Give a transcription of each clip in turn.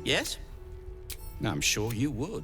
Yes? I'm sure you would.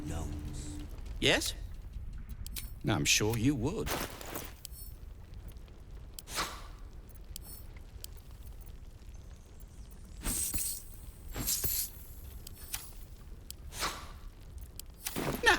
Now, yes? I'm sure you would. Now,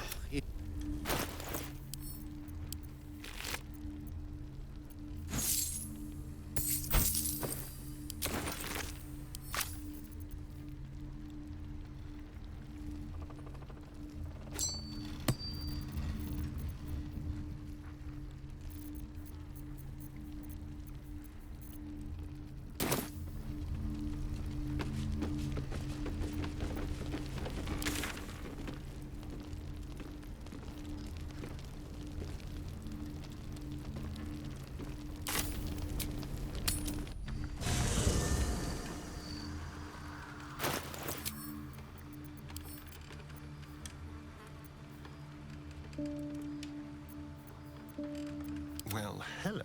Well, hello.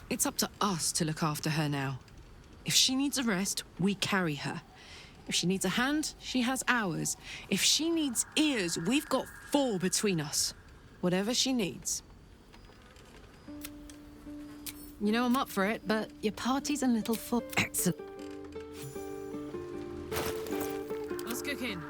It's up to us to look after her now. If she needs a rest, we carry her. If she needs a hand, she has ours. If she needs ears, we've got 4 between us. Whatever she needs. You know I'm up for it, but your party's a little full. Excellent. Let's cook in.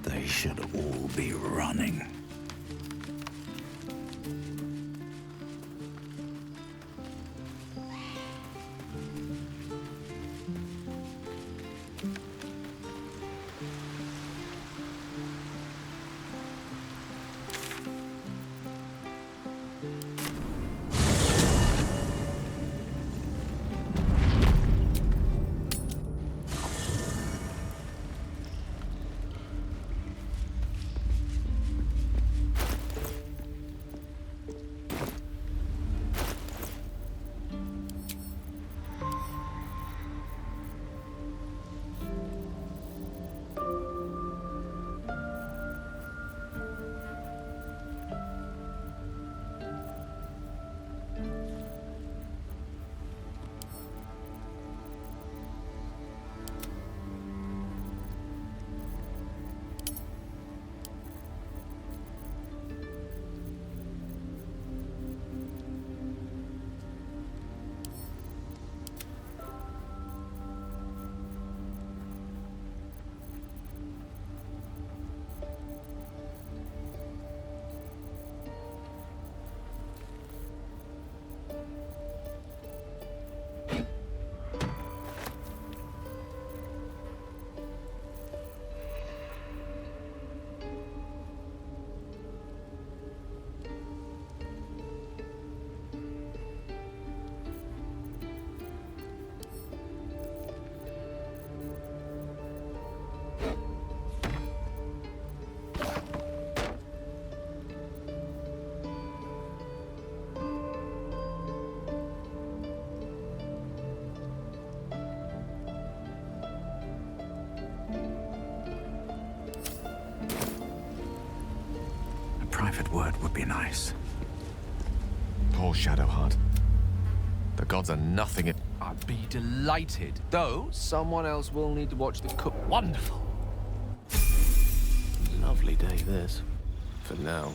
They should all be running. Private word would be nice. Poor Shadowheart. The gods are nothing if... I'd be delighted, though someone else will need to watch the cook. Wonderful. Lovely day, this. For now.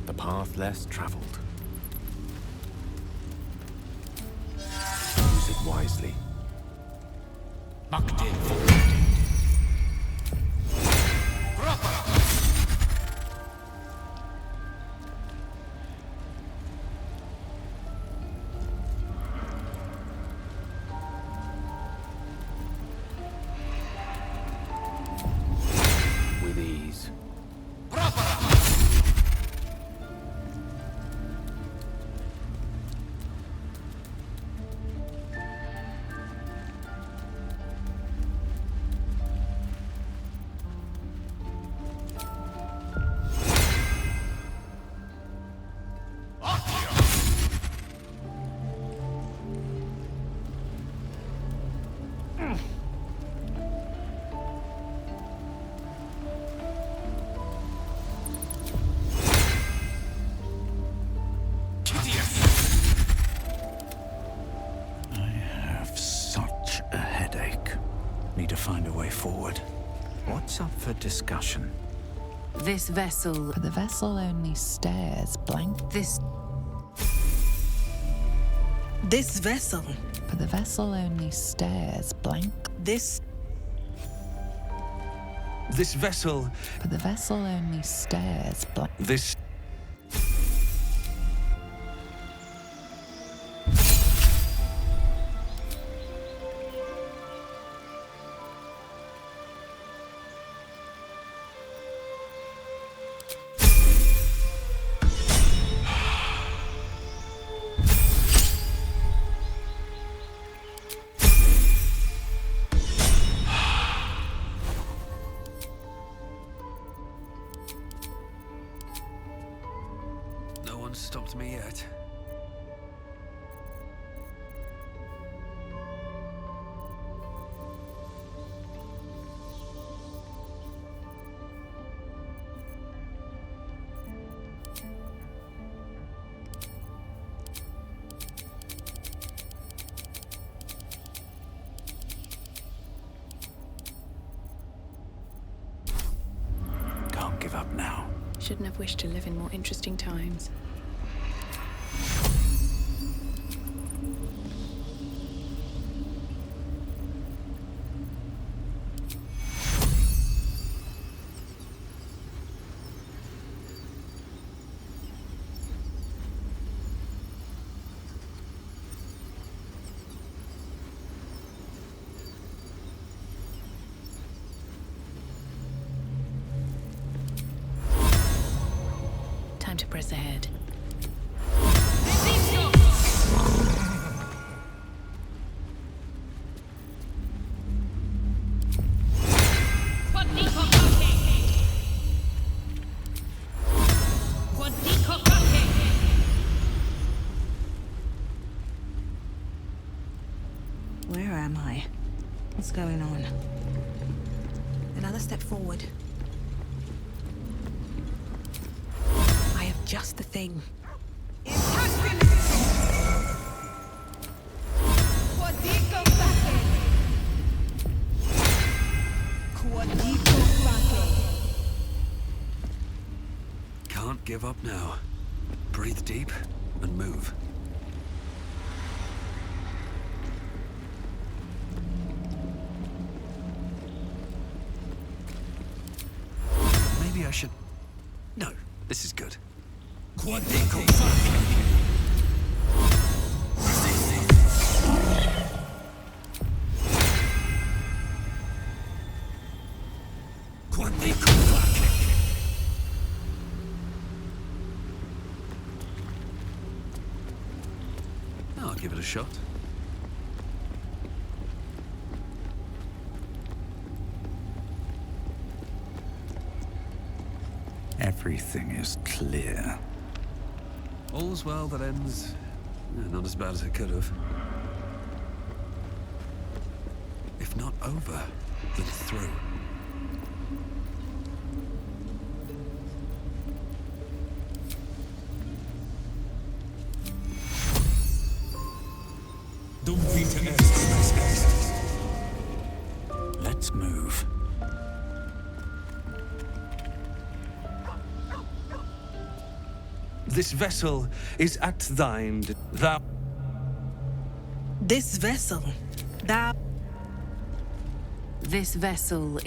The path less traveled. Use it wisely. With ease. Need to find a way forward. What's up for discussion? This vessel. But the vessel only stares blank. This vessel. But the vessel only stares blank. This vessel. But the vessel only stares blank. This. No one stopped me yet. Can't give up now. Shouldn't have wished to live in more interesting times. Time to press ahead. Where am I? What's going on? Another step forward. I have just the thing. Can't give up now. Breathe deep and move. Maybe I should... No, this is good. I'll give it a shot. Everything is clear. All's well that ends... not as bad as it could have. If not over, then through. Let's move. This vessel is at thine. Thou... This vessel. Thou. This vessel.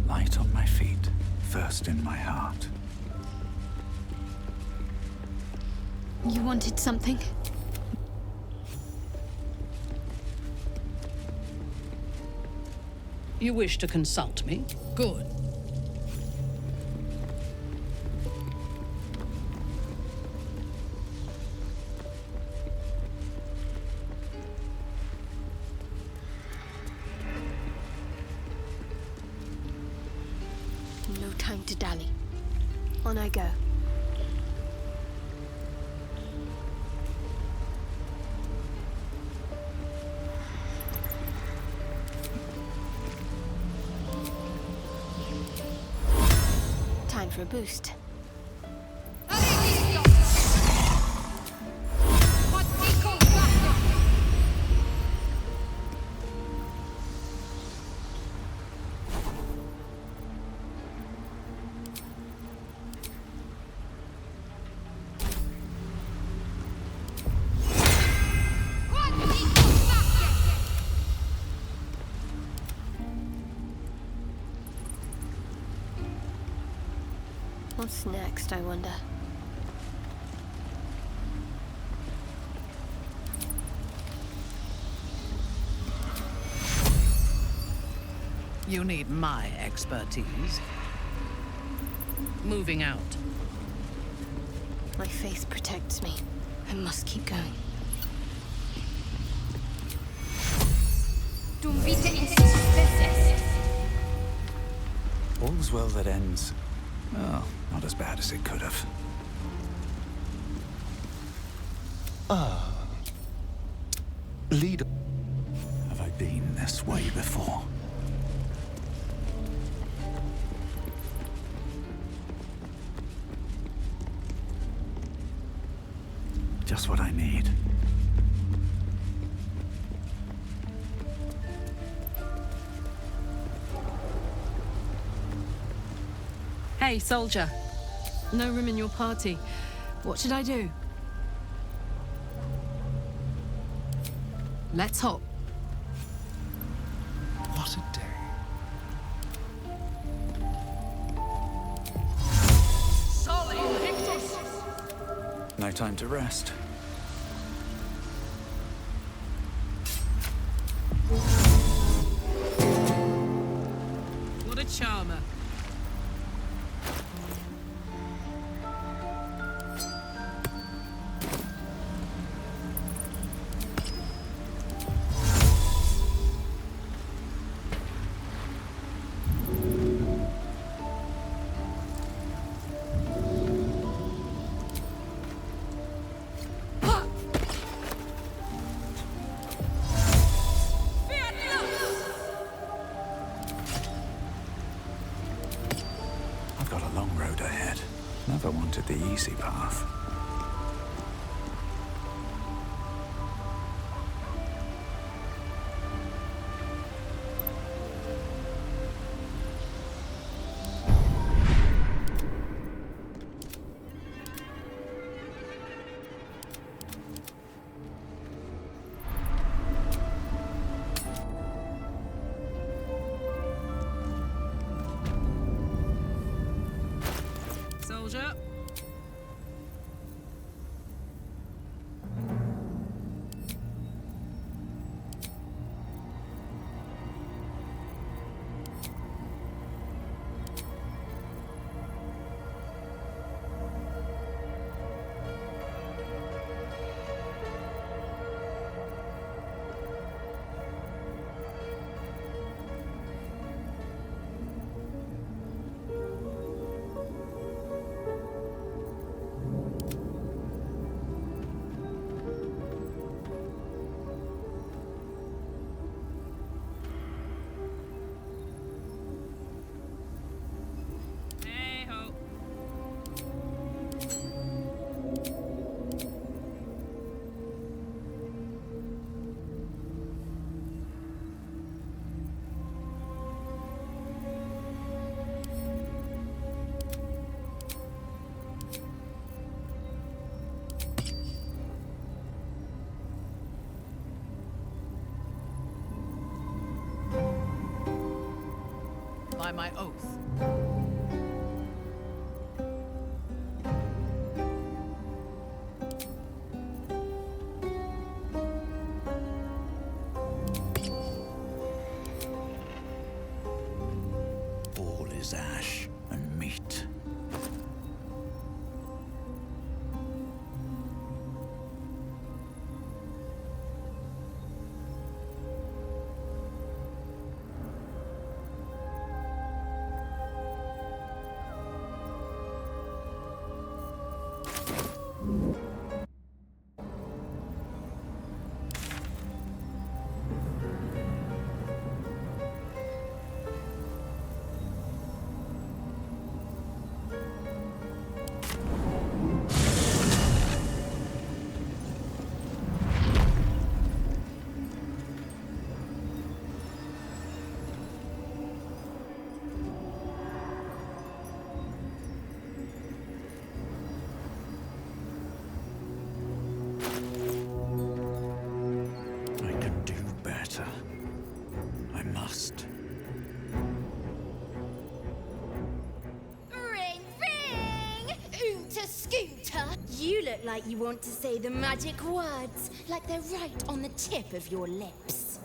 Light on my feet, first in my heart. You wanted something? You wish to consult me? Good. No time to dally. On I go. Time for a boost. What's next, I wonder? You need my expertise. Moving out. My faith protects me. I must keep going. All's well that ends. Oh, not as bad as it could have. Leader. Have I been this way before? Just what I need. Hey, soldier. No room in your party. What should I do? Let's hop. What a day. No time to rest. What a charmer. I've got a long road ahead. Never wanted the easy path. Soldier. By my oath. All is ash and meat. look like you want to say the magic words, like they're right on the tip of your lips.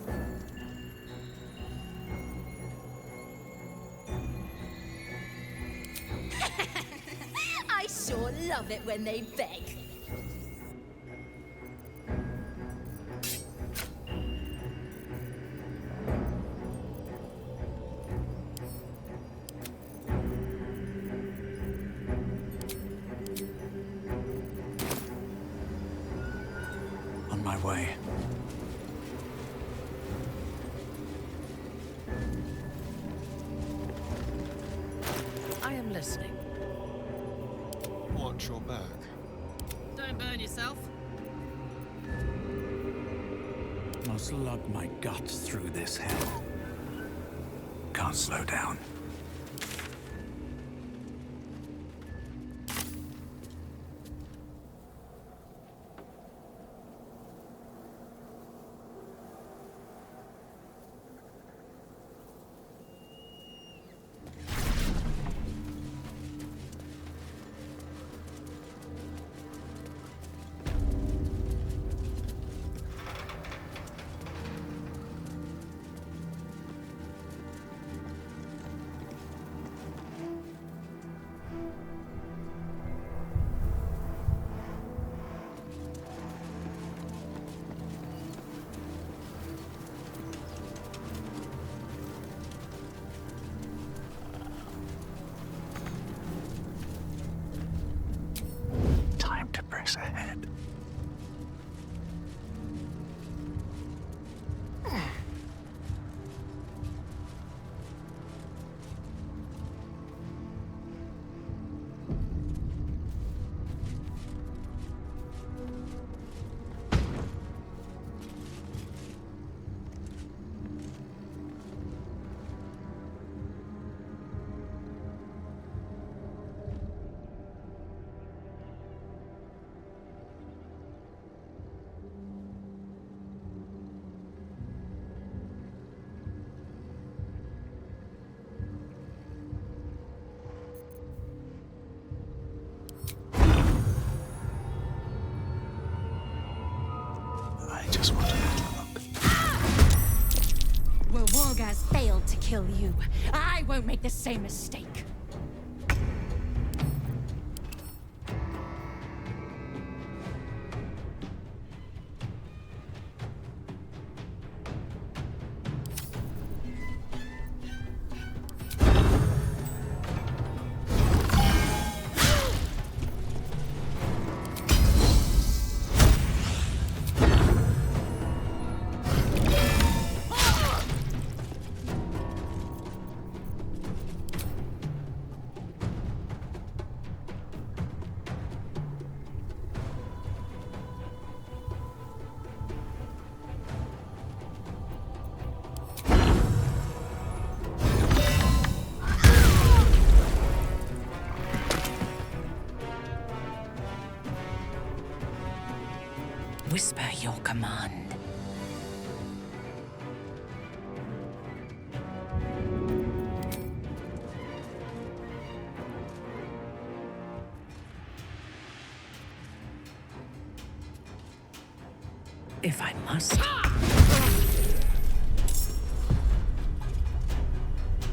I sure love it when they beg. On my way. I am listening. Watch your back. Don't burn yourself. Must lug my guts through this hell. Can't slow down. Time to press ahead. I just want to look. Well, Wargaz failed to kill you. I won't make the same mistake. Whisper your command. If I must.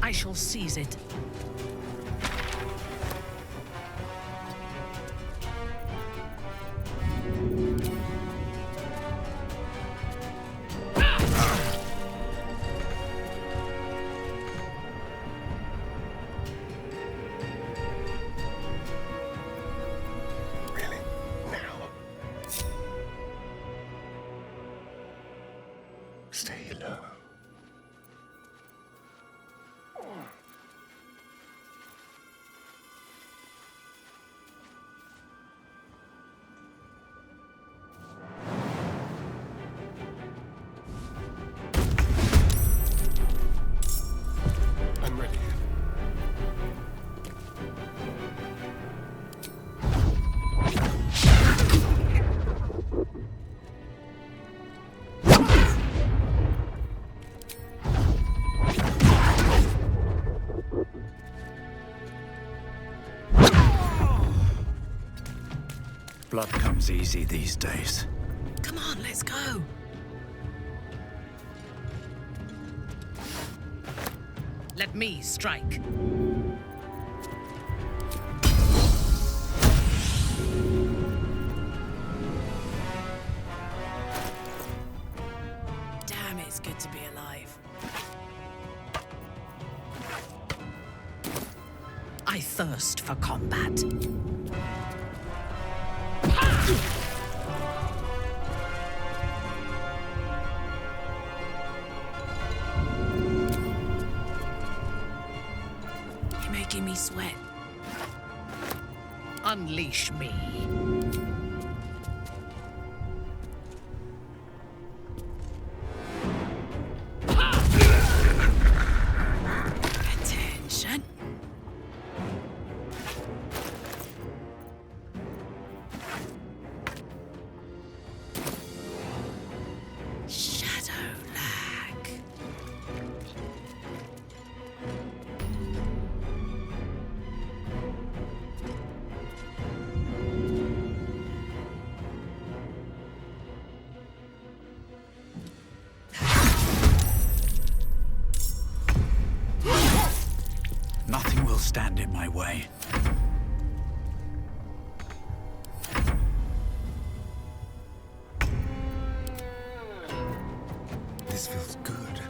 I shall seize it. Stay low. I'm ready. blood comes easy these days. Come on, let's go. Let me strike. Damn, it's good to be alive. I thirst for combat. You're making me sweat. Unleash me. Attention. Shadow lag. Nothing will stand in my way. This feels good.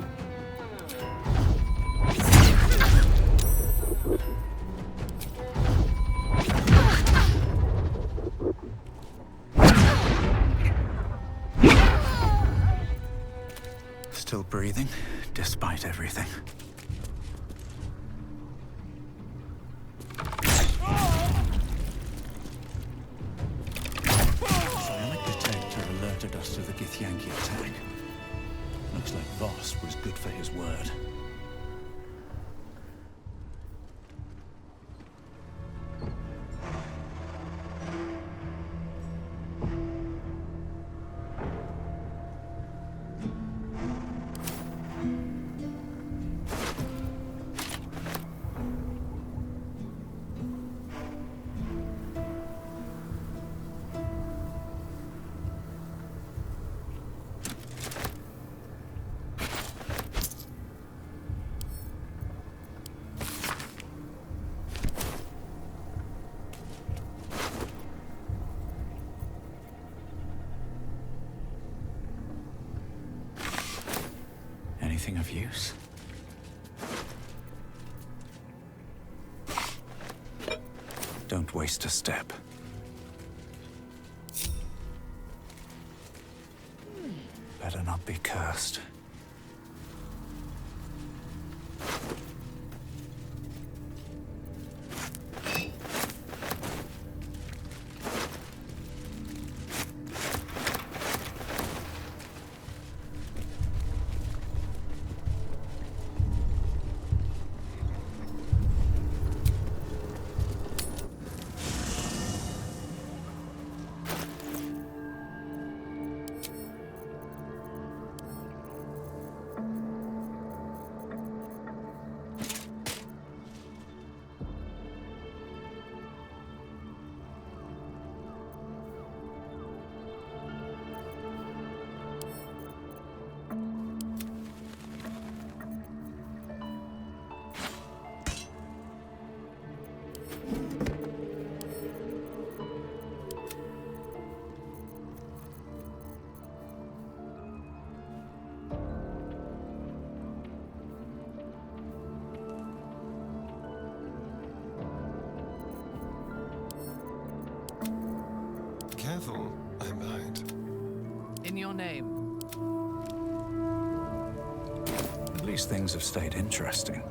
Still breathing, despite everything. Psionic detector alerted us to the Githyanki attack. Looks like Voss was good for his word. Anything of use? Don't waste a step. Better not be cursed. Careful, I'm behind. In your name. At least things have stayed interesting.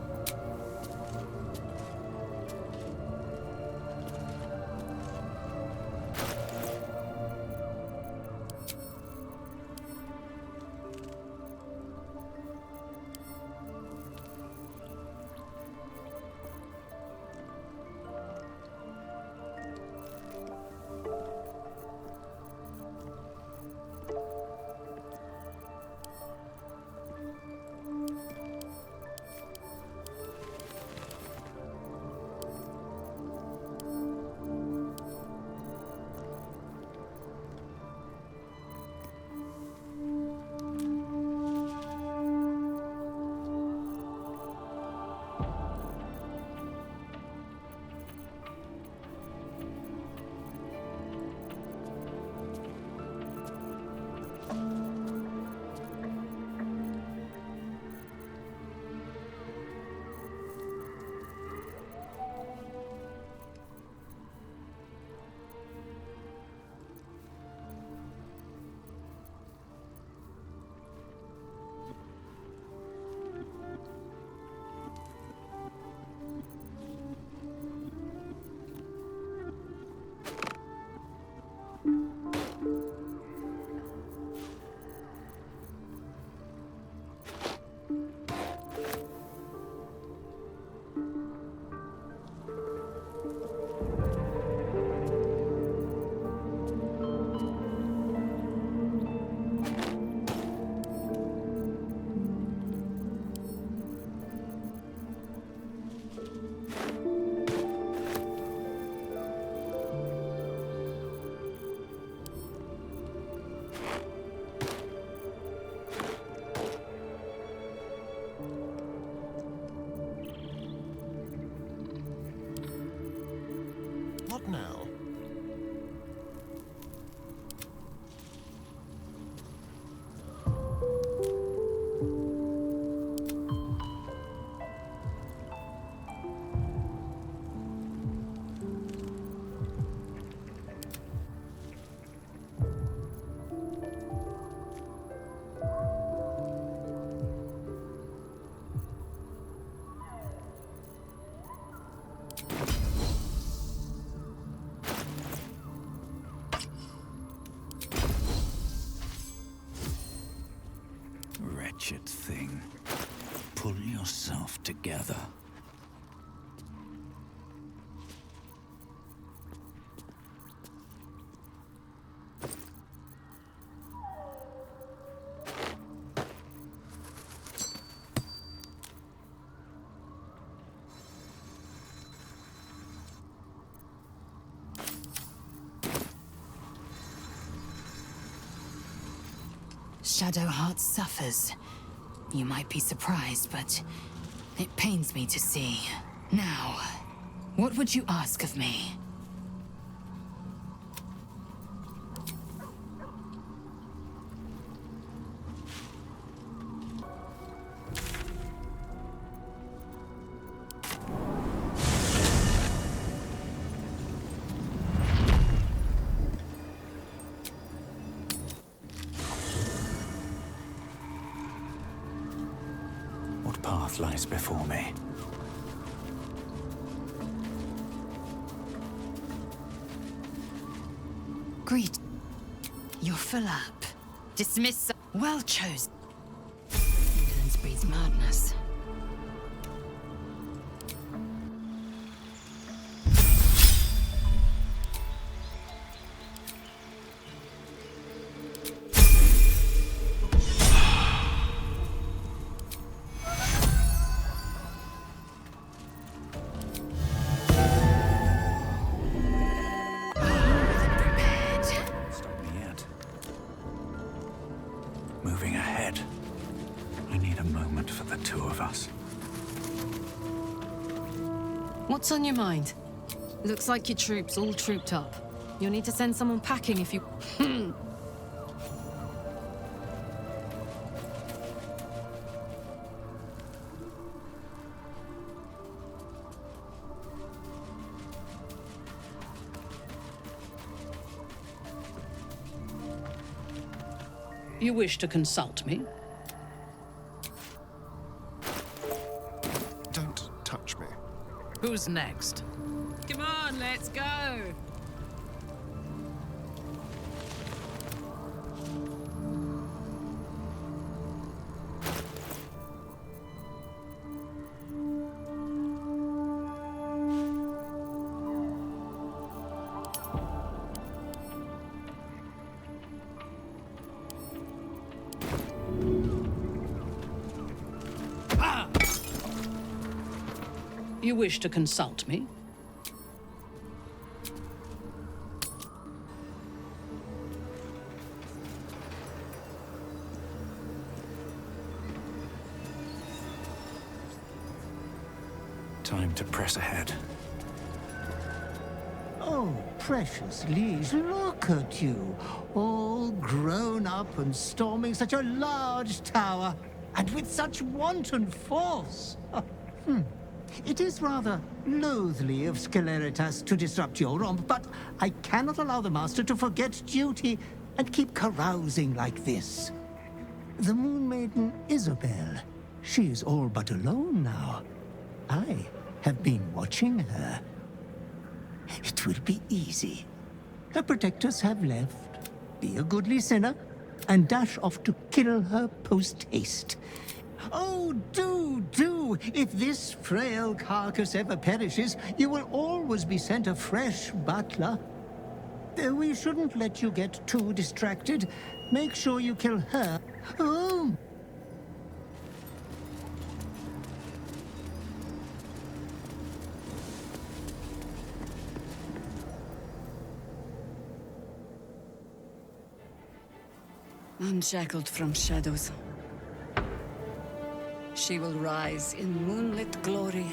wretched thing. Pull yourself together. Shadowheart suffers. You might be surprised, but it pains me to see. Now, what would you ask of me? What path lies before me? Greet. You're full up. Dismiss. Well chosen. Indolence breeds madness. Stop me yet. Moving ahead. I need a moment for the two of us. What's on your mind? Looks like your troops all trooped up. You'll need to send someone packing if you... You wish to consult me? Don't touch me. Who's next? Come on, let's go! You wish to consult me? Time to press ahead. Oh, precious liege, look at you. All grown up and storming such a large tower, and with such wanton force. It is rather loathly of Sceleritas to disrupt your romp, but I cannot allow the Master to forget duty and keep carousing like this. The Moon Maiden Isabel, she is all but alone now. I have been watching her. It will be easy. Her protectors have left. Be a goodly sinner, and dash off to kill her post-haste. Oh, do! If this frail carcass ever perishes, you will always be sent a fresh butler. We shouldn't let you get too distracted. Make sure you kill her. Oh! Unshackled from shadows, she will rise in moonlit glory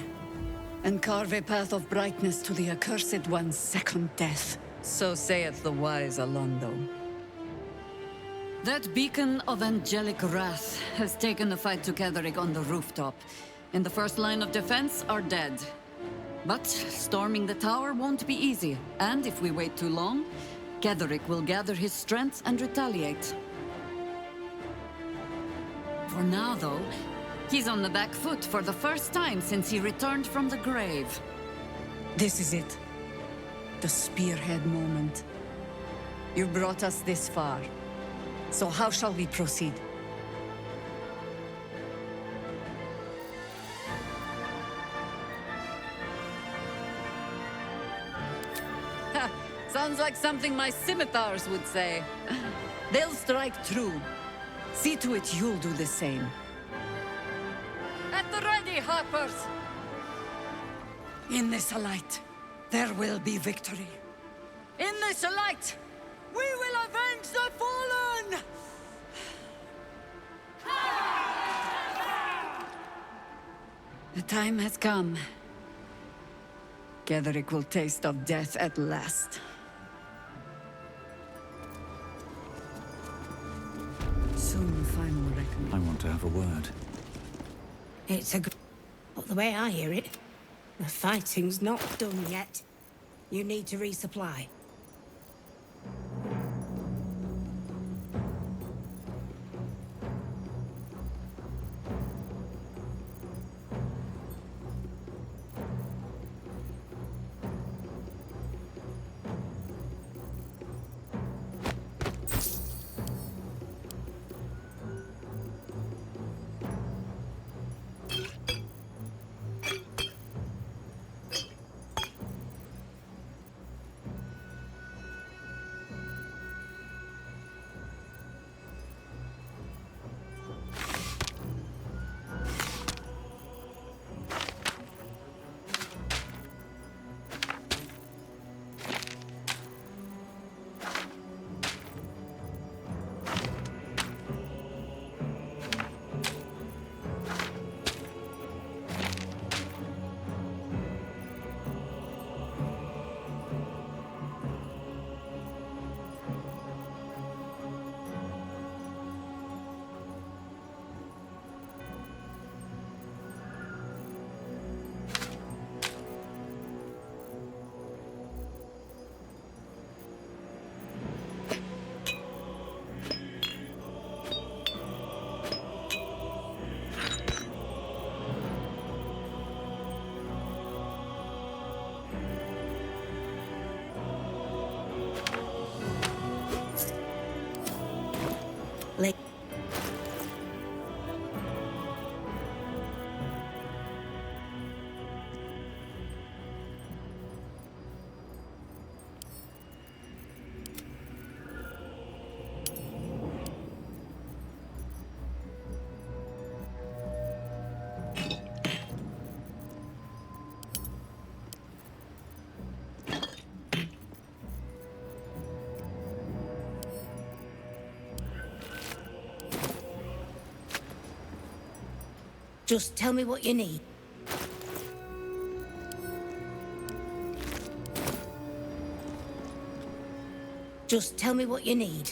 and carve a path of brightness to the accursed one's second death. So saith the wise Alondo. That beacon of angelic wrath has taken the fight to Ketheric on the rooftop, and the first line of defense are dead. But storming the tower won't be easy, and if we wait too long, Ketheric will gather his strength and retaliate. For now, though, he's on the back foot for the first time since he returned from the grave. This is it. The spearhead moment. You brought us this far. So how shall we proceed? like something my scimitars would say. They'll strike true. See to it you'll do the same. At the ready, Harpers! In this light, there will be victory. In this light, we will avenge the fallen! The time has come. Ketheric will taste of death at last. Soon the final reckoning. I want to have a word. It's a good... But the way I hear it, the fighting's not done yet. You need to resupply. Just tell me what you need. Just tell me what you need.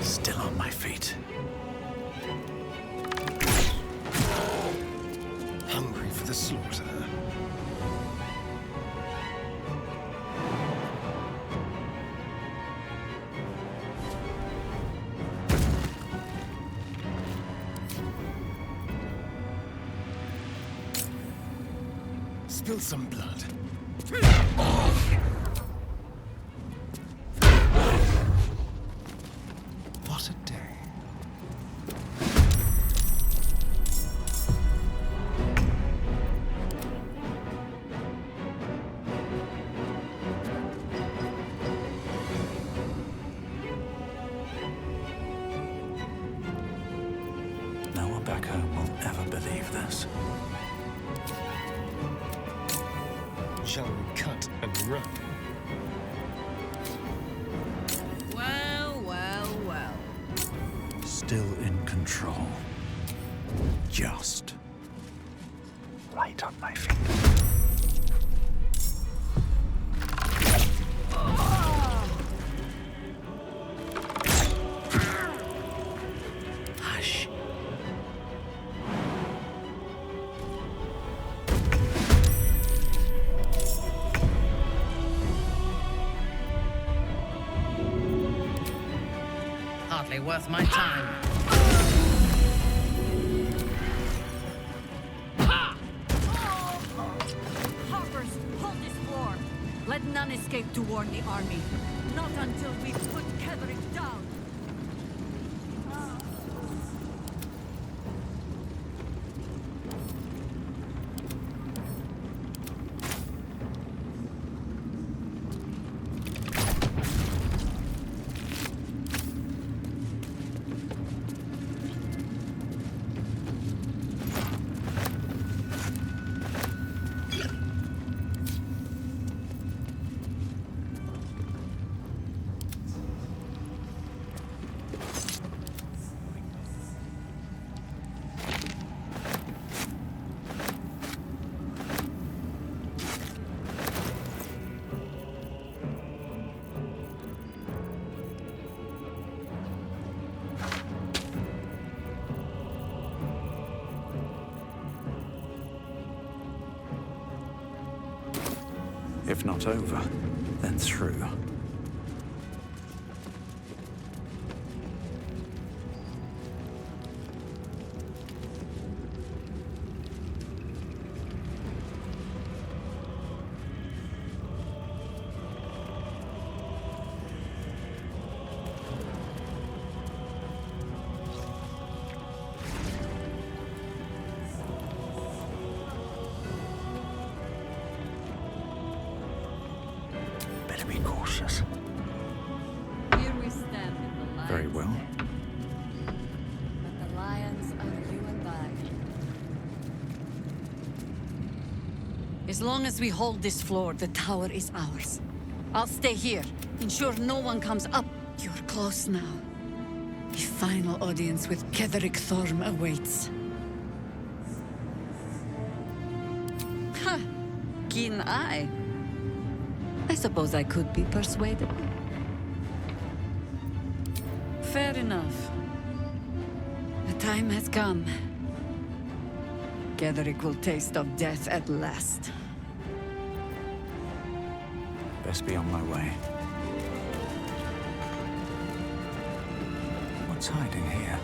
Still on my feet. Hungry for the slaughter. Spill some blood. What a day. No one back home will ever believe this. Shall we cut and run? Well, well, well. Still in control. Just. light on my feet. Hush. Hardly worth my time. Harpers, hold this floor. Let none escape to warn the army. Not until we put Ketheric down. If not over, then through. Better be cautious. Here we stand in the lion's Very well. den. But the lions are you and I. As long as we hold this floor, the tower is ours. I'll stay here. Ensure no one comes up. You're close now. A final audience with Ketheric Thorm awaits. Ha! Keen eye. I suppose I could be persuaded. Fair enough. The time has come. Ketheric will taste of death at last. Best be on my way. What's hiding here?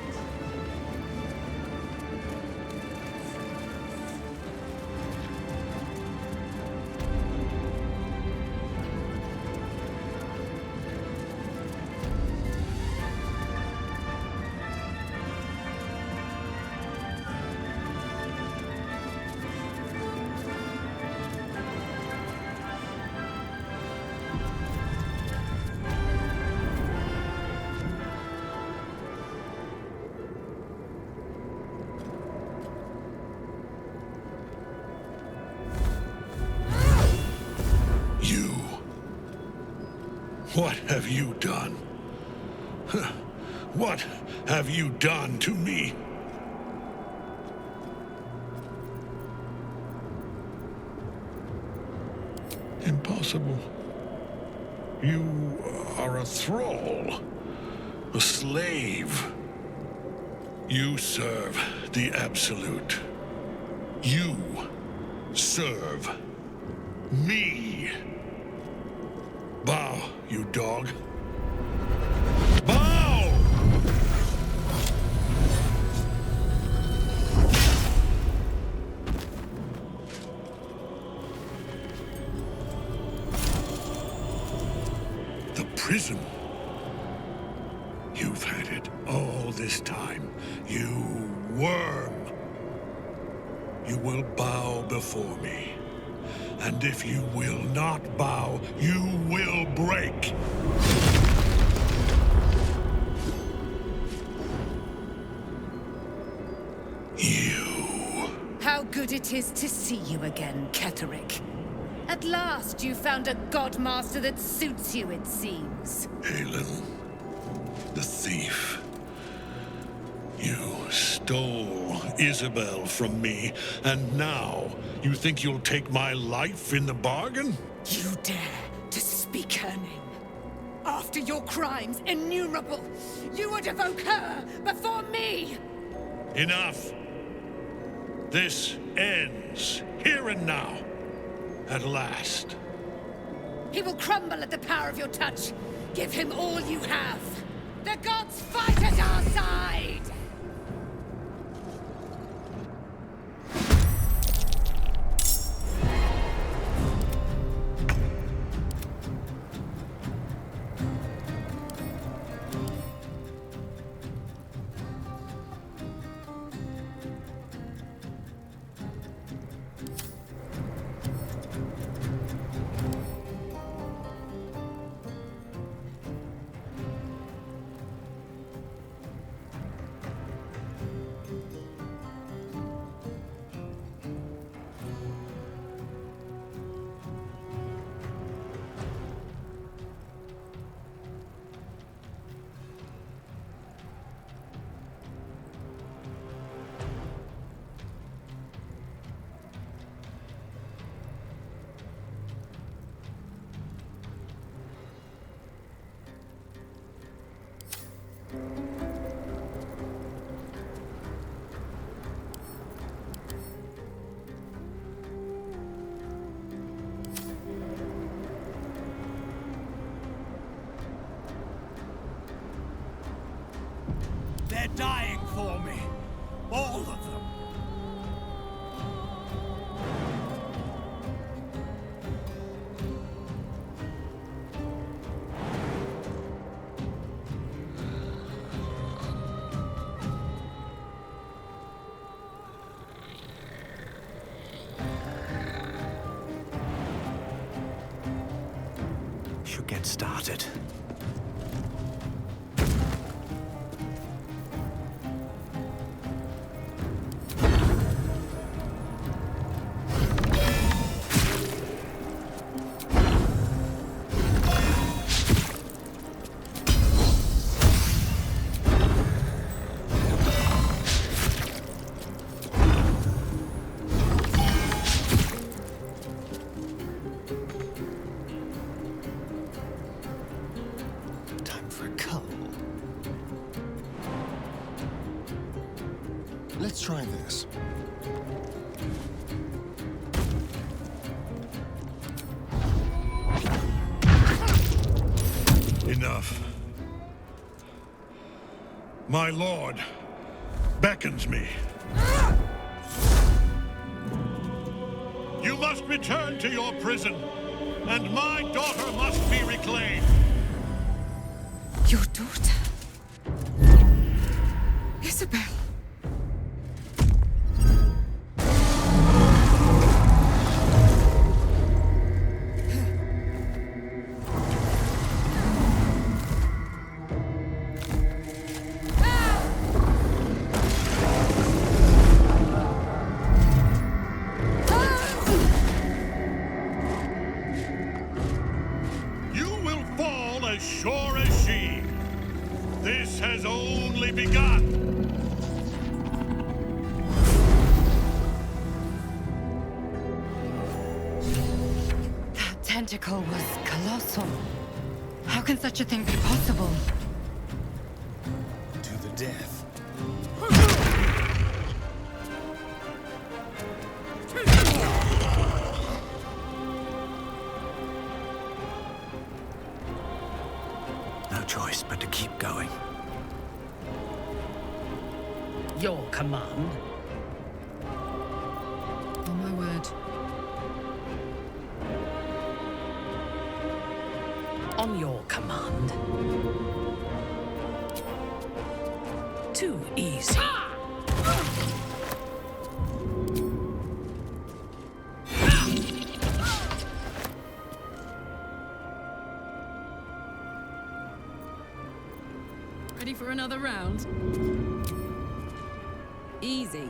What have you done? What have you done to me? Impossible. You are a thrall, a slave. You serve the Absolute. You serve me. Bow, you dog. Bow! The prison. You've had it all this time, you worm. You will bow before me. And if you will not bow, you will break. You. How good it is to see you again, Ketheric. At last you found a godmaster that suits you, it seems. Aelin, the thief. You stole Isabel from me, and now you think you'll take my life in the bargain? You dare to speak her name? After your crimes innumerable, you would evoke her before me! Enough! This ends, here and now. At last. He will crumble at the power of your touch. Give him all you have. The gods fight at our side! They're dying for me. All of them. Should get started. Let's try this. Enough. My lord beckons me. You must return to your prison, and my daughter must be reclaimed. Your daughter? Isabel? Sure as she. This has only begun. That tentacle was colossal. How can such a thing be possible? To the death. Choice but to keep going. Your command? On my word. On your command. Too easy. Ready for another round? Easy.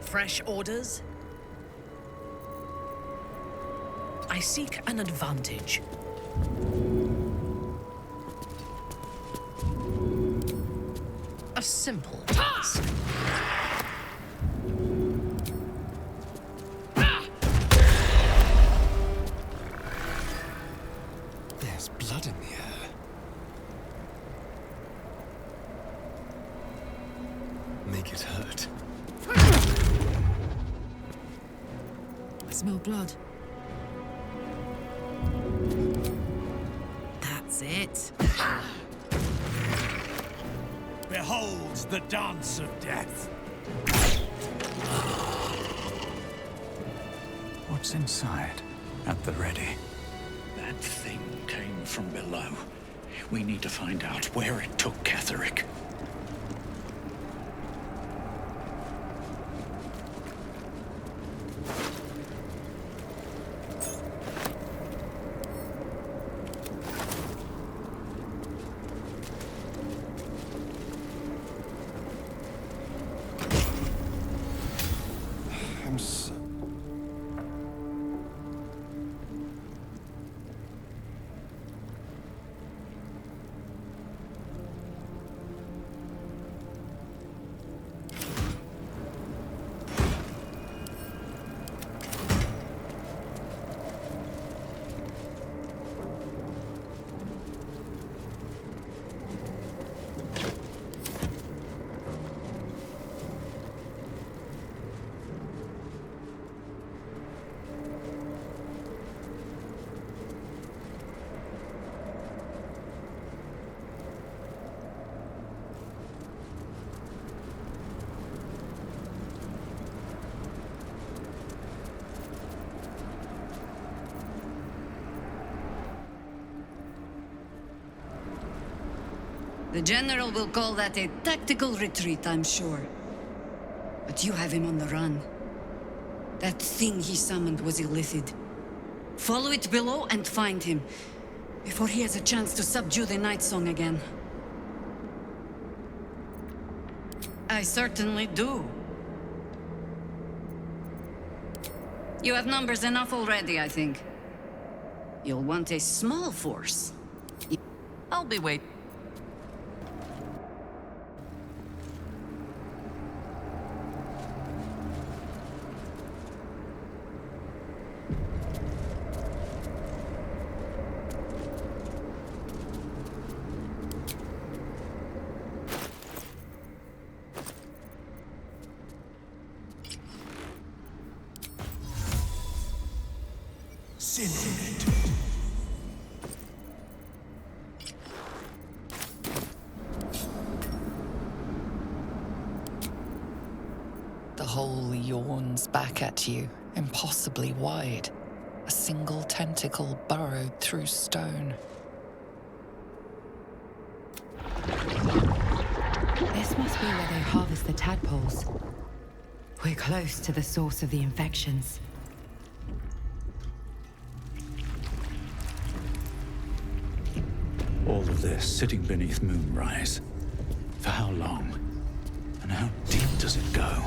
fresh orders? I seek an advantage. A simple task. There's blood in the air. Make it hurt. I smell blood. That's it. Behold the dance of death. What's inside? At the ready. That thing came from below. We need to find out where it took Ketheric. The General will call that a tactical retreat, I'm sure. But you have him on the run. That thing he summoned was illithid. Follow it below and find him, before he has a chance to subdue the Night Song again. I certainly do. You have numbers enough already, I think. You'll want a small force. I'll be waiting. The hole yawns back at you, impossibly wide. A single tentacle burrowed through stone. This must be where they harvest the tadpoles. We're close to the source of the infections. All of this sitting beneath Moonrise. For how long? And how deep does it go?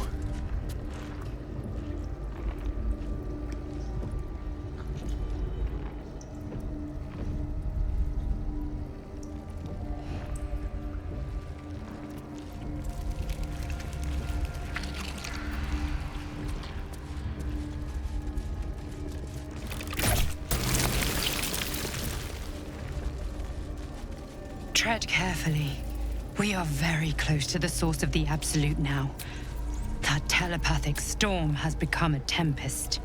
Tread carefully. We are very close to the source of the Absolute now. That telepathic storm has become a tempest.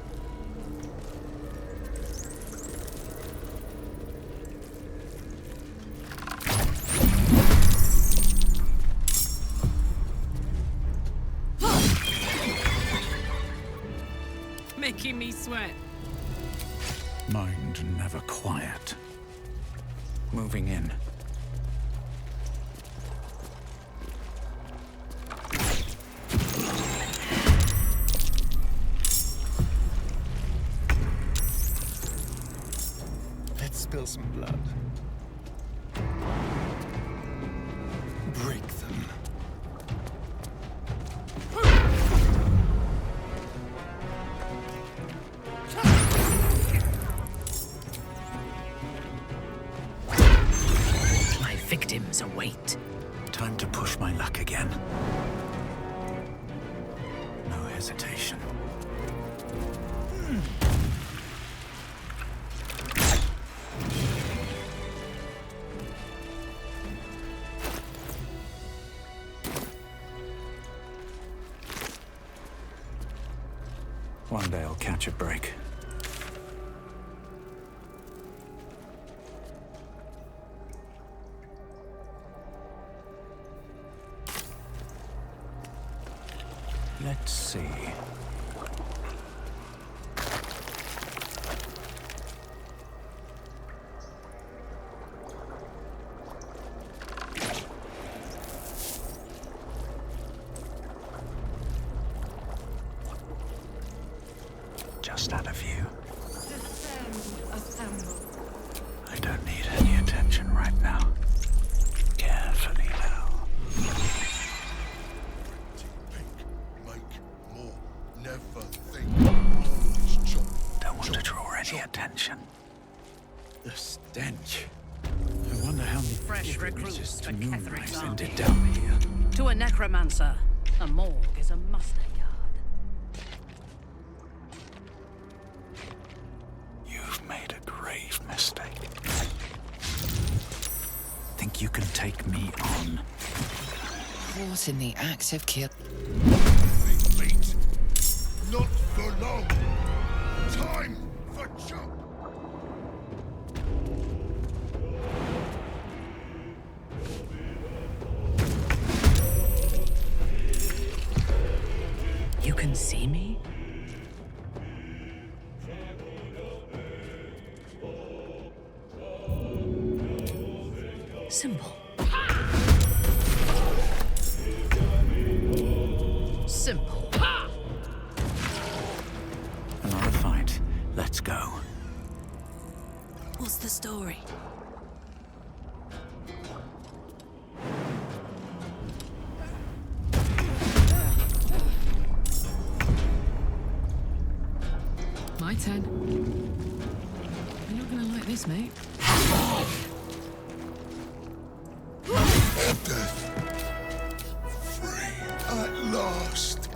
Making me sweat. Mind never quiet. Moving in. Let's spill some blood. Break them. crimes await. Time to push my luck again. No hesitation. One day I'll catch a break. Let's see. Just out of view. I don't need any attention right now. Carefully now. Don't want to draw any attention. The stench. I wonder how many Fresh recruits for Ketheric's I've army. ended down here. To a necromancer, a morgue is a muster yard. You've made a grave mistake. Think you can take me on? Caught in the act of kill. Not for long. Time for jump. You can see me? Simple. Simple. Another fight. Let's go. What's the story? My turn. You're not gonna like this, mate. Death. Free at last.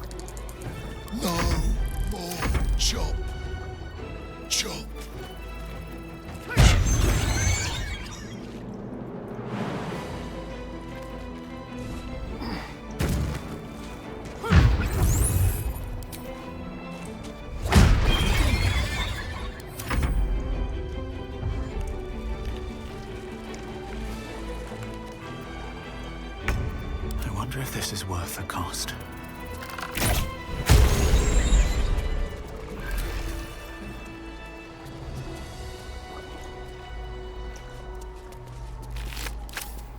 No more chop. Chop. I wonder if this is worth the cost.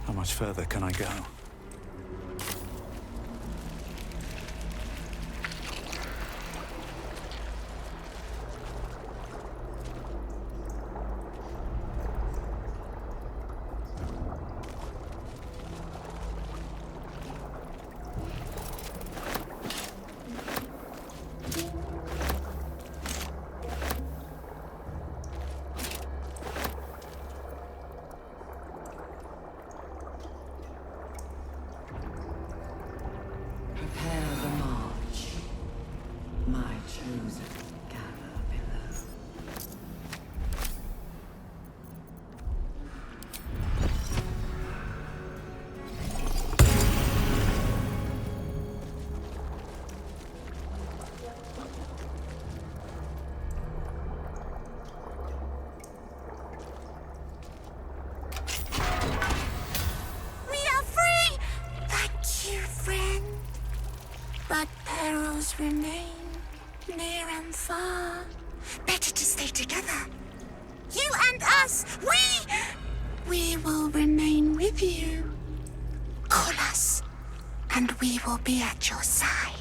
How much further can I go? Prepare the march. My chosen gather below. We are free! Thank you, friend. But perils remain, near and far. Better to stay together. You and us, we will remain with you. Call us, and we will be at your side.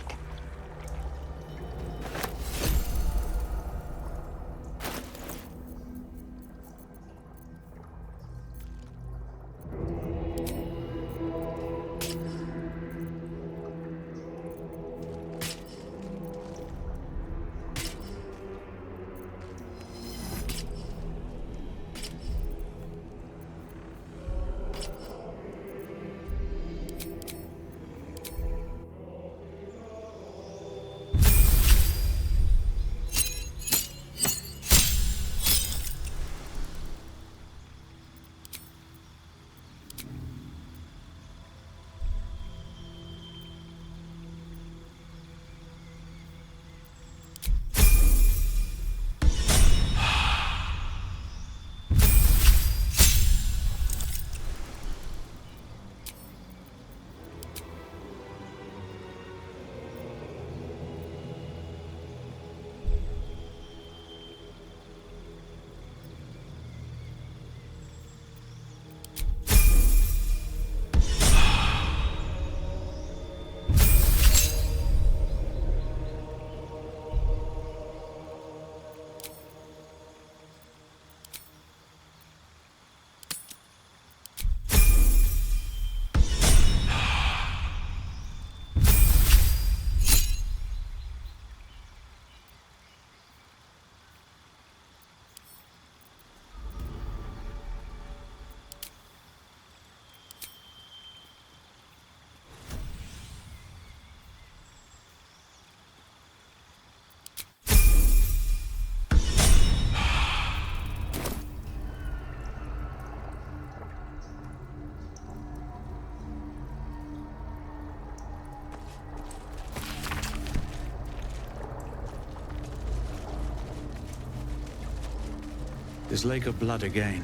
This lake of blood again.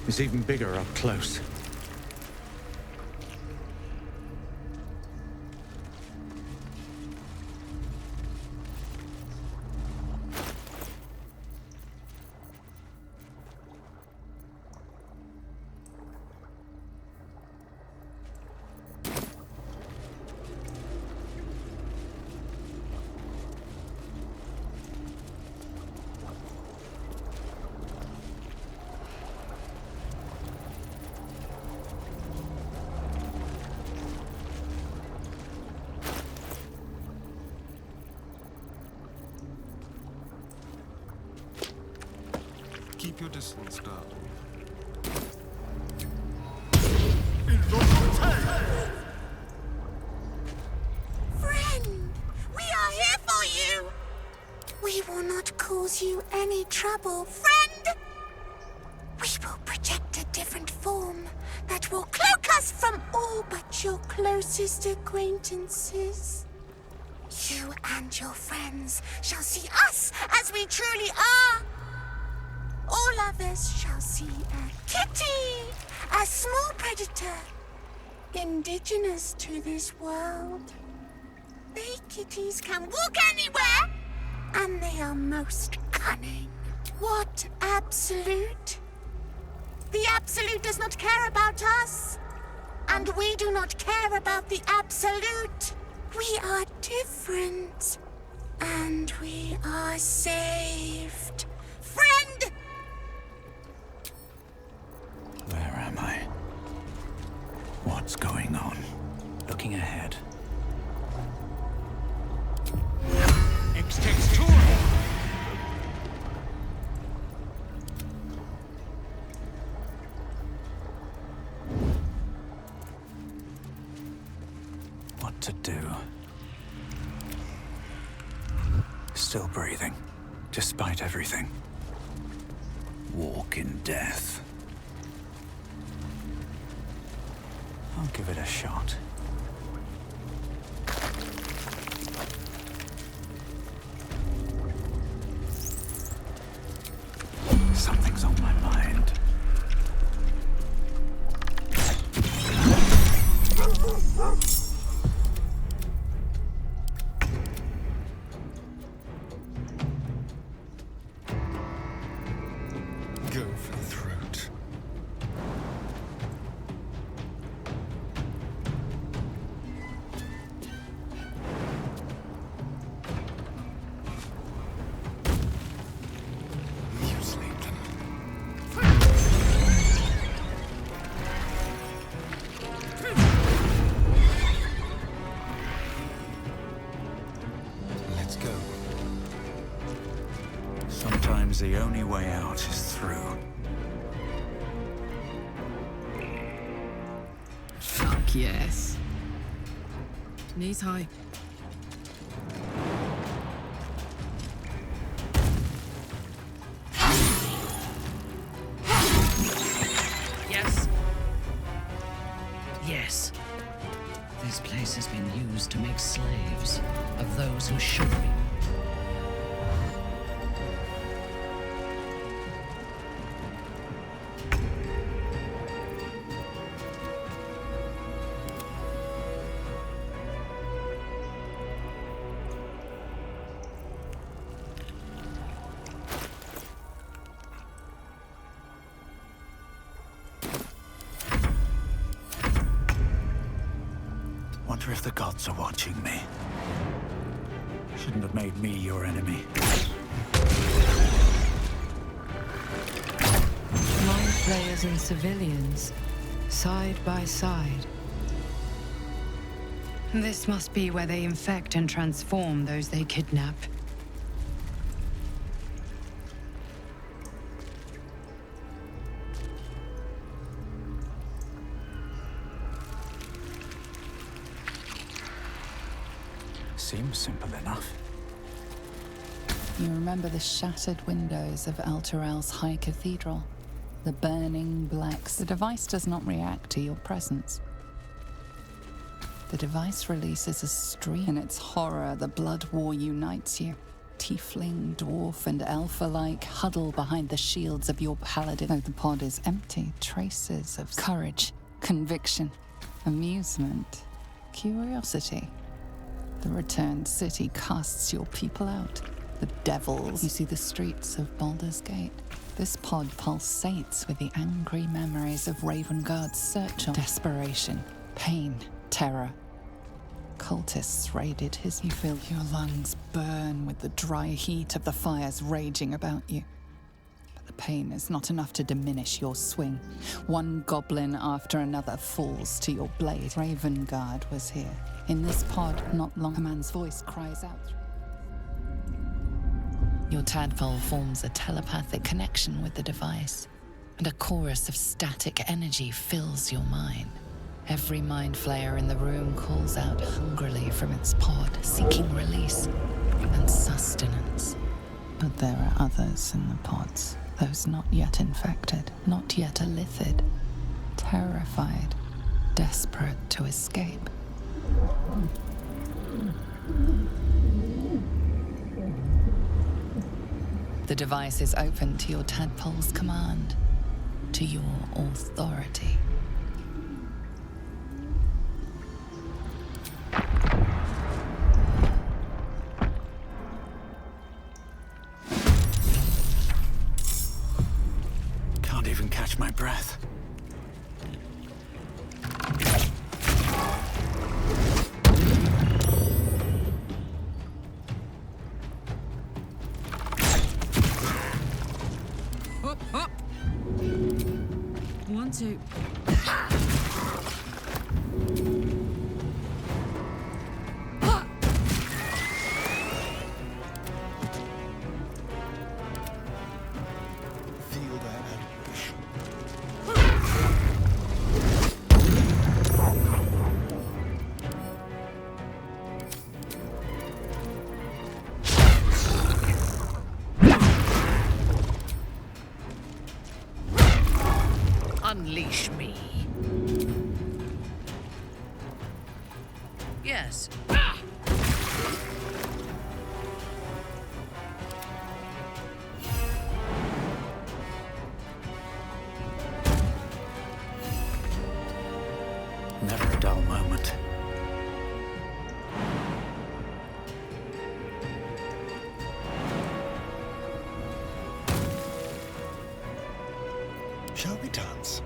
It's even bigger up close. Keep your distance, darling. Friend, we are here for you. We will not cause you any trouble, friend. We will project a different form that will cloak us from all but your closest acquaintances. You and your friends shall see us as we truly are. All others shall see a kitty, a small predator, indigenous to this world. They kitties can walk anywhere, and they are most cunning. What absolute? The absolute does not care about us, and we do not care about the absolute. We are different, and we are saved. Friend! Where am I? What's going on? Looking ahead. What to do? Still breathing, despite everything. Walk in death. I'll give it a shot. Something's on my mind. Go for the throat. Sometimes the only way out is through. Fuck yes. Knees high. Yes. Yes. This place has been used to make slaves of those who should be. Wonder if the gods are watching me. Shouldn't have made me your enemy. Mind flayers and civilians, side by side. This must be where they infect and transform those they kidnap. Seems simple enough. You remember the shattered windows of Elturel's High Cathedral? The burning blacks. The device does not react to your presence. The device releases a stream. In its horror, the blood war unites you. tiefling, dwarf, and elf alike huddle behind the shields of your paladin. Though the pod is empty, traces of courage, conviction, amusement, curiosity. The returned city casts your people out. The devils. You see the streets of Baldur's Gate. This pod pulsates with the angry memories of Ravengard's search on desperation, pain, terror. Cultists raided his. You feel your lungs burn with the dry heat of the fires raging about you. But the pain is not enough to diminish your swing. One goblin after another falls to your blade. Ravengard was here. In this pod, not long, a man's voice cries out. Your tadpole forms a telepathic connection with the device, and a chorus of static energy fills your mind. Every mind flayer in the room calls out hungrily from its pod, seeking release and sustenance. But there are others in the pods, those not yet infected, not yet elithid, terrified, desperate to escape. The device is open to your tadpole's command, to your authority. Can't even catch my breath. Up. 1, 2. Feel that anguish. Unleash me. Yes. Never a dull moment. Shall we dance?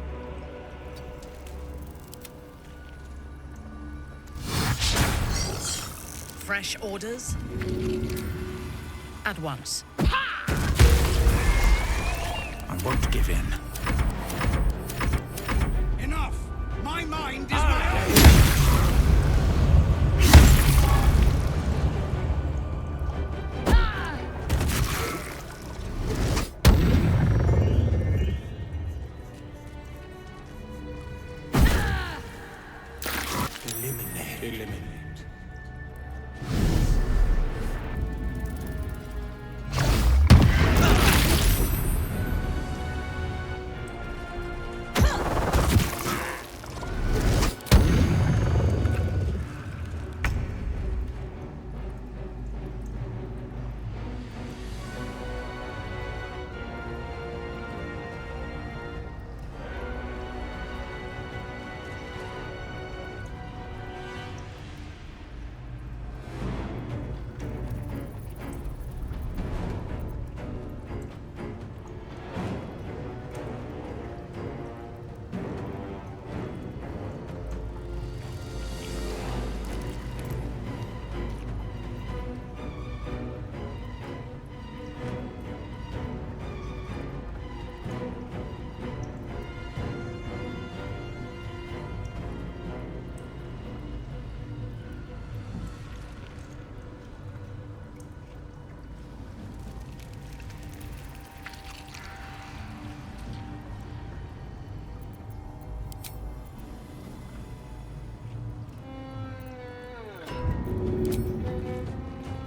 Fresh orders? At once. I won't give in. Enough! My mind is my own! Eliminate.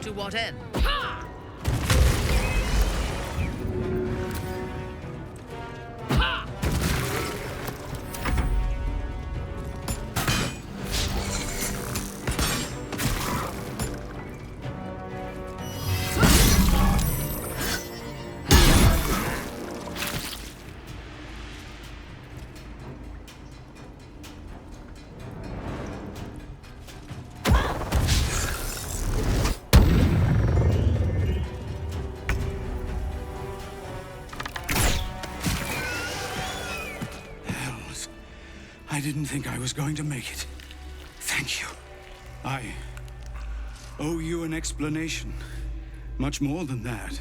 To what end? didn't think I was going to make it. Thank you. I owe you an explanation. Much more than that.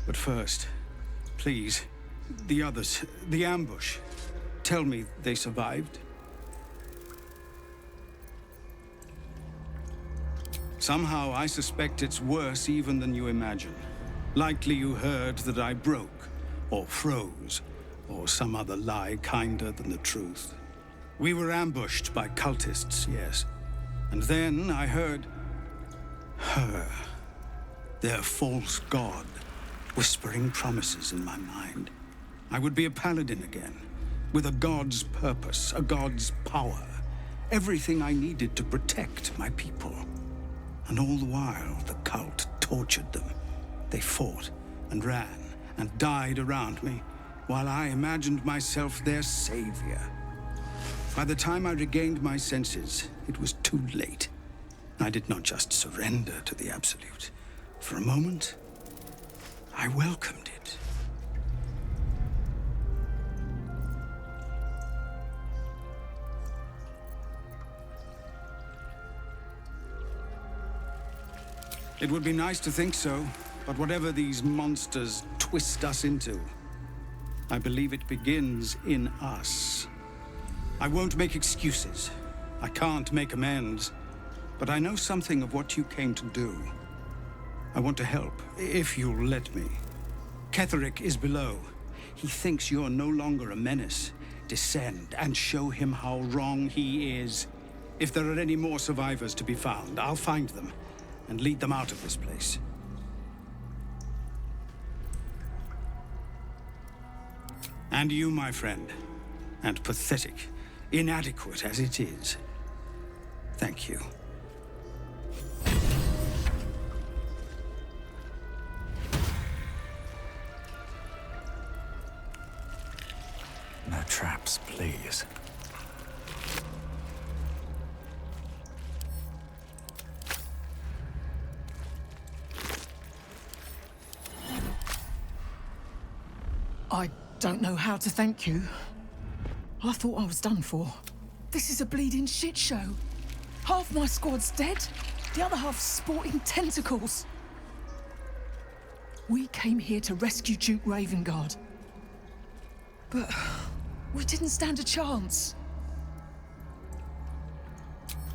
But first, please, the others, the ambush. Tell me they survived. Somehow I suspect it's worse even than you imagine. Likely you heard that I broke, or froze, or some other lie kinder than the truth. We were ambushed by cultists, yes. And then I heard her, their false god, whispering promises in my mind. I would be a paladin again, with a god's purpose, a god's power. Everything I needed to protect my people. And all the while, the cult tortured them. They fought and ran and died around me, while I imagined myself their savior. By the time I regained my senses, it was too late. I did not just surrender to the Absolute. For a moment, I welcomed it. It would be nice to think so, but whatever these monsters twist us into, I believe it begins in us. I won't make excuses. I can't make amends. But I know something of what you came to do. I want to help, if you'll let me. Ketheric is below. He thinks you're no longer a menace. Descend and show him how wrong he is. If there are any more survivors to be found, I'll find them and lead them out of this place. And you, my friend, and pathetic, inadequate as it is, thank you. No traps, please. I don't know how to thank you. I thought I was done for. This is a bleeding shit show. Half my squad's dead, the other half sporting tentacles. We came here to rescue Duke Ravengard. But we didn't stand a chance.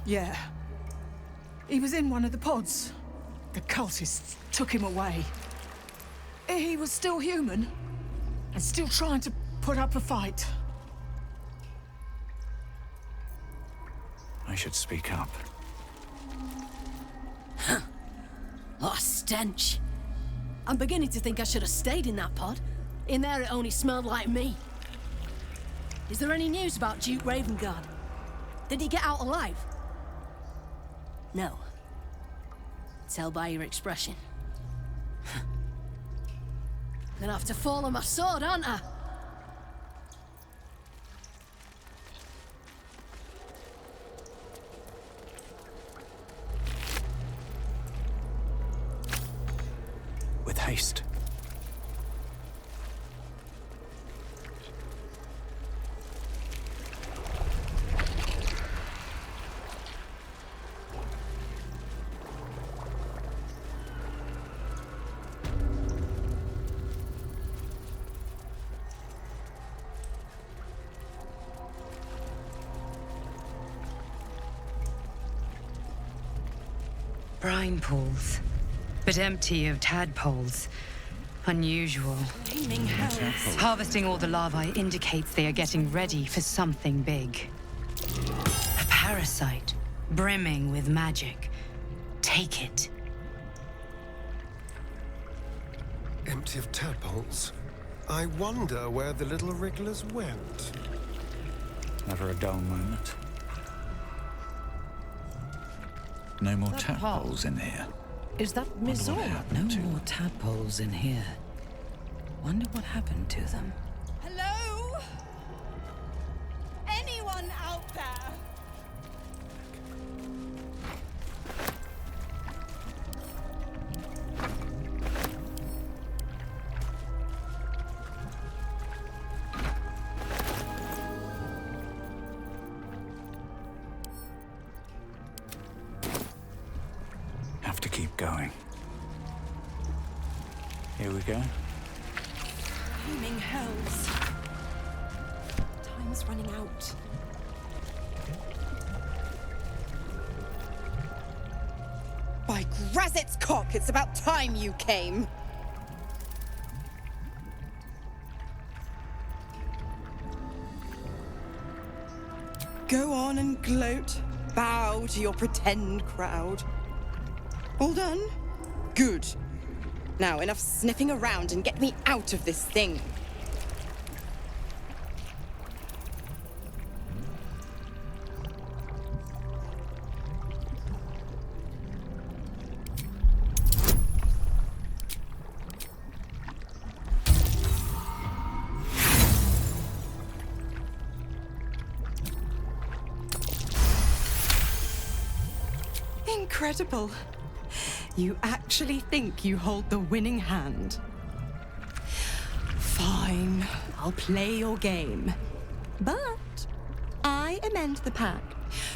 Yeah. He was in one of the pods. The cultists took him away. He was still human, and still trying to put up a fight. I should speak up. Huh. What a stench. I'm beginning to think I should have stayed in that pod. In there it only smelled like me. Is there any news about Duke Ravengard? Did he get out alive? No. Tell by your expression. Gonna have to fall on my sword, aren't I? With haste. Brine pools, but empty of tadpoles. Unusual. Harvesting all the larvae indicates they are getting ready for something big. A parasite, brimming with magic. Take it. Empty of tadpoles? I wonder where the little wrigglers went. Never a dull moment. No more tadpoles in here. Is that Miss Orr? No more tadpoles in here. Wonder what happened to them. Hello? Anyone out there? keep going. Here we go. Flaming hells. Time's running out. By Grazit's cock, it's about time you came! Go on and gloat. Bow to your pretend crowd. All done? Good. Now, enough sniffing around and get me out of this thing. Incredible. You actually think you hold the winning hand? Fine, I'll play your game. But I amend the pact.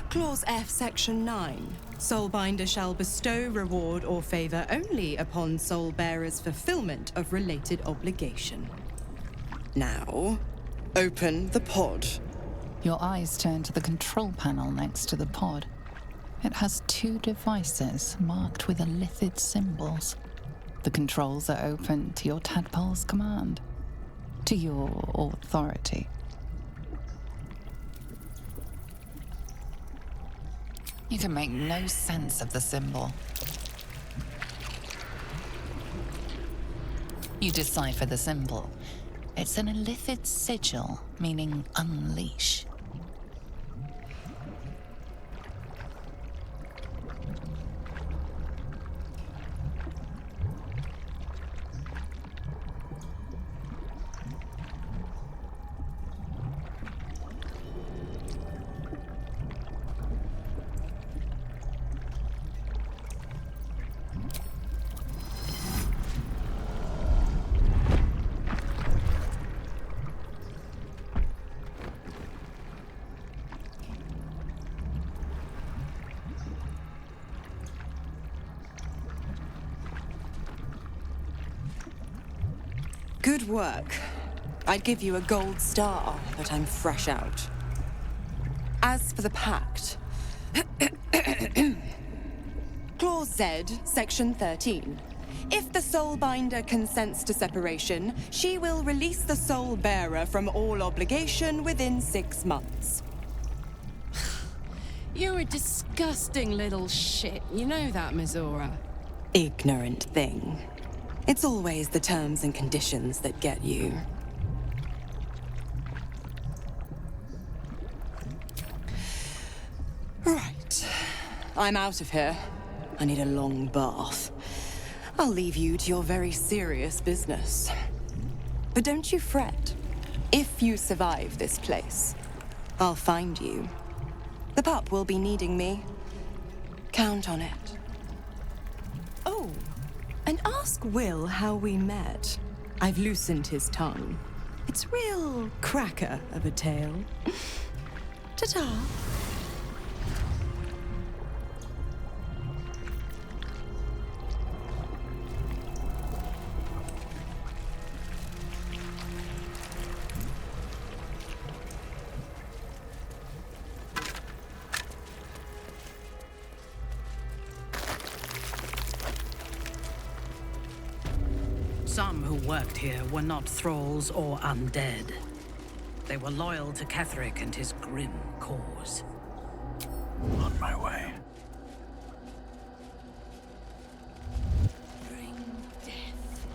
Clause F, Section 9. Soulbinder shall bestow reward or favor only upon soul-bearer's fulfillment of related obligation. Now, open the pod. Your eyes turn to the control panel next to the pod. It has 2 devices marked with illithid symbols. The controls are open to your Tadpole's command, to your authority. You can make no sense of the symbol. You decipher the symbol. It's an illithid sigil, meaning unleash. Good work. I'd give you a gold star, but I'm fresh out. As for the pact... Clause Z, Section 13. If the Soulbinder consents to separation, she will release the Soul Bearer from all obligation within 6 months. You're a disgusting little shit. You know that, Mizora. Ignorant thing. It's always the terms and conditions that get you. Right. I'm out of here. I need a long bath. I'll leave you to your very serious business. But don't you fret. If you survive this place, I'll find you. The pup will be needing me. Count on it. Oh, and ask Will how we met. I've loosened his tongue. It's real cracker of a tale. Ta-ta. Some who worked here were not thralls or undead. They were loyal to Ketheric and his grim cause. On my way. Bring death.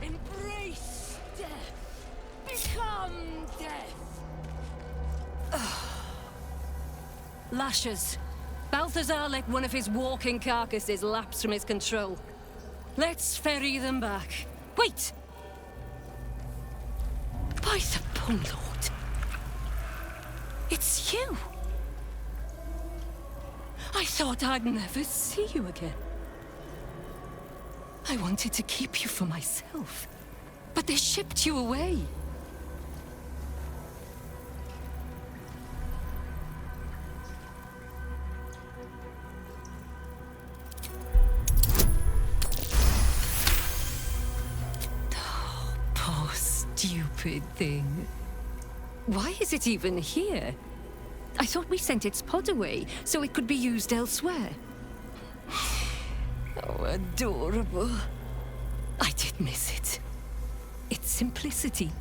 Embrace death. Become death. Lashes. Balthazar let one of his walking carcasses lapse from his control. Let's ferry them back. Wait! By the Bone Lord. It's you! I thought I'd never see you again. I wanted to keep you for myself, but they shipped you away. Stupid thing. Why is it even here? I thought we sent its pod away so it could be used elsewhere. Oh, adorable. I did miss it. Its simplicity,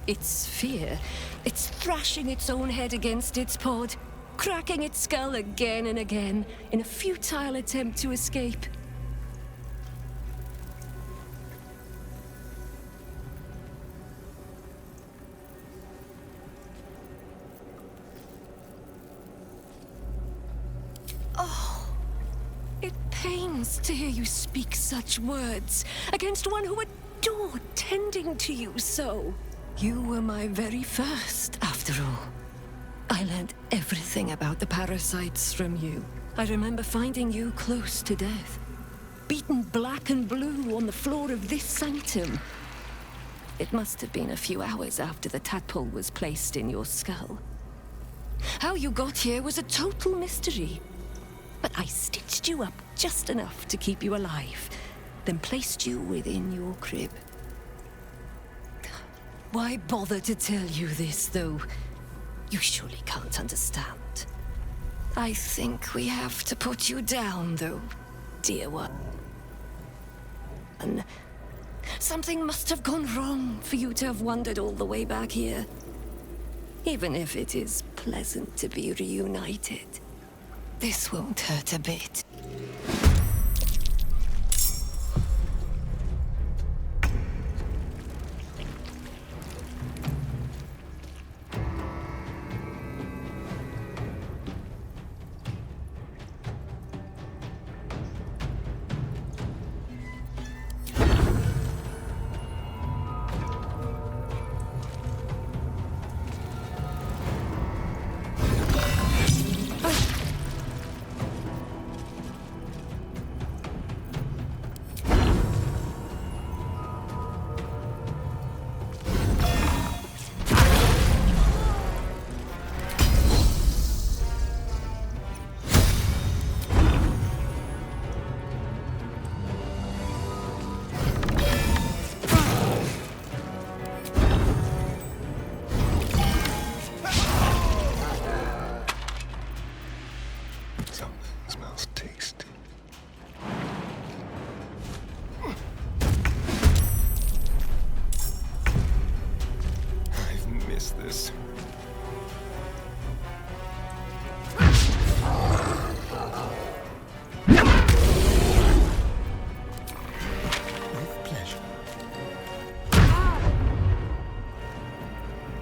its fear, its thrashing its own head against its pod, cracking its skull again and again in a futile attempt to escape. Oh, it pains to hear you speak such words against one who adored tending to you so. You were my very first, after all. I learned everything about the parasites from you. I remember finding you close to death, beaten black and blue on the floor of this sanctum. It must have been a few hours after the tadpole was placed in your skull. How you got here was a total mystery. But I stitched you up just enough to keep you alive, then placed you within your crib. Why bother to tell you this, though? You surely can't understand. I think we have to put you down, though, dear one. Something must have gone wrong for you to have wandered all the way back here. Even if it is pleasant to be reunited, this won't hurt a bit.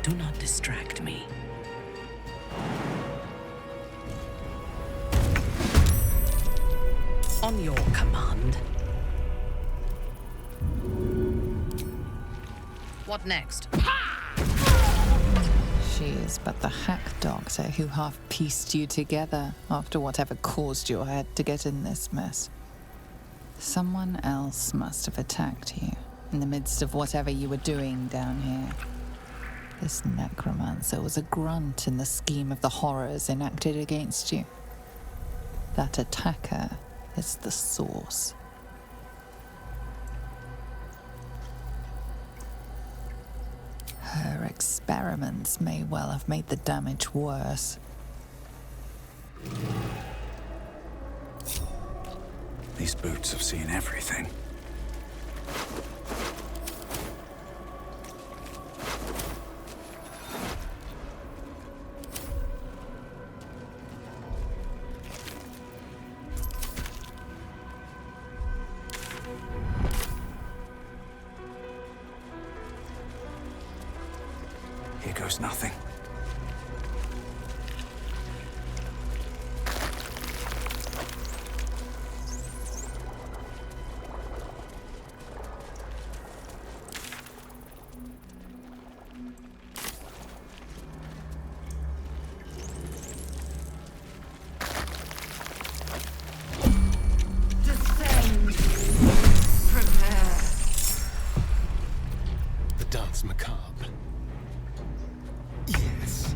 Do not distract me. On your command. What next? She is but the hack doctor who half pieced you together after whatever caused your head to get in this mess. Someone else must have attacked you in the midst of whatever you were doing down here. This necromancer was a grunt in the scheme of the horrors enacted against you. That attacker is the source. Her experiments may well have made the damage worse. These boots have seen everything. Here goes nothing. Descend. Prepare. The dance macabre. Yes.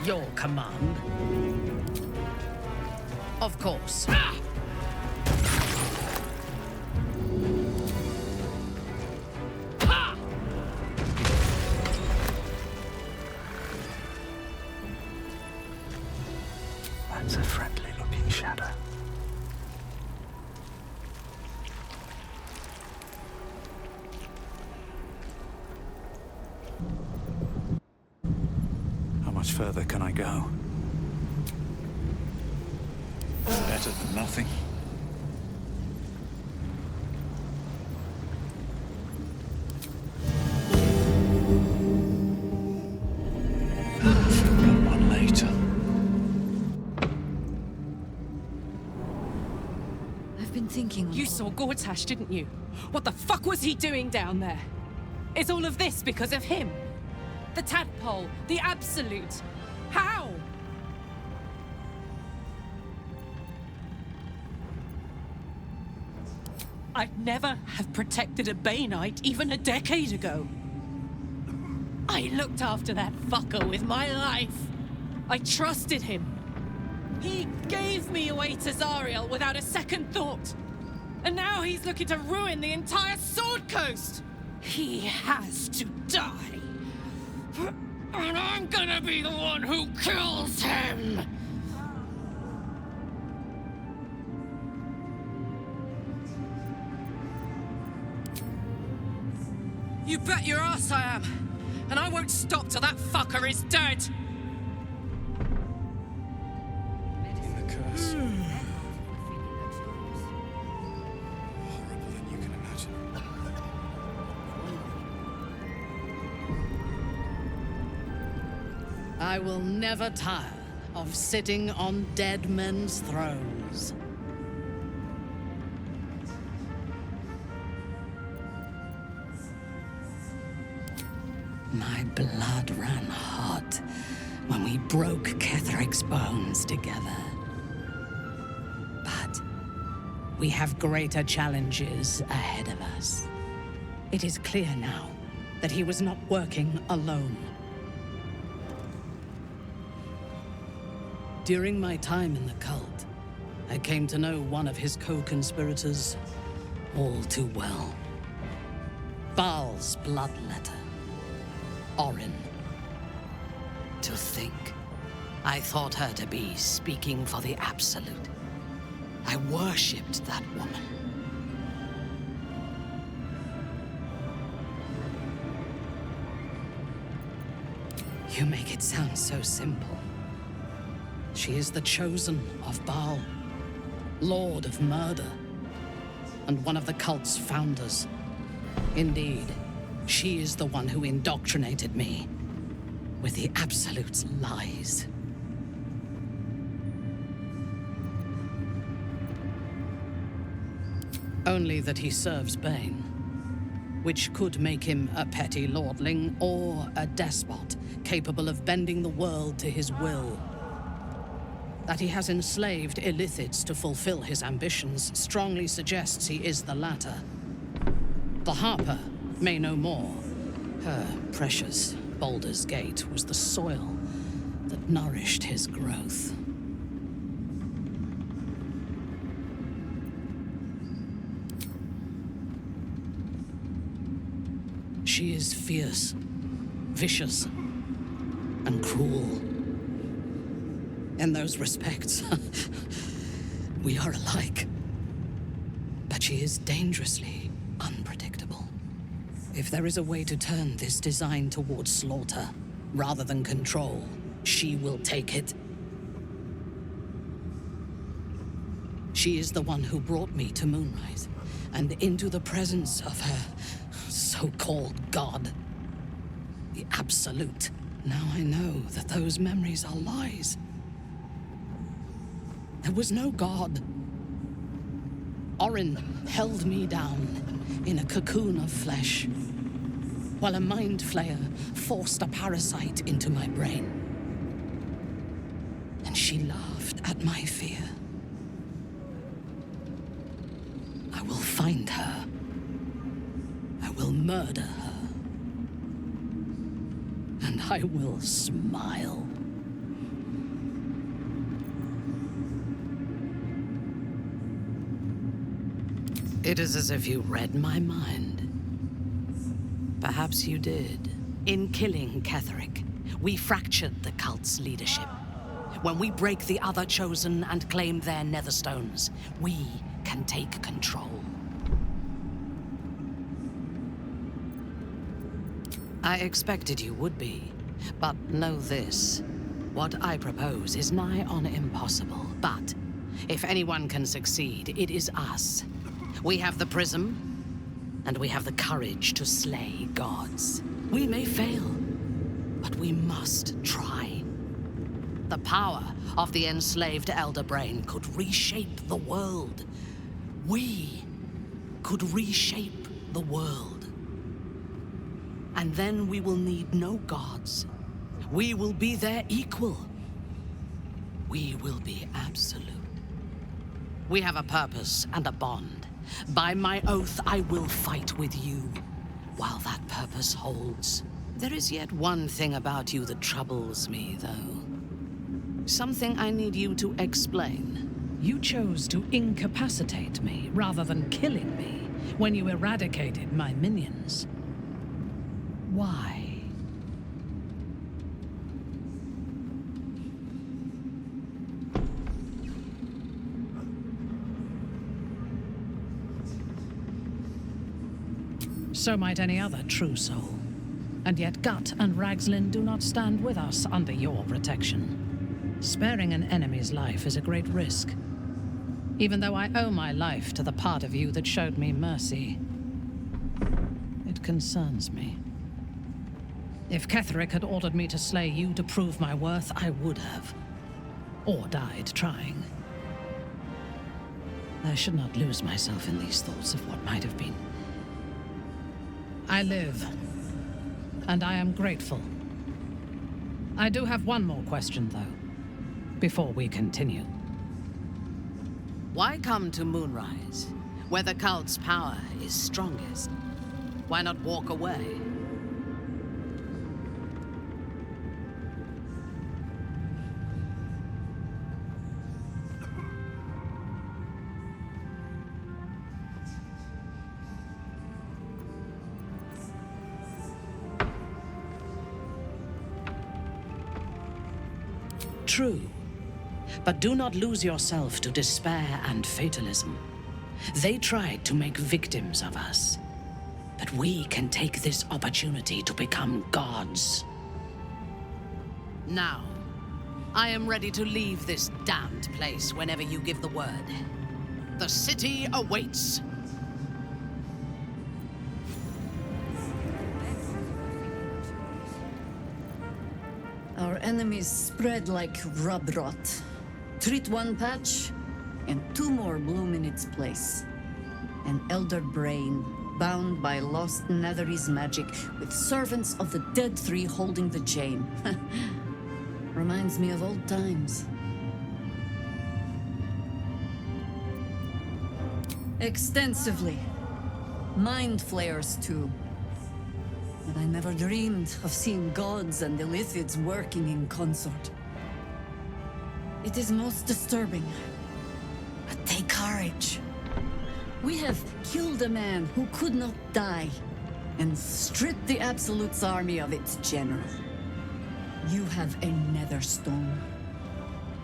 Your command. Of course. That's a friendly-looking shadow. How much further can I go? Better than nothing. One later. I've been thinking. You saw Gortash, didn't you? What the fuck was he doing down there? Is all of this because of him? The Tadpole, the Absolute. How? I'd never have protected a Bay Knight even a decade ago. I looked after that fucker with my life. I trusted him. He gave me away to Zariel without a second thought. And now he's looking to ruin the entire Sword Coast. He has to die. And I'm gonna be the one who kills him! You bet your ass I am! And I won't stop till that fucker is dead! The curse. Horrible than you can imagine. I will never tire of sitting on dead men's thrones. My blood ran hot when we broke Ketheric's bones together. But we have greater challenges ahead of us. It is clear now that he was not working alone. During my time in the cult, I came to know one of his co-conspirators all too well. Baal's bloodletter. Orin. To think, I thought her to be speaking for the Absolute. I worshipped that woman. You make it sound so simple. She is the chosen of Baal, Lord of Murder, and one of the cult's founders. Indeed, she is the one who indoctrinated me with the Absolute's lies. Only that he serves Bane, which could make him a petty lordling or a despot capable of bending the world to his will. That he has enslaved illithids to fulfill his ambitions strongly suggests he is the latter. The Harper may know more. Her precious Baldur's Gate was the soil that nourished his growth. She is fierce, vicious, and cruel. In those respects, we are alike. But she is dangerously unpredictable. If there is a way to turn this design towards slaughter, rather than control, she will take it. She is the one who brought me to Moonrise, and into the presence of her so-called god. The Absolute. Now I know that those memories are lies. There was no god. Orin held me down in a cocoon of flesh, while a mind flayer forced a parasite into my brain. And she laughed at my fear. I will find her. I will murder her. And I will smile. It is as if you read my mind. Perhaps you did. In killing Ketheric, we fractured the cult's leadership. When we break the other Chosen and claim their Netherstones, we can take control. I expected you would be, but know this. What I propose is nigh on impossible, but if anyone can succeed, it is us. We have the prism, and we have the courage to slay gods. We may fail, but we must try. The power of the enslaved Elder Brain could reshape the world. We could reshape the world. And then we will need no gods. We will be their equal. We will be absolute. We have a purpose and a bond. By my oath, I will fight with you while that purpose holds. There is yet one thing about you that troubles me, though. Something I need you to explain. You chose to incapacitate me rather than killing me when you eradicated my minions. Why? So might any other true soul. And yet Gut and Ragslin do not stand with us under your protection. Sparing an enemy's life is a great risk. Even though I owe my life to the part of you that showed me mercy, it concerns me. If Ketheric had ordered me to slay you to prove my worth, I would have. Or died trying. I should not lose myself in these thoughts of what might have been. I live, and I am grateful. I do have one more question, though, before we continue. Why come to Moonrise, where the cult's power is strongest? Why not walk away? True, but do not lose yourself to despair and fatalism. They tried to make victims of us, but we can take this opportunity to become gods. Now, I am ready to leave this damned place whenever you give the word. The city awaits. Our enemies spread like rub rot. Treat one patch, and two more bloom in its place. An elder brain, bound by lost Netherese magic, with servants of the dead three holding the chain. Reminds me of old times. Extensively. Mind flayers, too. And I never dreamed of seeing gods and Illithids working in consort. It is most disturbing. But take courage. We have killed a man who could not die, and stripped the Absolute's army of its general. You have a Netherstone,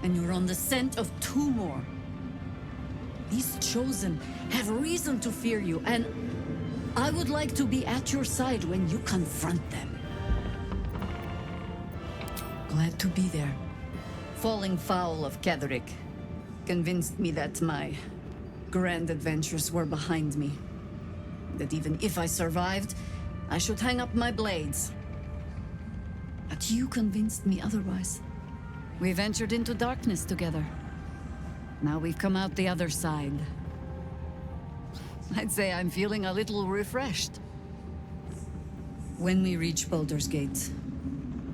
and you're on the scent of two more. These Chosen have reason to fear you, and I would like to be at your side when you confront them. Glad to be there. Falling foul of Ketheric convinced me that my grand adventures were behind me. That even if I survived, I should hang up my blades. But you convinced me otherwise. We ventured into darkness together. Now we've come out the other side. I'd say I'm feeling a little refreshed. When we reach Baldur's Gate,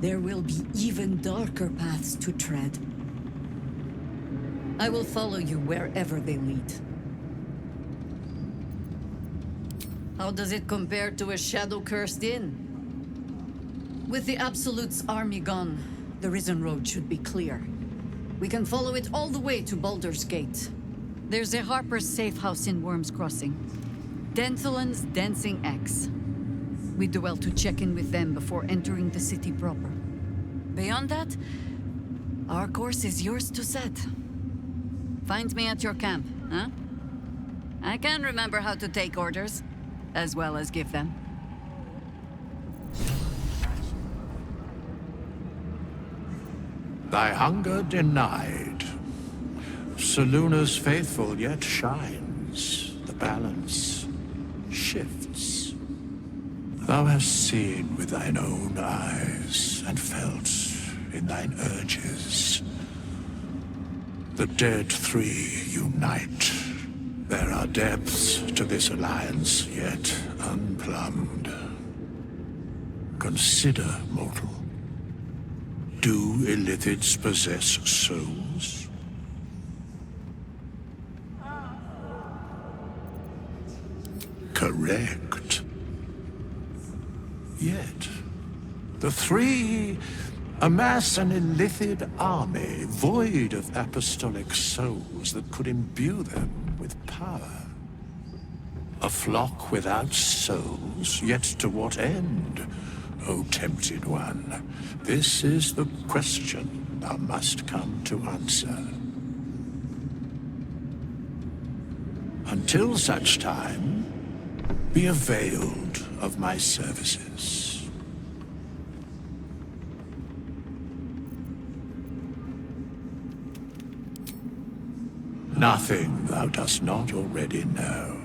there will be even darker paths to tread. I will follow you wherever they lead. How does it compare to a shadow-cursed inn? With the Absolute's army gone, the Risen Road should be clear. We can follow it all the way to Baldur's Gate. There's a Harper's safe house in Worm's Crossing. Denthalan's Dancing Axe. We do well to check in with them before entering the city proper. Beyond that, Our course is yours to set. Find me at your camp, huh? I can remember how to take orders, as well as give them. Thy hunger denied. Soluna's faithful yet shines. The balance shifts. Thou hast seen with thine own eyes and felt in thine urges. The dead three unite. There are depths to this alliance yet unplumbed. Consider, mortal. Do illithids possess souls? Correct. Yet, the three amass an illithid army void of apostolic souls that could imbue them with power. A flock without souls, yet to what end, O tempted one? This is the question thou must come to answer. Until such time, be availed of my services. Nothing thou dost not already know.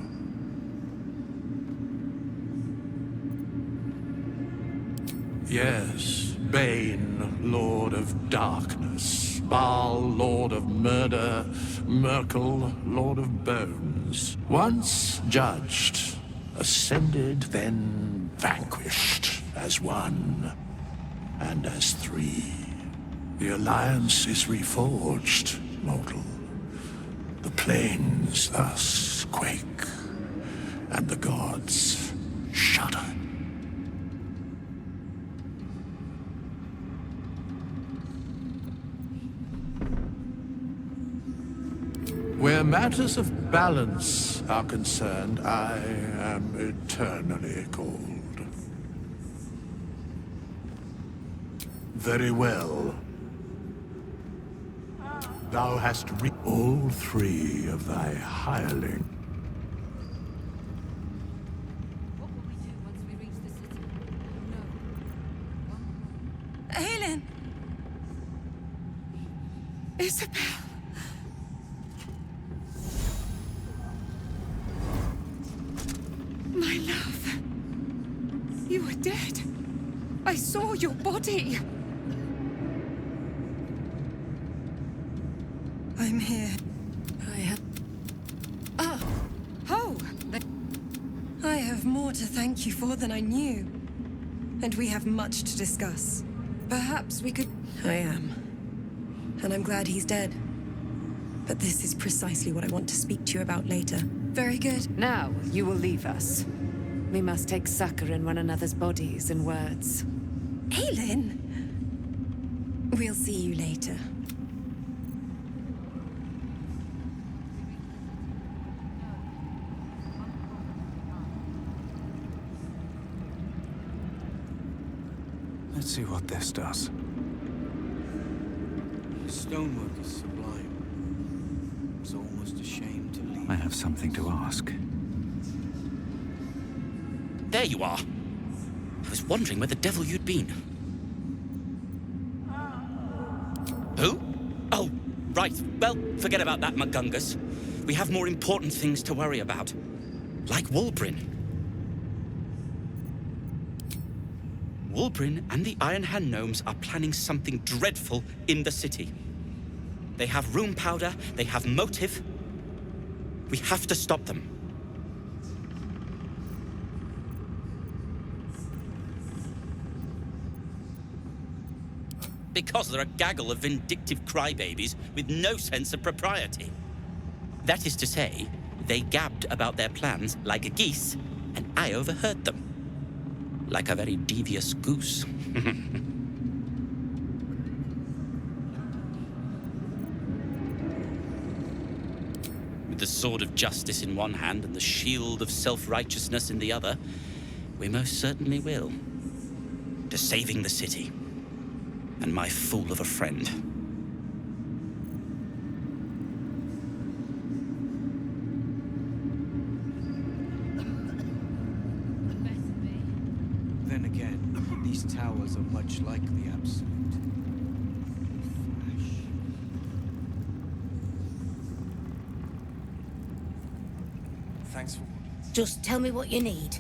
Yes, Bane, Lord of Darkness, Baal, Lord of Murder, Myrkul, Lord of Bones. Once judged, ascended, then vanquished, as one, and as three. The alliance is reforged, mortal. The plains thus quake, and the gods shudder. Where matters of balance are concerned, I am eternally cold. Very well. Thou hast all three of thy hireling. Aelin! Isabel! My love. You were dead. I saw your body. I'm here. I have... I have more to thank you for than I knew. And we have much to discuss. Perhaps we could... I am. And I'm glad he's dead. But this is precisely what I want to speak to you about later. Very good. Now, you will leave us. We must take succor in one another's bodies and words. Aelin! We'll see you later. Let's see what this does. The stonework is sublime. It's almost a shame to leave. I have something to ask. There you are. I was wondering where the devil you'd been. Who? Oh, right. Well, forget about that, McGungus. We have more important things to worry about. Like Wulbrin. Wulbrin and the Iron Hand Gnomes are planning something dreadful in the city. They have room powder, they have motive. We have to stop them. Because they're a gaggle of vindictive crybabies with no sense of propriety. That is to say, they gabbed about their plans like a geese, and I overheard them. Like a very devious goose. With the sword of justice in one hand and the shield of self-righteousness in the other, we most certainly will. To saving the city. And my fool of a friend. These towers are much like the Absolute. Thanks for... Just tell me what you need.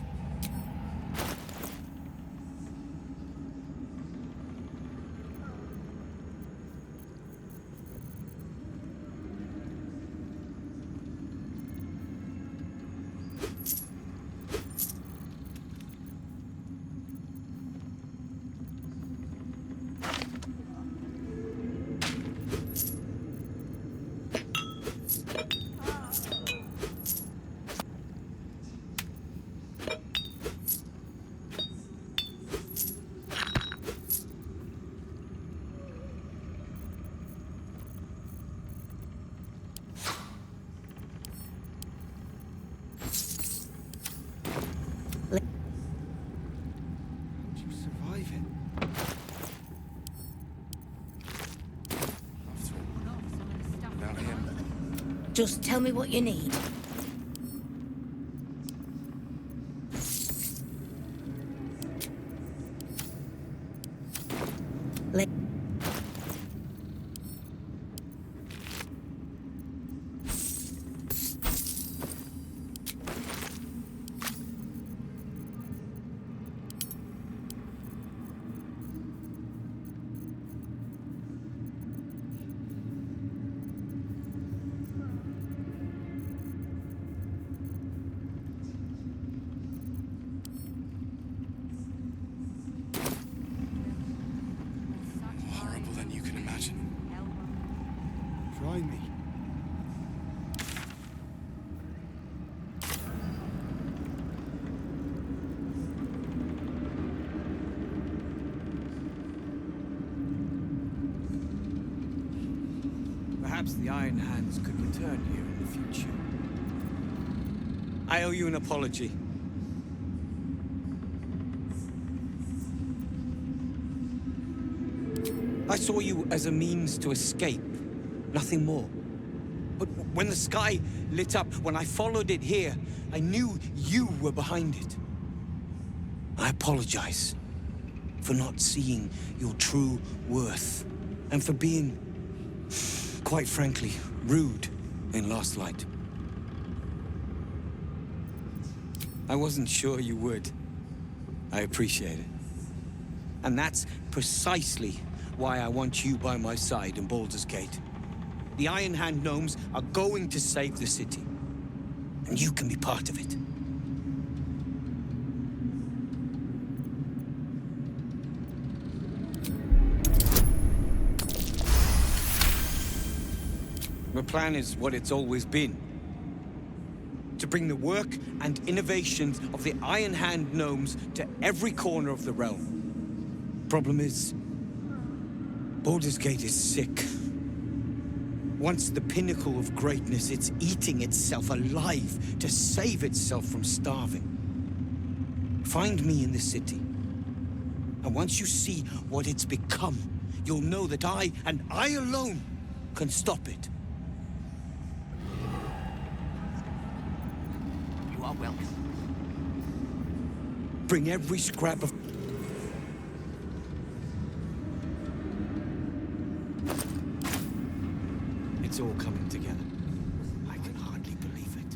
Just tell me what you need. Try me. Perhaps the Iron Hands could return here in the future. I owe you an apology. I saw you as a means to escape, nothing more. But when the sky lit up, when I followed it here, I knew you were behind it. I apologize for not seeing your true worth, and for being, quite frankly, rude in Last Light. I wasn't sure you would. I appreciate it. And that's precisely why I want you by my side in Baldur's Gate. The Iron Hand gnomes are going to save the city, and you can be part of it. The plan is what it's always been. To bring the work and innovations of the Iron Hand gnomes to every corner of the realm. Problem is, Baldur's Gate is sick. Once the pinnacle of greatness, it's eating itself alive to save itself from starving. Find me in the city. And once you see what it's become, you'll know that I, and I alone, can stop it. You are welcome. Bring every scrap of... It's all coming together. I can hardly believe it.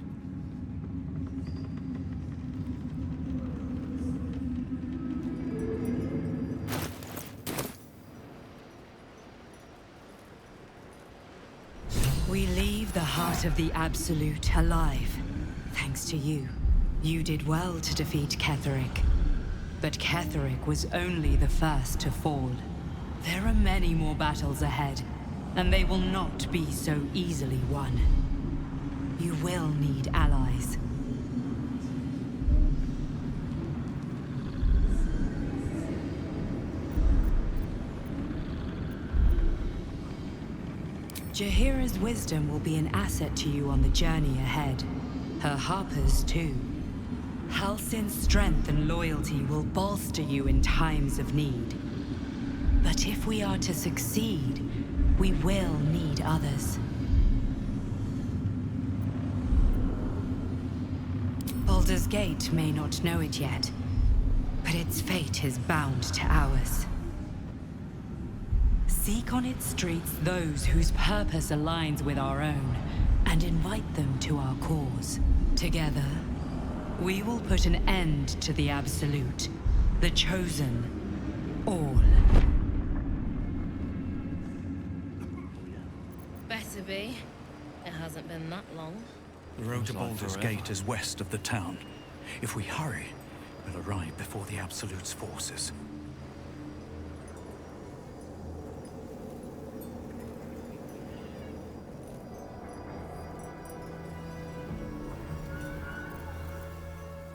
We leave the heart of the Absolute alive. Thanks to you. You did well to defeat Ketheric. But Ketheric was only the first to fall. There are many more battles ahead, and they will not be so easily won. You will need allies. Jaheira's wisdom will be an asset to you on the journey ahead. Her harpers, too. Halsin's strength and loyalty will bolster you in times of need. But if we are to succeed, we will need others. Baldur's Gate may not know it yet, But its fate is bound to ours. Seek on its streets those whose purpose aligns with our own, and invite them to our cause. Together, we will put an end to the Absolute, the Chosen, all. Better be. It hasn't been that long. The road to Baldur's Gate is west of the town. If we hurry, we'll arrive before the Absolute's forces.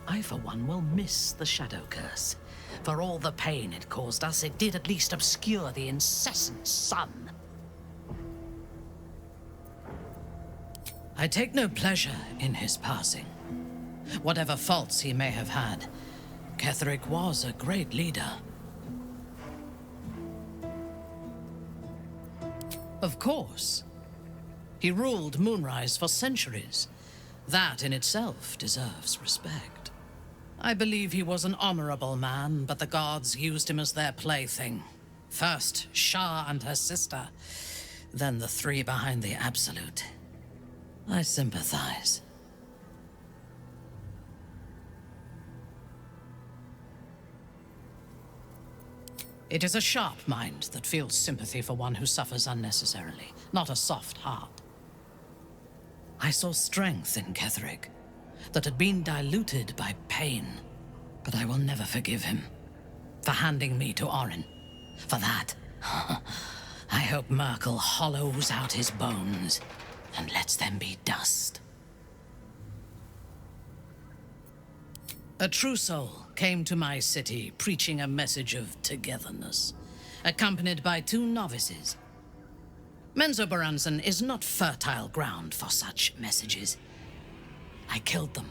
I, for one, will miss the Shadow Curse. For all the pain it caused us, it did at least obscure the incessant sun. I take no pleasure in his passing. Whatever faults he may have had, Ketheric was a great leader. Of course. He ruled Moonrise for centuries. That in itself deserves respect. I believe he was an honorable man, but the gods used him as their plaything. First, Shah and her sister, then the three behind the Absolute. I sympathize. It is a sharp mind that feels sympathy for one who suffers unnecessarily, not a soft heart. I saw strength in Ketheric that had been diluted by pain, but I will never forgive him for handing me to Orin. For that, I hope Myrkul hollows out his bones and lets them be dust. A true soul came to my city preaching a message of togetherness, accompanied by 2 novices. Menzoberranzan is not fertile ground for such messages. I killed them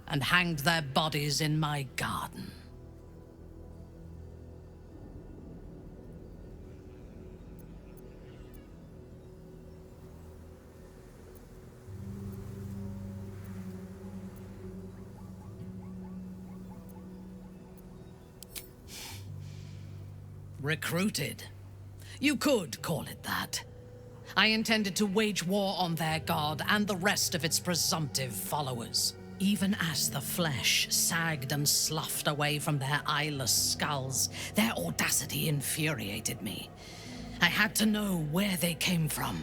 and hanged their bodies in my garden. Recruited. You could call it that. I intended to wage war on their god and the rest of its presumptive followers. Even as the flesh sagged and sloughed away from their eyeless skulls, their audacity infuriated me. I had to know where they came from.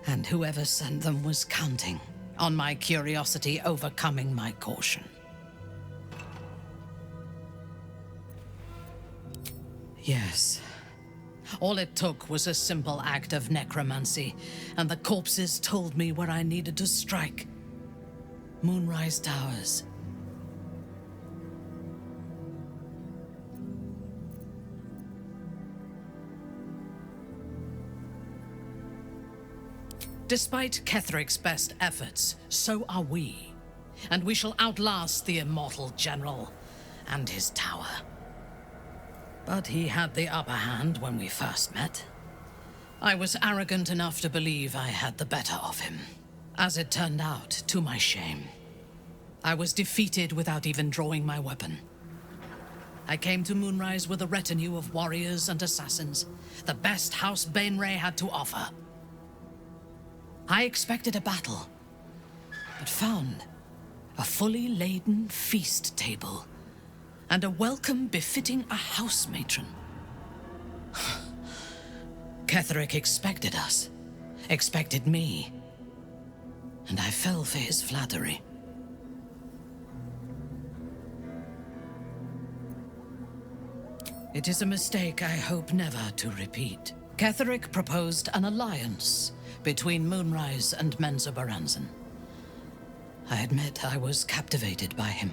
And whoever sent them was counting on my curiosity overcoming my caution. Yes. All it took was a simple act of necromancy, and the corpses told me where I needed to strike. Moonrise Towers. Despite Ketheric's best efforts, so are we. And we shall outlast the immortal general and his tower. But he had the upper hand when we first met. I was arrogant enough to believe I had the better of him. As it turned out, to my shame, I was defeated without even drawing my weapon. I came to Moonrise with a retinue of warriors and assassins, the best House Bainray had to offer. I expected a battle, but found a fully laden feast table and a welcome befitting a house matron. Ketheric expected us, expected me, and I fell for his flattery. It is a mistake I hope never to repeat. Ketheric proposed an alliance between Moonrise and Menzoberranzan. I admit I was captivated by him.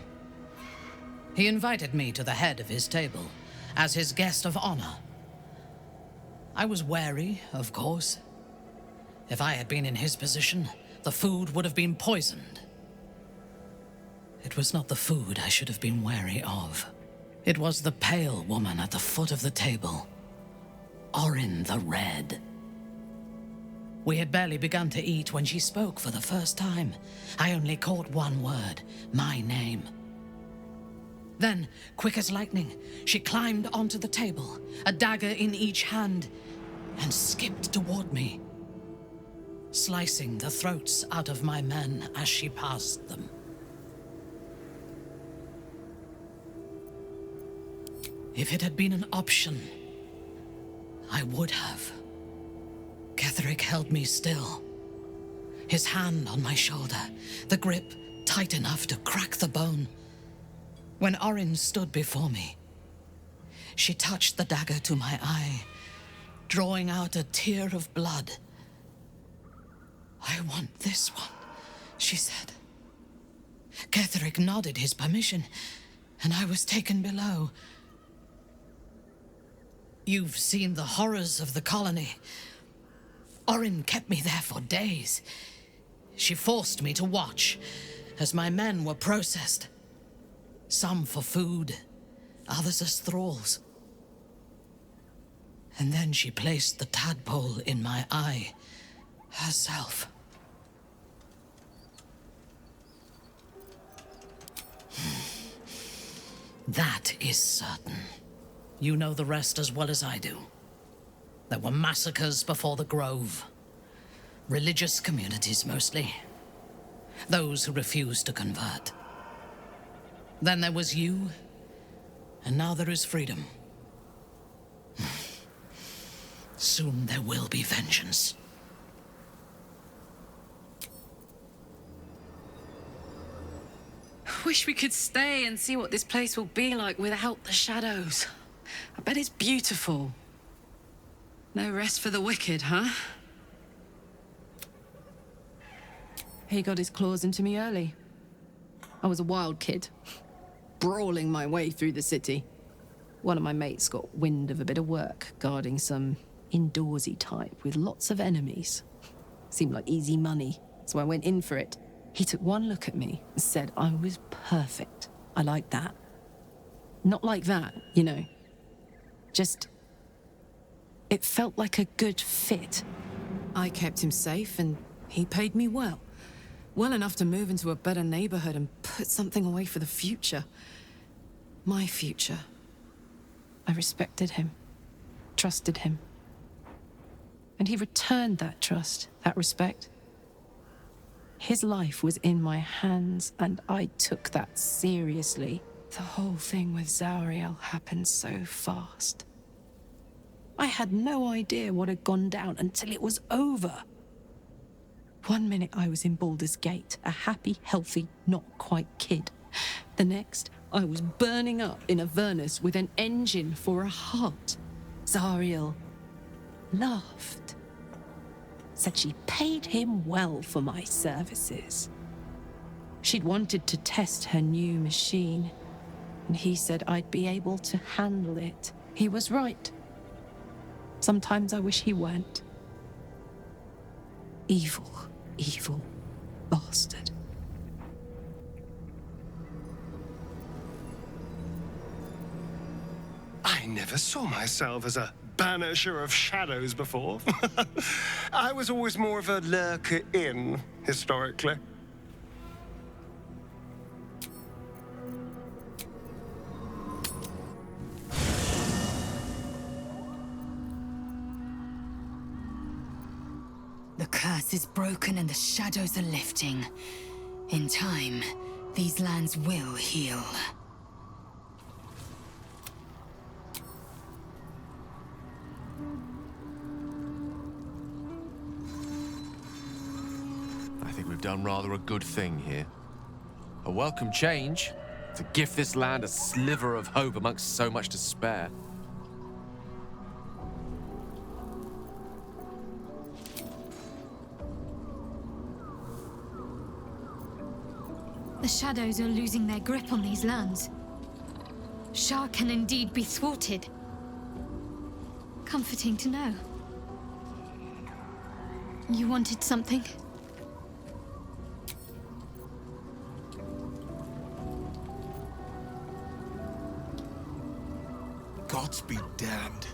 He invited me to the head of his table as his guest of honor. I was wary, of course. If I had been in his position, the food would have been poisoned. It was not the food I should have been wary of. It was the pale woman at the foot of the table, Orin the Red. We had barely begun to eat when she spoke for the first time. I only caught one word, my name. Then, quick as lightning, she climbed onto the table, a dagger in each hand, and skipped toward me, slicing the throats out of my men as she passed them. If it had been an option, I would have. Ketheric held me still, his hand on my shoulder, the grip tight enough to crack the bone. When Orin stood before me, she touched the dagger to my eye, drawing out a tear of blood. "I want this one," she said. Ketheric nodded his permission, and I was taken below. You've seen the horrors of the colony. Orin kept me there for days. She forced me to watch as my men were processed. Some for food, others as thralls. And then she placed the tadpole in my eye herself. That is certain. You know the rest as well as I do. There were massacres before the Grove. Religious communities mostly. Those who refused to convert. Then there was you, and now there is freedom. Soon there will be vengeance. Wish we could stay and see what this place will be like without the shadows. I bet it's beautiful. No rest for the wicked, huh? He got his claws into me early. I was a wild kid, brawling my way through the city. One of my mates got wind of a bit of work guarding some indoorsy type with lots of enemies. Seemed like easy money, so I went in for it. He took one look at me and said I was perfect. I like that. Not like that, you know. Just... it felt like a good fit. I kept him safe and he paid me well. Well enough to move into a better neighborhood and put something away for the future. My future. I respected him, trusted him. And he returned that trust, that respect. His life was in my hands, and I took that seriously. The whole thing with Zariel happened so fast. I had no idea what had gone down until it was over. One minute I was in Baldur's Gate, a happy, healthy, not quite kid. The next, I was burning up in Avernus with an engine for a heart. Zariel laughed. Said she paid him well for my services. She'd wanted to test her new machine, and he said I'd be able to handle it. He was right. Sometimes I wish he weren't. Evil, evil bastard. I never saw myself as a banisher of shadows before. I was always more of a lurker-in, historically. The curse is broken and the shadows are lifting. In time, these lands will heal. I think we've done rather a good thing here. A welcome change to gift this land a sliver of hope amongst so much despair. The shadows are losing their grip on these lands. Shah can indeed be thwarted. Comforting to know. You wanted something? Gods be damned.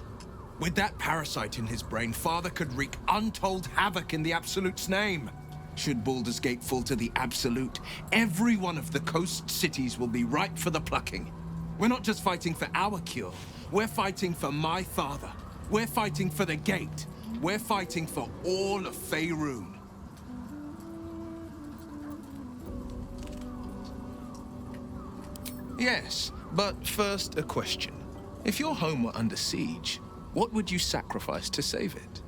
With that parasite in his brain, Father could wreak untold havoc in the Absolute's name. Should Baldur's Gate fall to the Absolute, every one of the coast cities will be ripe for the plucking. We're not just fighting for our cure. We're fighting for my father. We're fighting for the gate. We're fighting for all of Faerun. Yes, but first a question. If your home were under siege, what would you sacrifice to save it?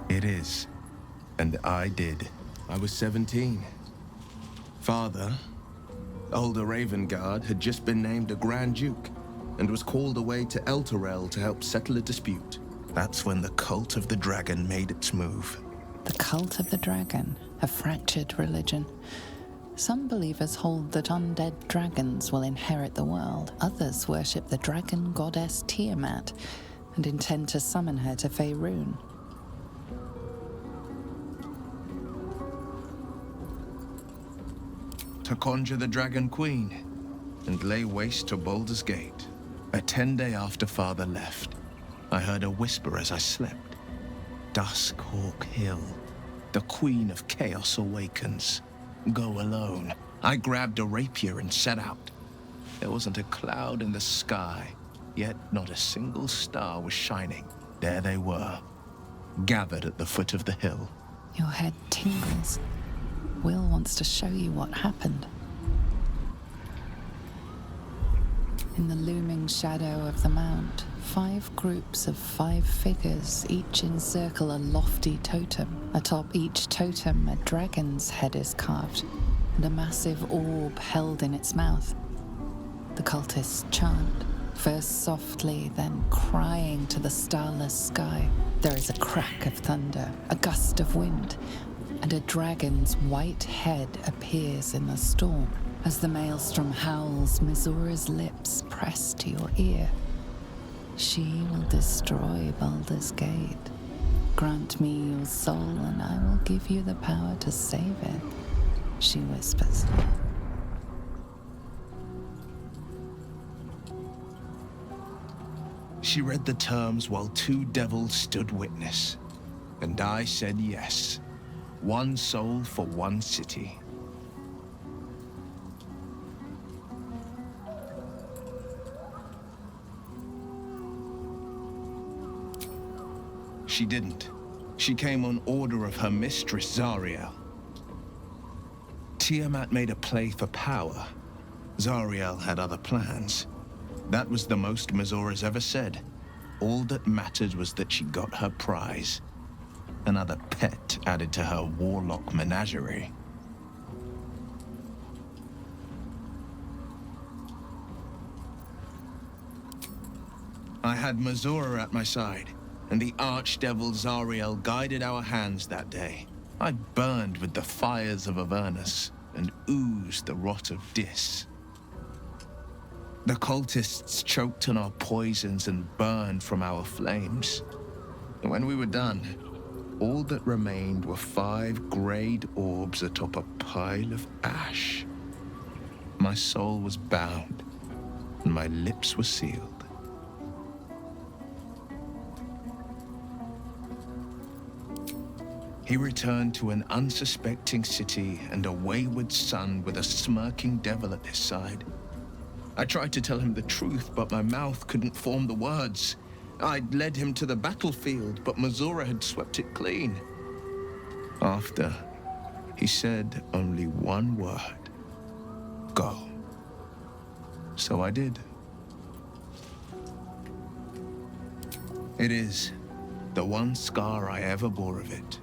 It is. And I did. I was 17. Father, older Ravengard, had just been named a Grand Duke and was called away to Elturel to help settle a dispute. That's when the cult of the dragon made its move. The cult of the dragon, a fractured religion. Some believers hold that undead dragons will inherit the world. Others worship the dragon goddess Tiamat and intend to summon her to Faerun. To conjure the Dragon Queen and lay waste to Baldur's Gate. 10 days after Father left, I heard a whisper as I slept. Duskhawk Hill. The Queen of Chaos awakens. Go alone. I grabbed a rapier and set out. There wasn't a cloud in the sky, yet not a single star was shining. There they were, gathered at the foot of the hill. Your head tingles. Will wants to show you what happened. In the looming shadow of the mount, 5 groups of 5 figures each encircle a lofty totem. Atop each totem, a dragon's head is carved, and a massive orb held in its mouth. The cultists chant, first softly, then crying to the starless sky. There is a crack of thunder, a gust of wind, and a dragon's white head appears in the storm. As the maelstrom howls, Mizura's lips press to your ear. She will destroy Baldur's Gate. Grant me your soul, and I will give you the power to save it, she whispers. She read the terms while 2 devils stood witness, and I said yes. 1 soul for 1 city. She didn't. She came on order of her mistress, Zariel. Tiamat made a play for power. Zariel had other plans. That was the most Mizura's ever said. All that mattered was that she got her prize. Another pet added to her warlock menagerie. I had Mizura at my side, and the archdevil Zariel guided our hands that day. I burned with the fires of Avernus and oozed the rot of Dis. The cultists choked on our poisons and burned from our flames. And when we were done, all that remained were 5 grayed orbs atop a pile of ash. My soul was bound, and my lips were sealed. He returned to an unsuspecting city and a wayward son with a smirking devil at his side. I tried to tell him the truth, but my mouth couldn't form the words. I'd led him to the battlefield, but Mizura had swept it clean. After, he said only 1 word. Go. So I did. It is the 1 scar I ever bore of it.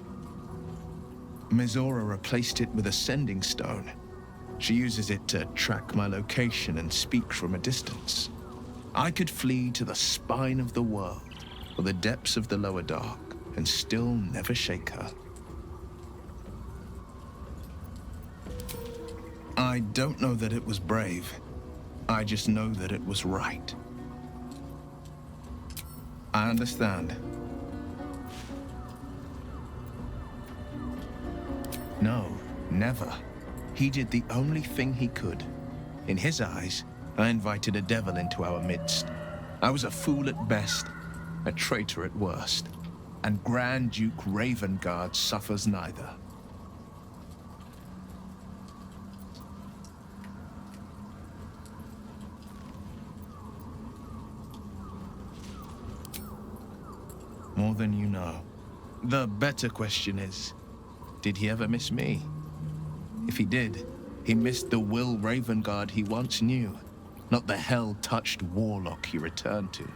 Mizura replaced it with a sending stone. She uses it to track my location and speak from a distance. I could flee to the spine of the world, or the depths of the lower dark, and still never shake her. I don't know that it was brave. I just know that it was right. I understand. No, never. He did the only thing he could. In his eyes, I invited a devil into our midst. I was a fool at best, a traitor at worst. and Grand Duke Ravengard suffers neither. More than you know. The better question is, did he ever miss me? If he did, he missed the Will Ravengard he once knew, not the hell-touched warlock he returned to.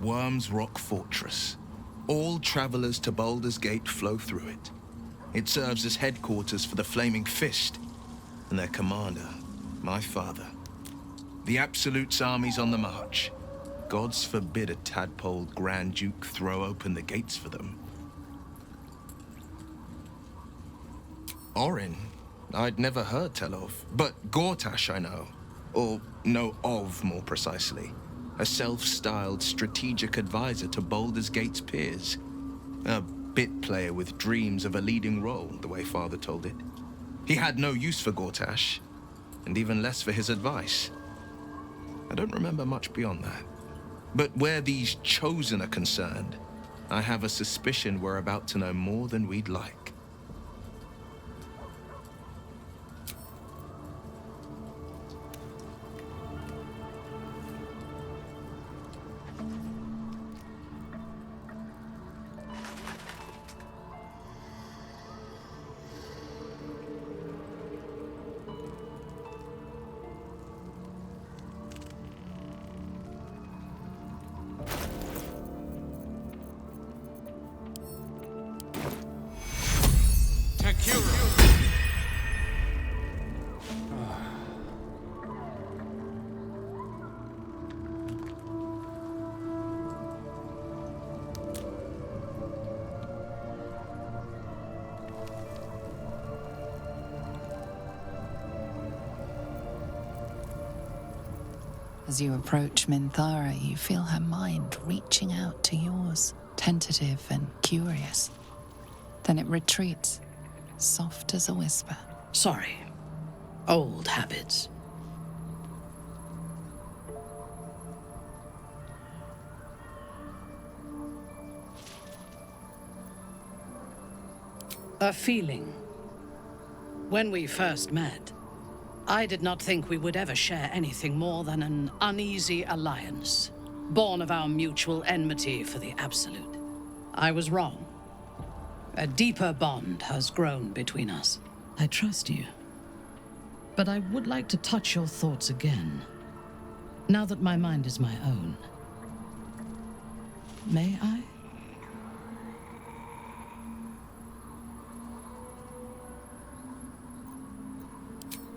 Worm's Rock Fortress. All travelers to Baldur's Gate flow through it. It serves as headquarters for the Flaming Fist, and their commander, my father. The Absolute's army's on the march. Gods forbid a Tadpole Grand Duke throw open the gates for them. Orin, I'd never heard tell of, but Gortash I know. Or know of, more precisely. A self-styled strategic advisor to Baldur's Gate's peers. A bit player with dreams of a leading role, the way Father told it. He had no use for Gortash, and even less for his advice. I don't remember much beyond that. But where these Chosen are concerned, I have a suspicion we're about to know more than we'd like. As you approach Minthara, you feel her mind reaching out to yours, tentative and curious. Then it retreats, soft as a whisper. Sorry. Old habits. A feeling. When we first met, I did not think we would ever share anything more than an uneasy alliance, born of our mutual enmity for the Absolute. I was wrong. A deeper bond has grown between us. I trust you. But I would like to touch your thoughts again, now that my mind is my own. May I?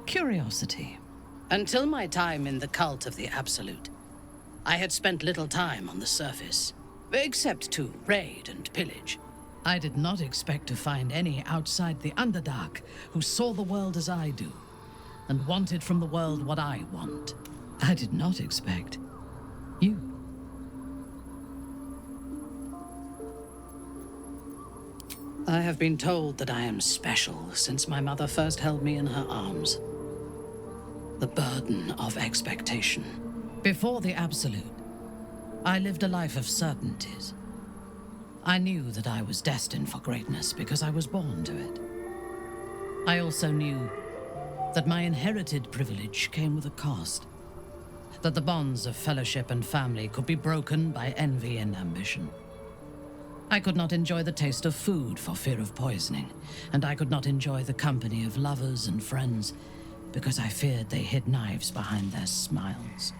Curiosity. Until my time in the cult of the Absolute, I had spent little time on the surface, except to raid and pillage. I did not expect to find any outside the Underdark who saw the world as I do, and wanted from the world what I want. I did not expect you. I have been told that I am special since my mother first held me in her arms. The burden of expectation. Before the Absolute, I lived a life of certainties. I knew that I was destined for greatness because I was born to it. I also knew that my inherited privilege came with a cost. That the bonds of fellowship and family could be broken by envy and ambition. I could not enjoy the taste of food for fear of poisoning, and I could not enjoy the company of lovers and friends because I feared they hid knives behind their smiles.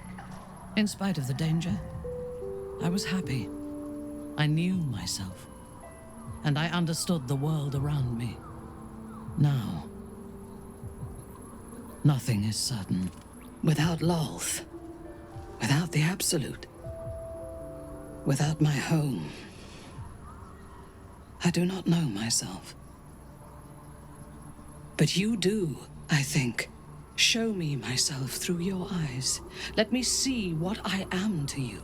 In spite of the danger, I was happy. I knew myself, and I understood the world around me. Now, nothing is certain. Without Lolth, without the Absolute, without my home, I do not know myself. But you do, I think. Show me myself through your eyes. Let me see what I am to you.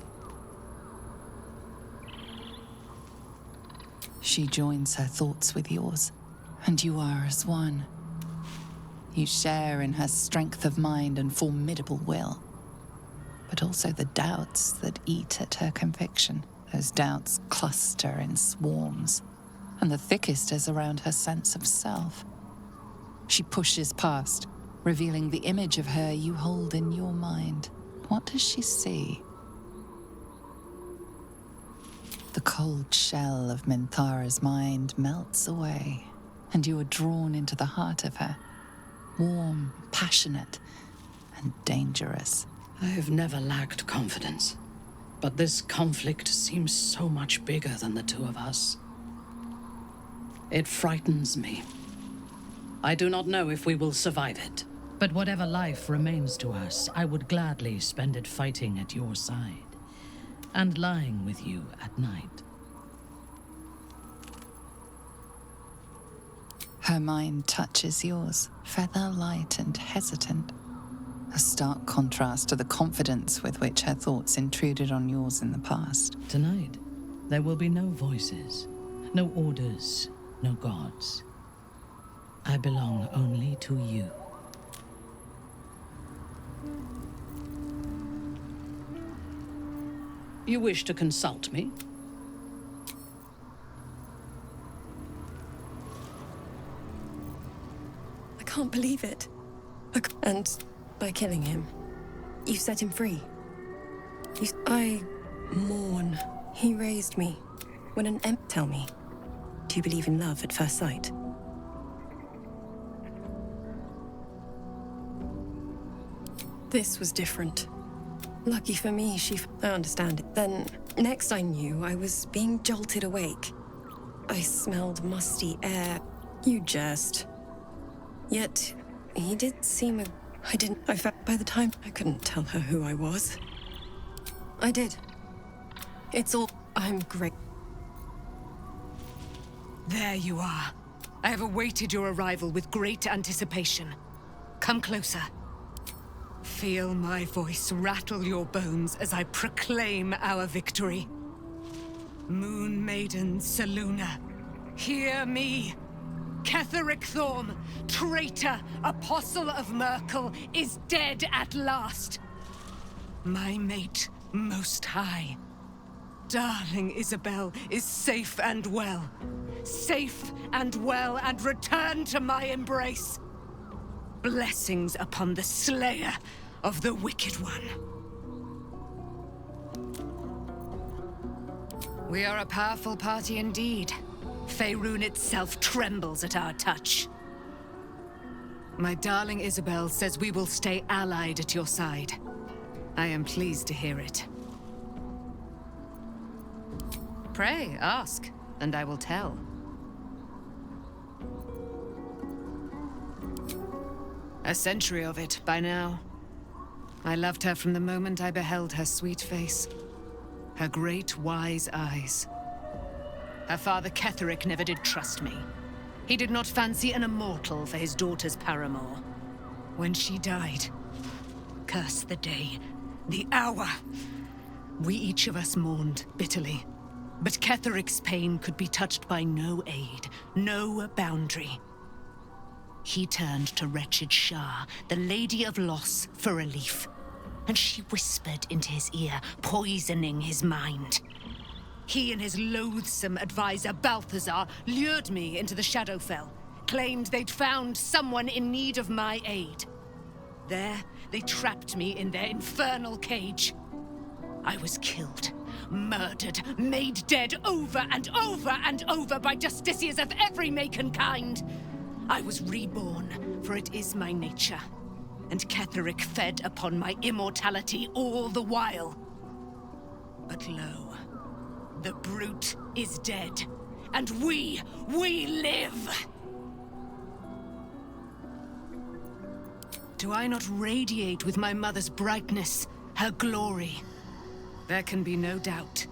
She joins her thoughts with yours, and you are as one. You share in her strength of mind and formidable will, but also the doubts that eat at her conviction. Those doubts cluster in swarms, and the thickest is around her sense of self. She pushes past, revealing the image of her you hold in your mind. What does she see? The cold shell of Minthara's mind melts away, and you are drawn into the heart of her, warm, passionate, and dangerous. I have never lacked confidence, but this conflict seems so much bigger than the two of us. It frightens me. I do not know if we will survive it, but whatever life remains to us, I would gladly spend it fighting at your side and lying with you at night. Her mind touches yours, feather light and hesitant. A stark contrast to the confidence with which her thoughts intruded on yours in the past. Tonight, there will be no voices, no orders, no gods. I belong only to you. You wish to consult me? I can't believe it. And by killing him, you set him free. I mourn. He raised me. When an imp tell me, do you believe in love at first sight? This was different. Lucky for me, I understand it. Then, next I knew, I was being jolted awake. I smelled musty air. You jest. Yet, he did seem I felt by the time I couldn't tell her who I was. I did. It's all... I'm great. There you are. I have awaited your arrival with great anticipation. Come closer. Feel my voice rattle your bones as I proclaim our victory. Moon Maiden Selûne, hear me. Ketheric Thorm, traitor, apostle of Myrkul, is dead at last. My mate, Most High. Darling Isabel is safe and well. Safe and well, and returned to my embrace. Blessings upon the slayer of the Wicked One. We are a powerful party indeed. Faerun itself trembles at our touch. My darling Isabel says we will stay allied at your side. I am pleased to hear it. Pray, ask, and I will tell. A century of it by now. I loved her from the moment I beheld her sweet face. Her great, wise eyes. Her father Ketheric never did trust me. He did not fancy an immortal for his daughter's paramour. When she died, curse the day, the hour. We each of us mourned bitterly. But Ketheric's pain could be touched by no aid, no boundary. He turned to wretched Shah, the Lady of Loss, for relief. And she whispered into his ear, poisoning his mind. He and his loathsome advisor, Balthazar, lured me into the Shadowfell, claimed they'd found someone in need of my aid. There, they trapped me in their infernal cage. I was killed, murdered, made dead over and over and over by justiciars of every make and kind. I was reborn, for it is my nature. And Ketheric fed upon my immortality all the while. But lo, the brute is dead, and we live! Do I not radiate with my mother's brightness, her glory? There can be no doubt.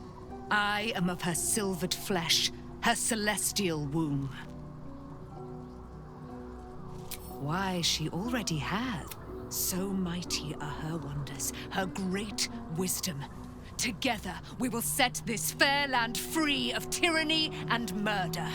I am of her silvered flesh, her celestial womb. Why, she already has. So mighty are her wonders, her great wisdom. Together, we will set this fair land free of tyranny and murder.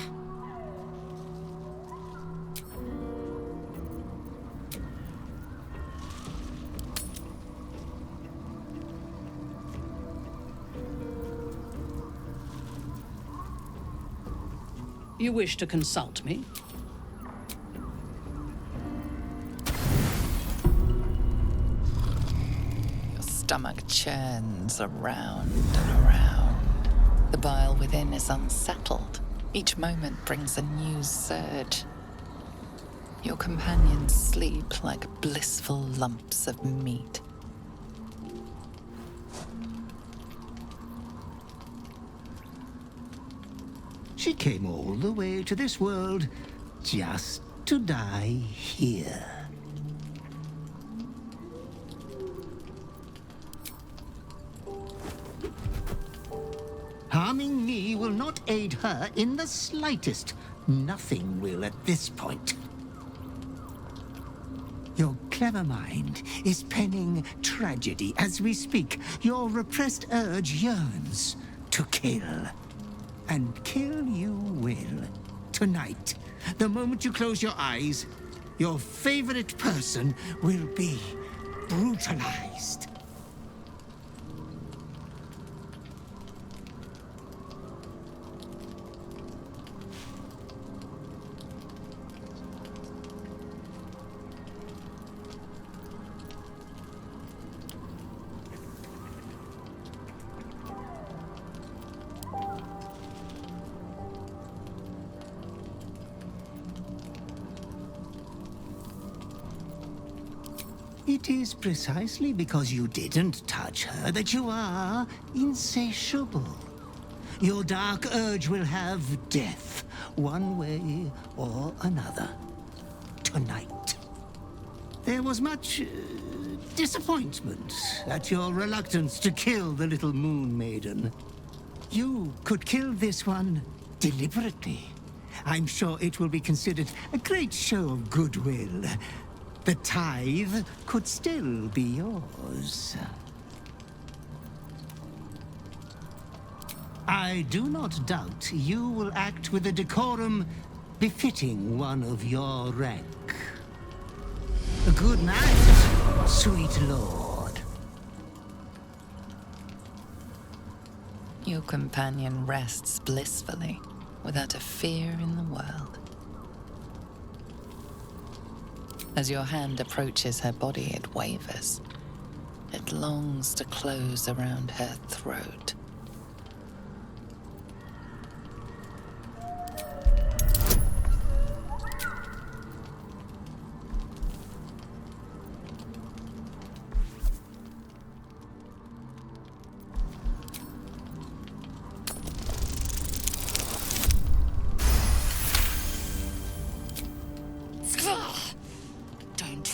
You wish to consult me? Your stomach churns around and around. The bile within is unsettled. Each moment brings a new surge. Your companions sleep like blissful lumps of meat. She came all the way to this world just to die here. Harming me will not aid her in the slightest. Nothing will at this point. Your clever mind is penning tragedy as we speak. Your repressed urge yearns to kill. And kill you will. Tonight, the moment you close your eyes, your favorite person will be brutalized. It is precisely because you didn't touch her that you are insatiable. Your dark urge will have death, one way or another. Tonight. There was much disappointment at your reluctance to kill the little moon maiden. You could kill this one deliberately. I'm sure it will be considered a great show of goodwill. The tithe could still be yours. I do not doubt you will act with a decorum befitting one of your rank. Good night, sweet lord. Your companion rests blissfully, without a fear in the world. As your hand approaches her body, it wavers. It longs to close around her throat.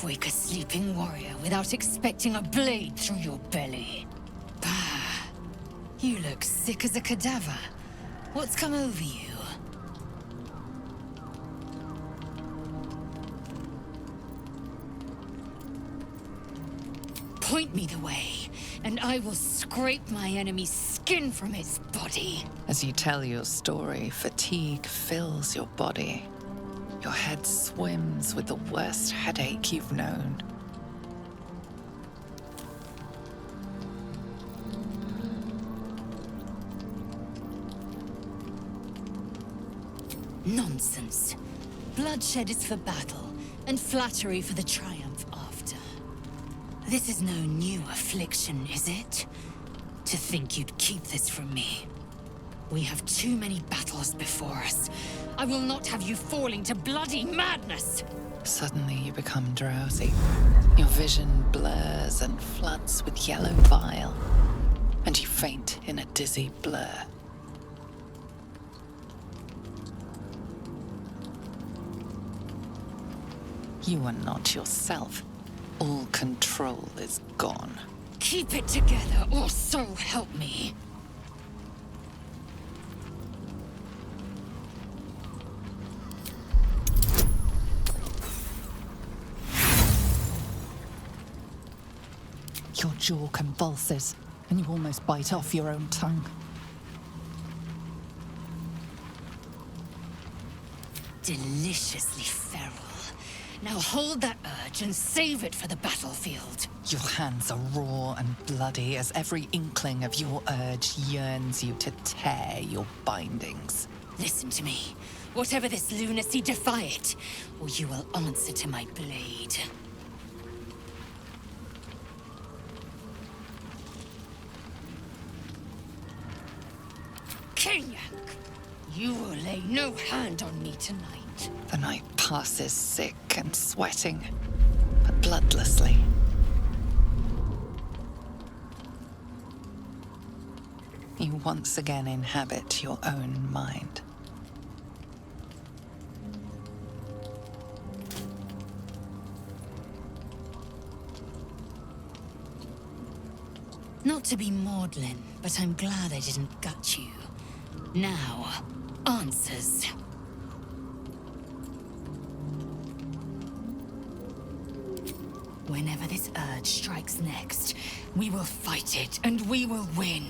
Wake a sleeping warrior without expecting a blade through your belly. Bah! You look sick as a cadaver. What's come over you? Point me the way, and I will scrape my enemy's skin from his body. As you tell your story, fatigue fills your body. Your head swims with the worst headache you've known. Nonsense. Bloodshed is for battle, and flattery for the triumph after. This is no new affliction, is it? To think you'd keep this from me. We have too many battles before us. I will not have you falling to bloody madness! Suddenly you become drowsy. Your vision blurs and floods with yellow bile, and you faint in a dizzy blur. You are not yourself. All control is gone. Keep it together, or so help me. Your jaw convulses, and you almost bite off your own tongue. Deliciously feral. Now hold that urge and save it for the battlefield. Your hands are raw and bloody as every inkling of your urge yearns you to tear your bindings. Listen to me. Whatever this lunacy, defy it, or you will answer to my blade. King! You will lay no hand on me tonight. The night passes sick and sweating, but bloodlessly. You once again inhabit your own mind. Not to be maudlin, but I'm glad I didn't gut you. Now, answers. Whenever this urge strikes next, we will fight it, and we will win.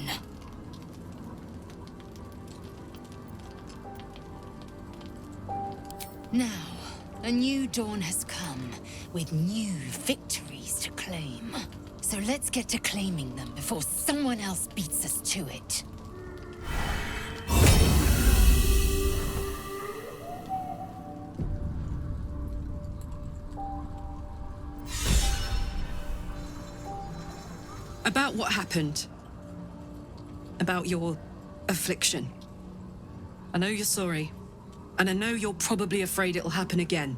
Now, a new dawn has come, with new victories to claim. So let's get to claiming them before someone else beats us to it. About what happened. About your affliction. I know you're sorry, and I know you're probably afraid it'll happen again.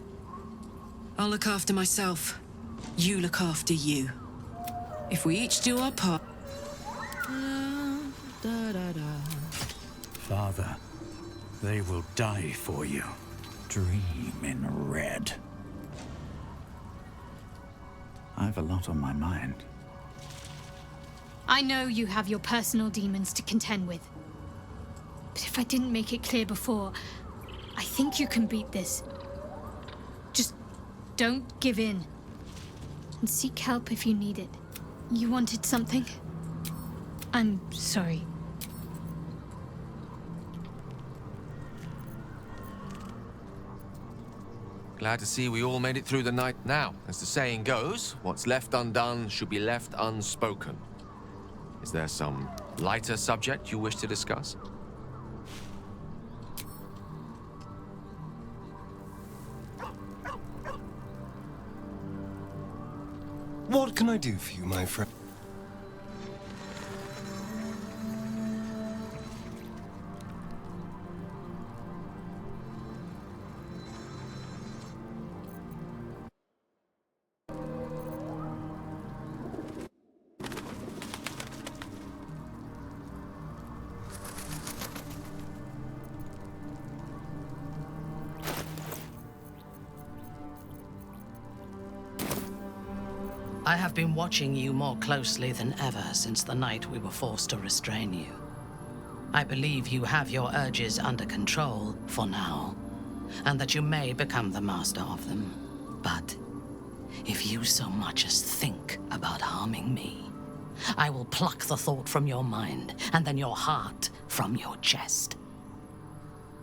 I'll look after myself. You look after you. If we each do our part... Father, they will die for you. Dream in red. I've a lot on my mind. I know you have your personal demons to contend with. But if I didn't make it clear before, I think you can beat this. Just don't give in. And seek help if you need it. You wanted something? I'm sorry. Glad to see we all made it through the night now. As the saying goes, what's left undone should be left unspoken. Is there some lighter subject you wish to discuss? What can I do for you, my friend? I have been watching you more closely than ever since the night we were forced to restrain you. I believe you have your urges under control for now, and that you may become the master of them. But if you so much as think about harming me, I will pluck the thought from your mind, and then your heart from your chest.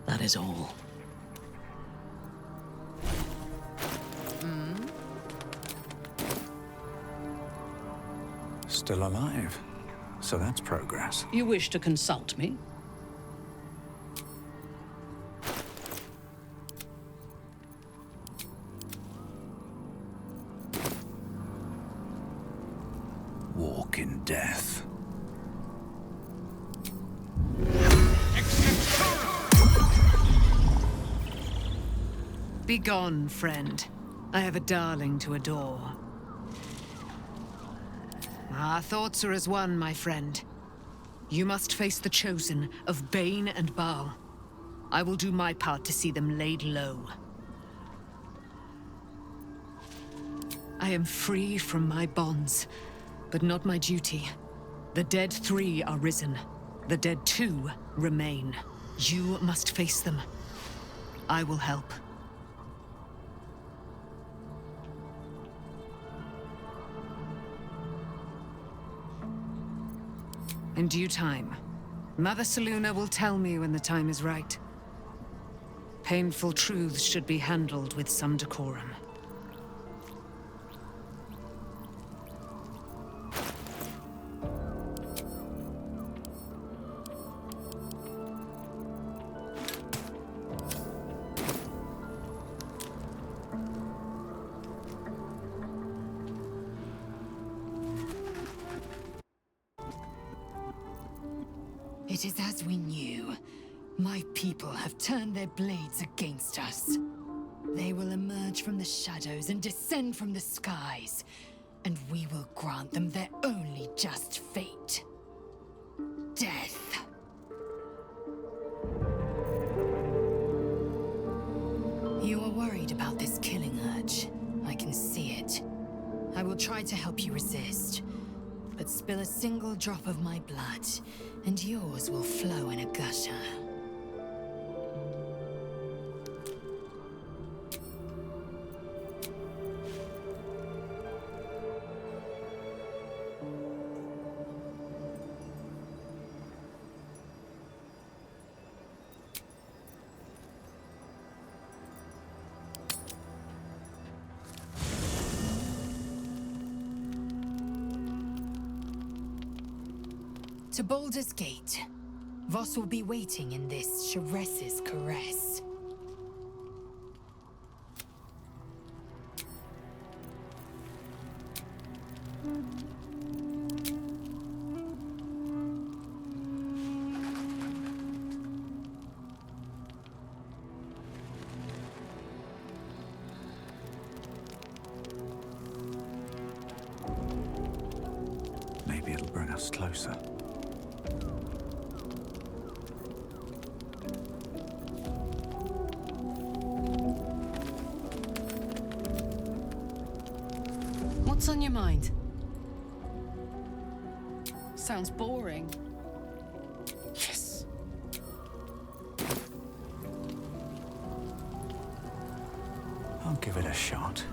That is all. Still alive. So that's progress. You wish to consult me? Walk in death. Begone, friend. I have a darling to adore. Our thoughts are as one, my friend. You must face the chosen of Bane and Baal. I will do my part to see them laid low. I am free from my bonds, but not my duty. The dead 3 are risen. The dead 2 remain. You must face them. I will help. In due time, Mother Selûne will tell me when the time is right. Painful truths should be handled with some decorum. It is as we knew. My people have turned their blades against us. They will emerge from the shadows and descend from the skies, and we will grant them their only just fate. Death. You are worried about this killing urge. I can see it. I will try to help you resist. But spill a single drop of my blood, and yours will flow in a gusher. To Baldur's Gate. Voss will be waiting in this Sharess's caress. Maybe it'll bring us closer. What's on your mind? Sounds boring. Yes. I'll give it a shot.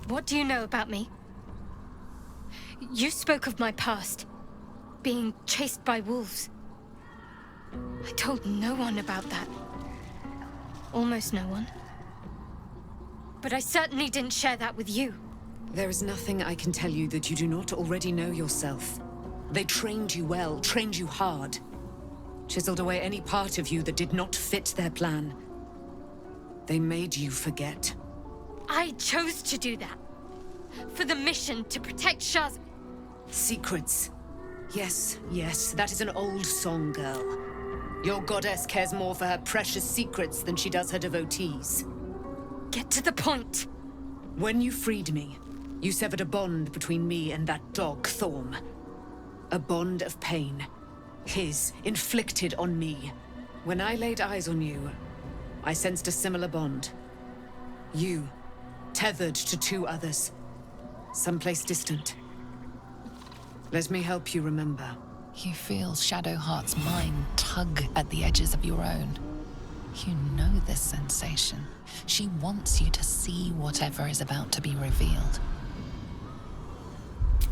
What do you know about me? You spoke of my past, being chased by wolves. I told no one about that. Almost no one. But I certainly didn't share that with you. There is nothing I can tell you that you do not already know yourself. They trained you well, trained you hard. Chiseled away any part of you that did not fit their plan. They made you forget. I chose to do that. For the mission to protect Shaz. Secrets. Yes, yes, that is an old song, girl. Your goddess cares more for her precious secrets than she does her devotees. Get to the point. When you freed me, you severed a bond between me and that dog, Thorm. A bond of pain. His, inflicted on me. When I laid eyes on you, I sensed a similar bond. You, tethered to two others. Someplace distant. Let me help you remember. You feel Shadowheart's mind tug at the edges of your own. You know this sensation. She wants you to see whatever is about to be revealed.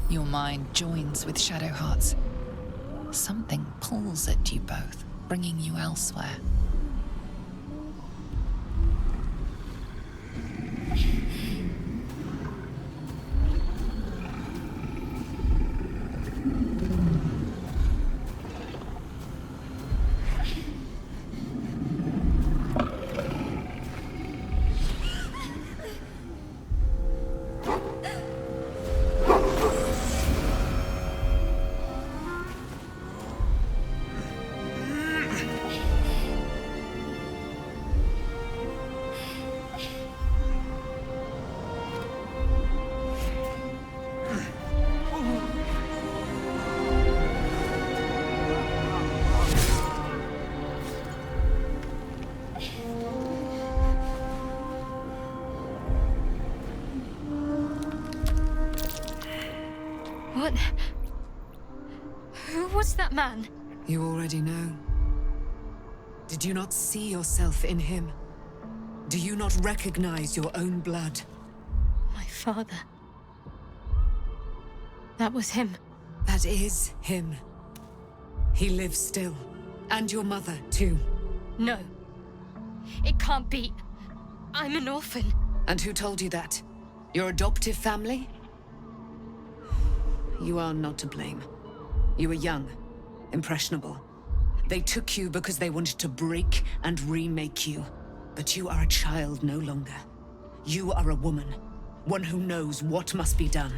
Your mind joins with Shadowheart's. Something pulls at you both, bringing you elsewhere. What? Who was that man? You already know. Did you not see yourself in him? Do you not recognize your own blood? My father. That was him. That is him. He lives still. And your mother, too. No. It can't be. I'm an orphan. And who told you that? Your adoptive family? You are not to blame. You were young, impressionable. They took you because they wanted to break and remake you. But you are a child no longer. You are a woman. One who knows what must be done.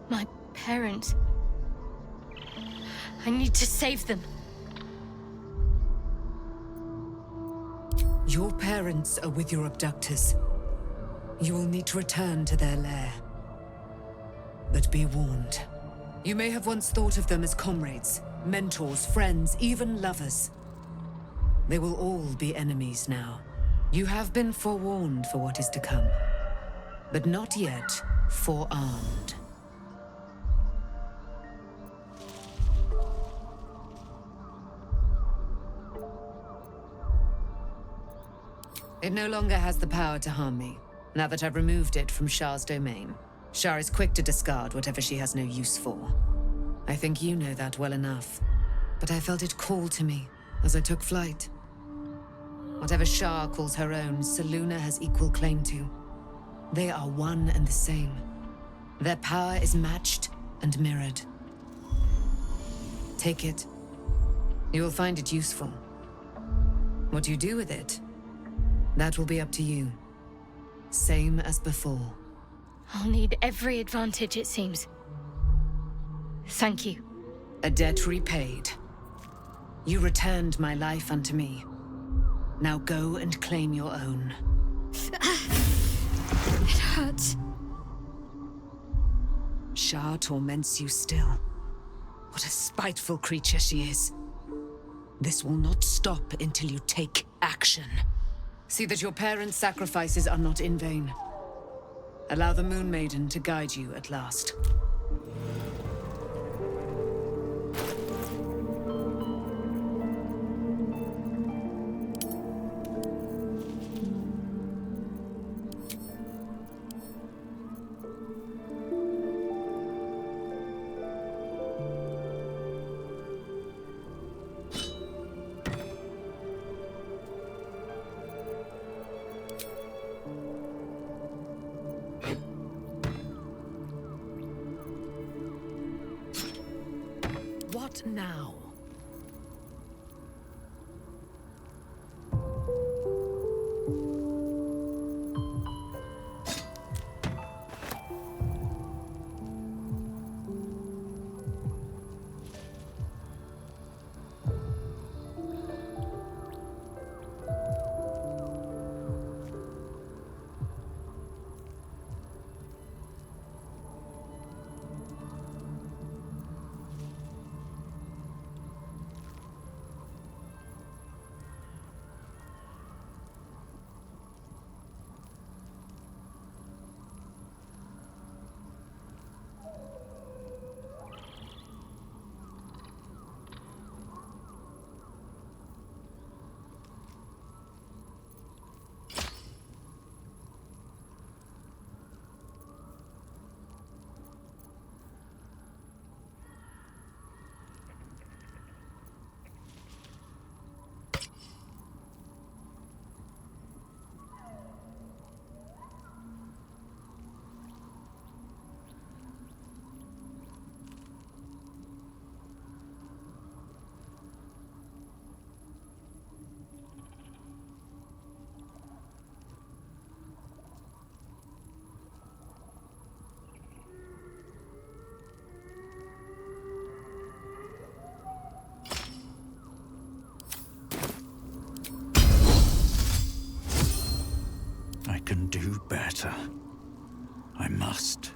My parents. I need to save them. Your parents are with your abductors. You will need to return to their lair. But be warned. You may have once thought of them as comrades, mentors, friends, even lovers. They will all be enemies now. You have been forewarned for what is to come, but not yet forearmed. It no longer has the power to harm me, now that I've removed it from Shah's domain. Shah is quick to discard whatever she has no use for. I think you know that well enough. But I felt it call to me as I took flight. Whatever Shah calls her own, Selûne has equal claim to. They are one and the same. Their power is matched and mirrored. Take it. You will find it useful. What you do with it, that will be up to you. Same as before. I'll need every advantage, it seems. Thank you. A debt repaid. You returned my life unto me. Now go and claim your own. It hurts. Shah torments you still. What a spiteful creature she is. This will not stop until you take action. See that your parents' sacrifices are not in vain. Allow the Moon Maiden to guide you at last. What now? I can do better. I must.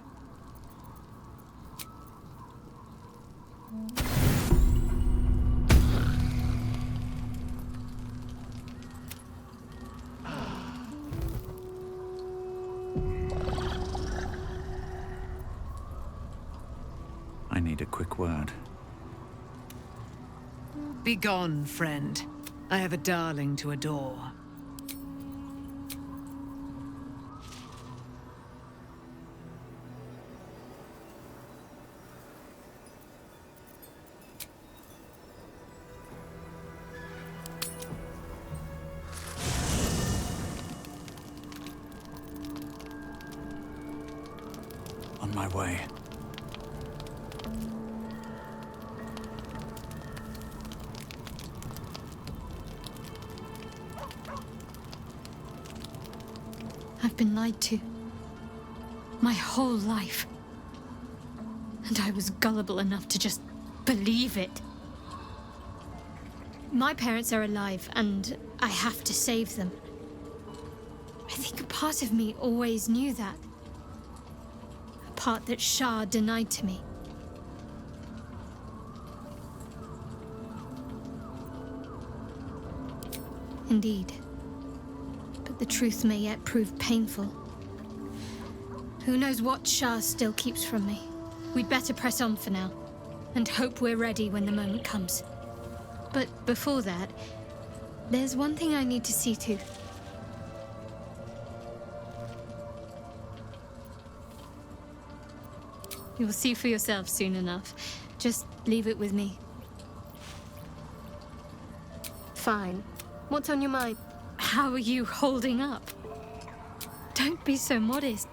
I need a quick word. Begone, friend. I have a darling to adore. on my way. I've been lied to. My whole life. And I was gullible enough to just believe it. My parents are alive, and I have to save them. I think a part of me always knew that. A part that Shah denied to me. Indeed. But the truth may yet prove painful. Who knows what Shah still keeps from me? We'd better press on for now, and hope we're ready when the moment comes. But before that, there's one thing I need to see to. You'll see for yourself soon enough. Just leave it with me. Fine. What's on your mind? How are you holding up? Don't be so modest.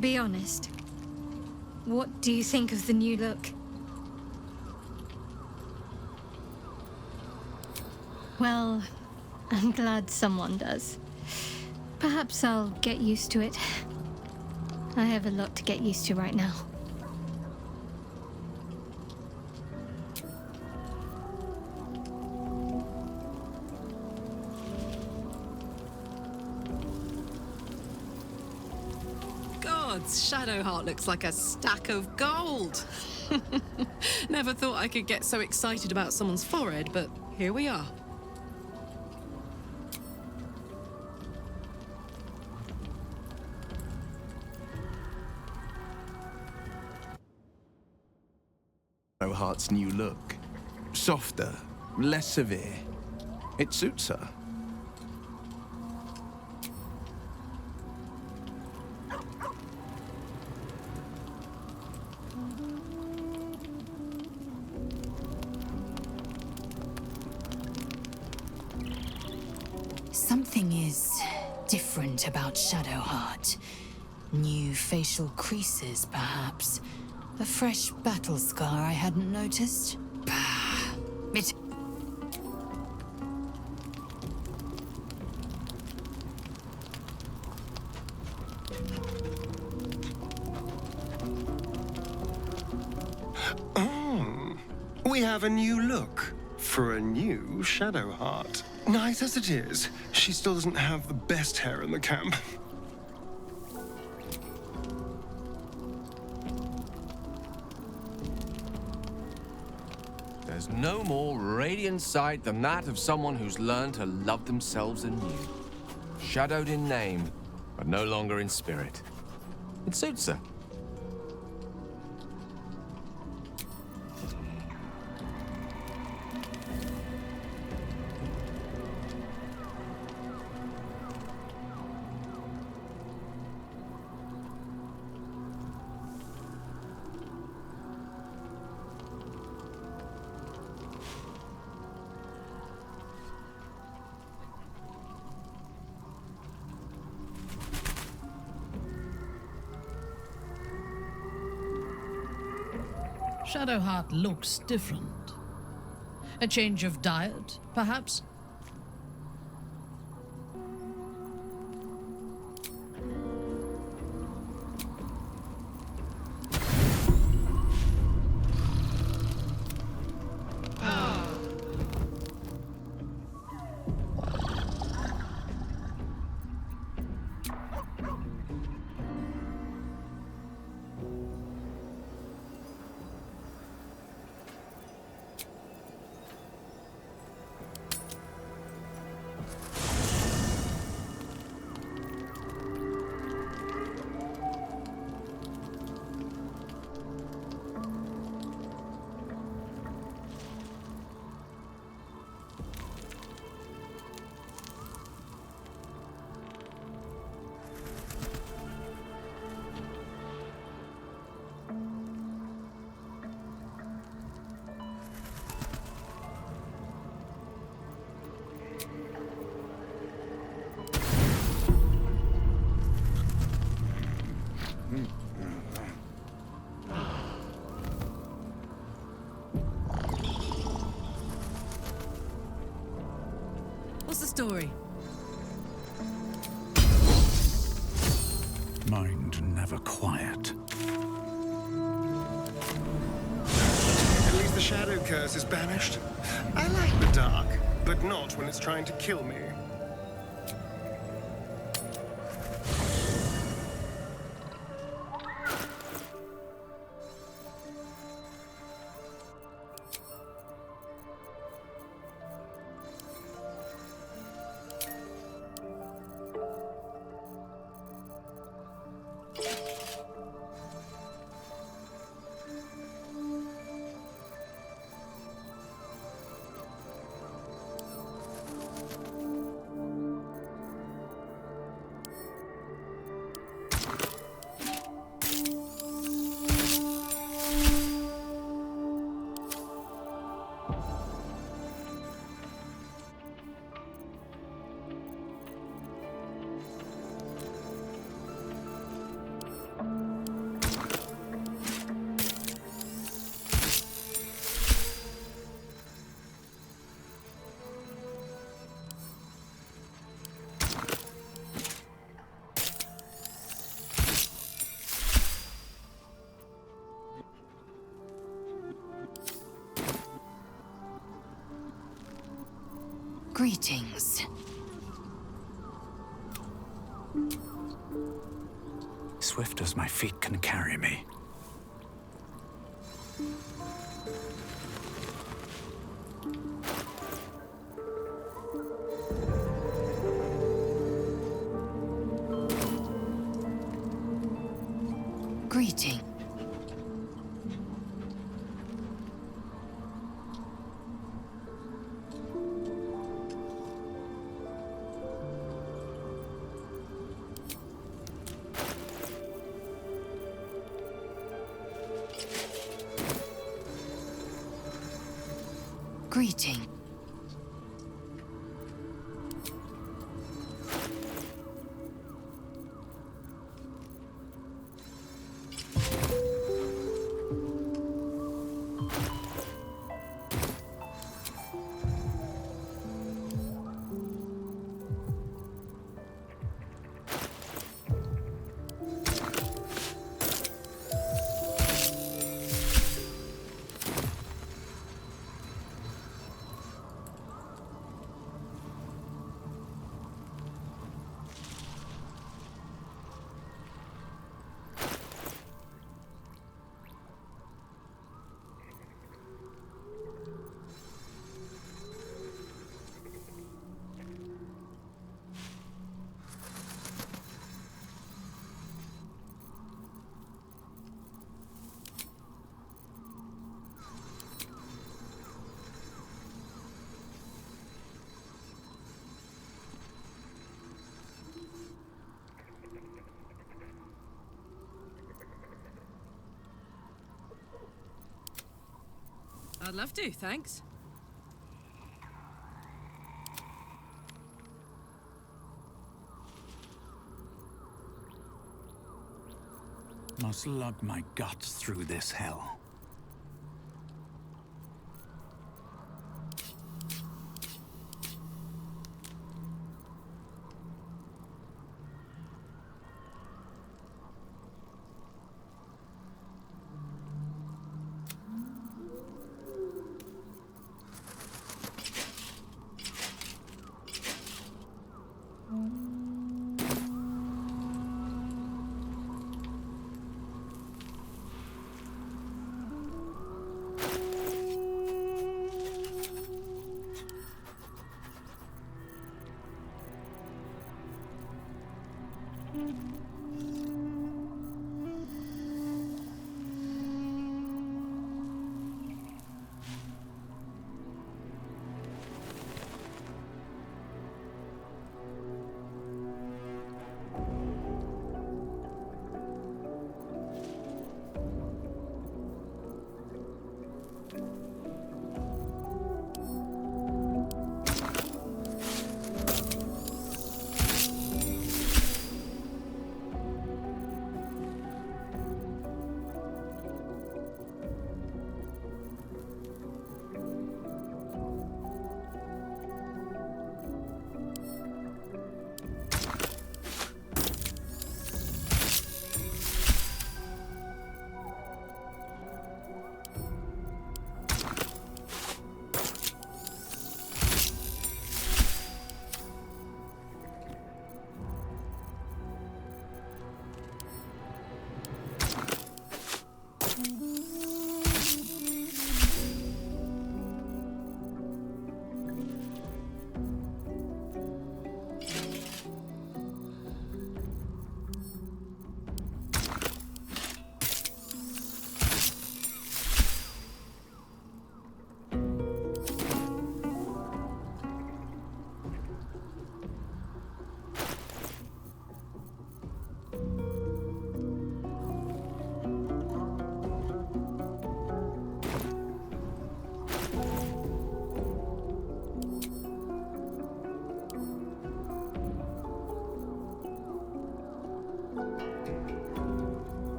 Be honest. What do you think of the new look? Well, I'm glad someone does. Perhaps I'll get used to it. I have a lot to get used to right now. Shadowheart looks like a stack of gold. Never thought I could get so excited about someone's forehead, but here we are. Shadowheart's new look. Softer, less severe. It suits her. Something is different about Shadowheart. New facial creases, perhaps. A fresh battle scar I hadn't noticed. Bah! It... Oh, we have a new look for a new Shadowheart. Nice as it is, she still doesn't have the best hair in the camp. There's no more radiant sight than that of someone who's learned to love themselves anew. Shadowed in name, but no longer in spirit. It suits her. Shadowheart looks different. A change of diet, perhaps? What's the story? Mind never quiet. At least the shadow curse is banished. I like the dark, but not when it's trying to kill me. Greetings. Swift as my feet can carry me. Greeting. Greeting. I'd love to, thanks. Must lug my guts through this hell.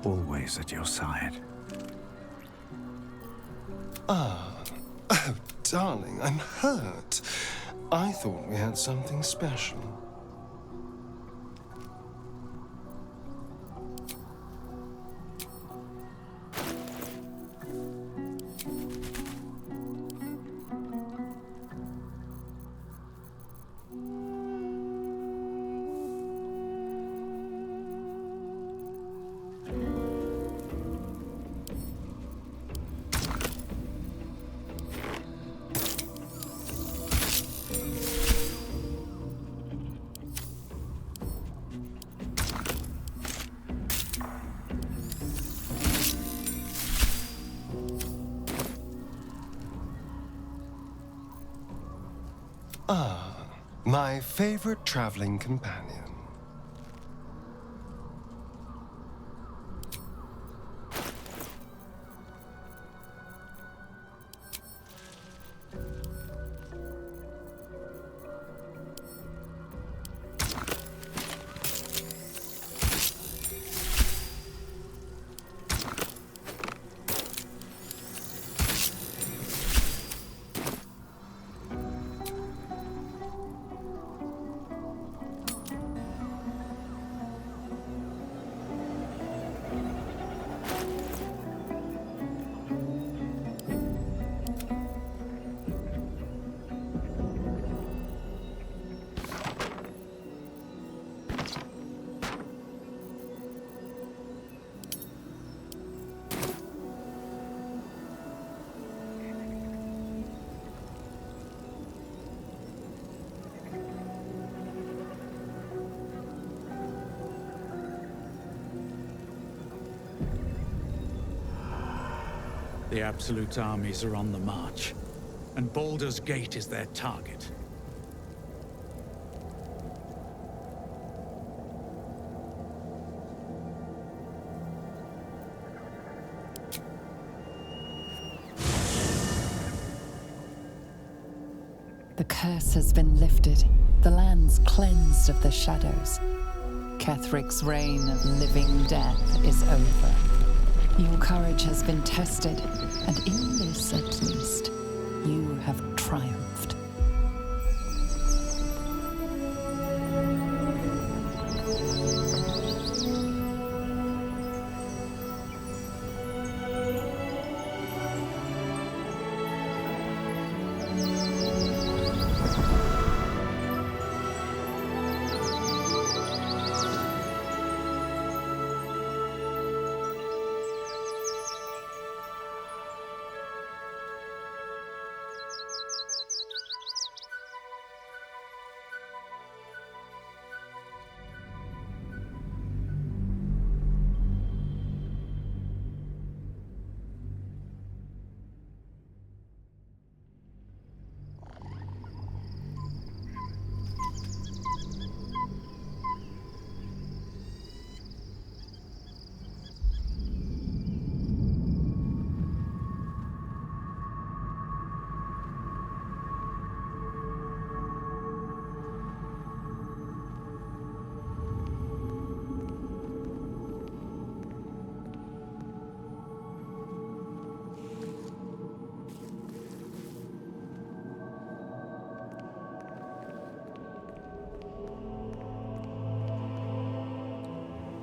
Always at your side. Ah. Oh, darling, I'm hurt. I thought we had something special. Ah, my favorite traveling companion. The Absolute's armies are on the march, and Baldur's Gate is their target. The curse has been lifted, the land's cleansed of the shadows. Ketheric's reign of living death is over. Your courage has been tested, and in this at least, you have triumphed.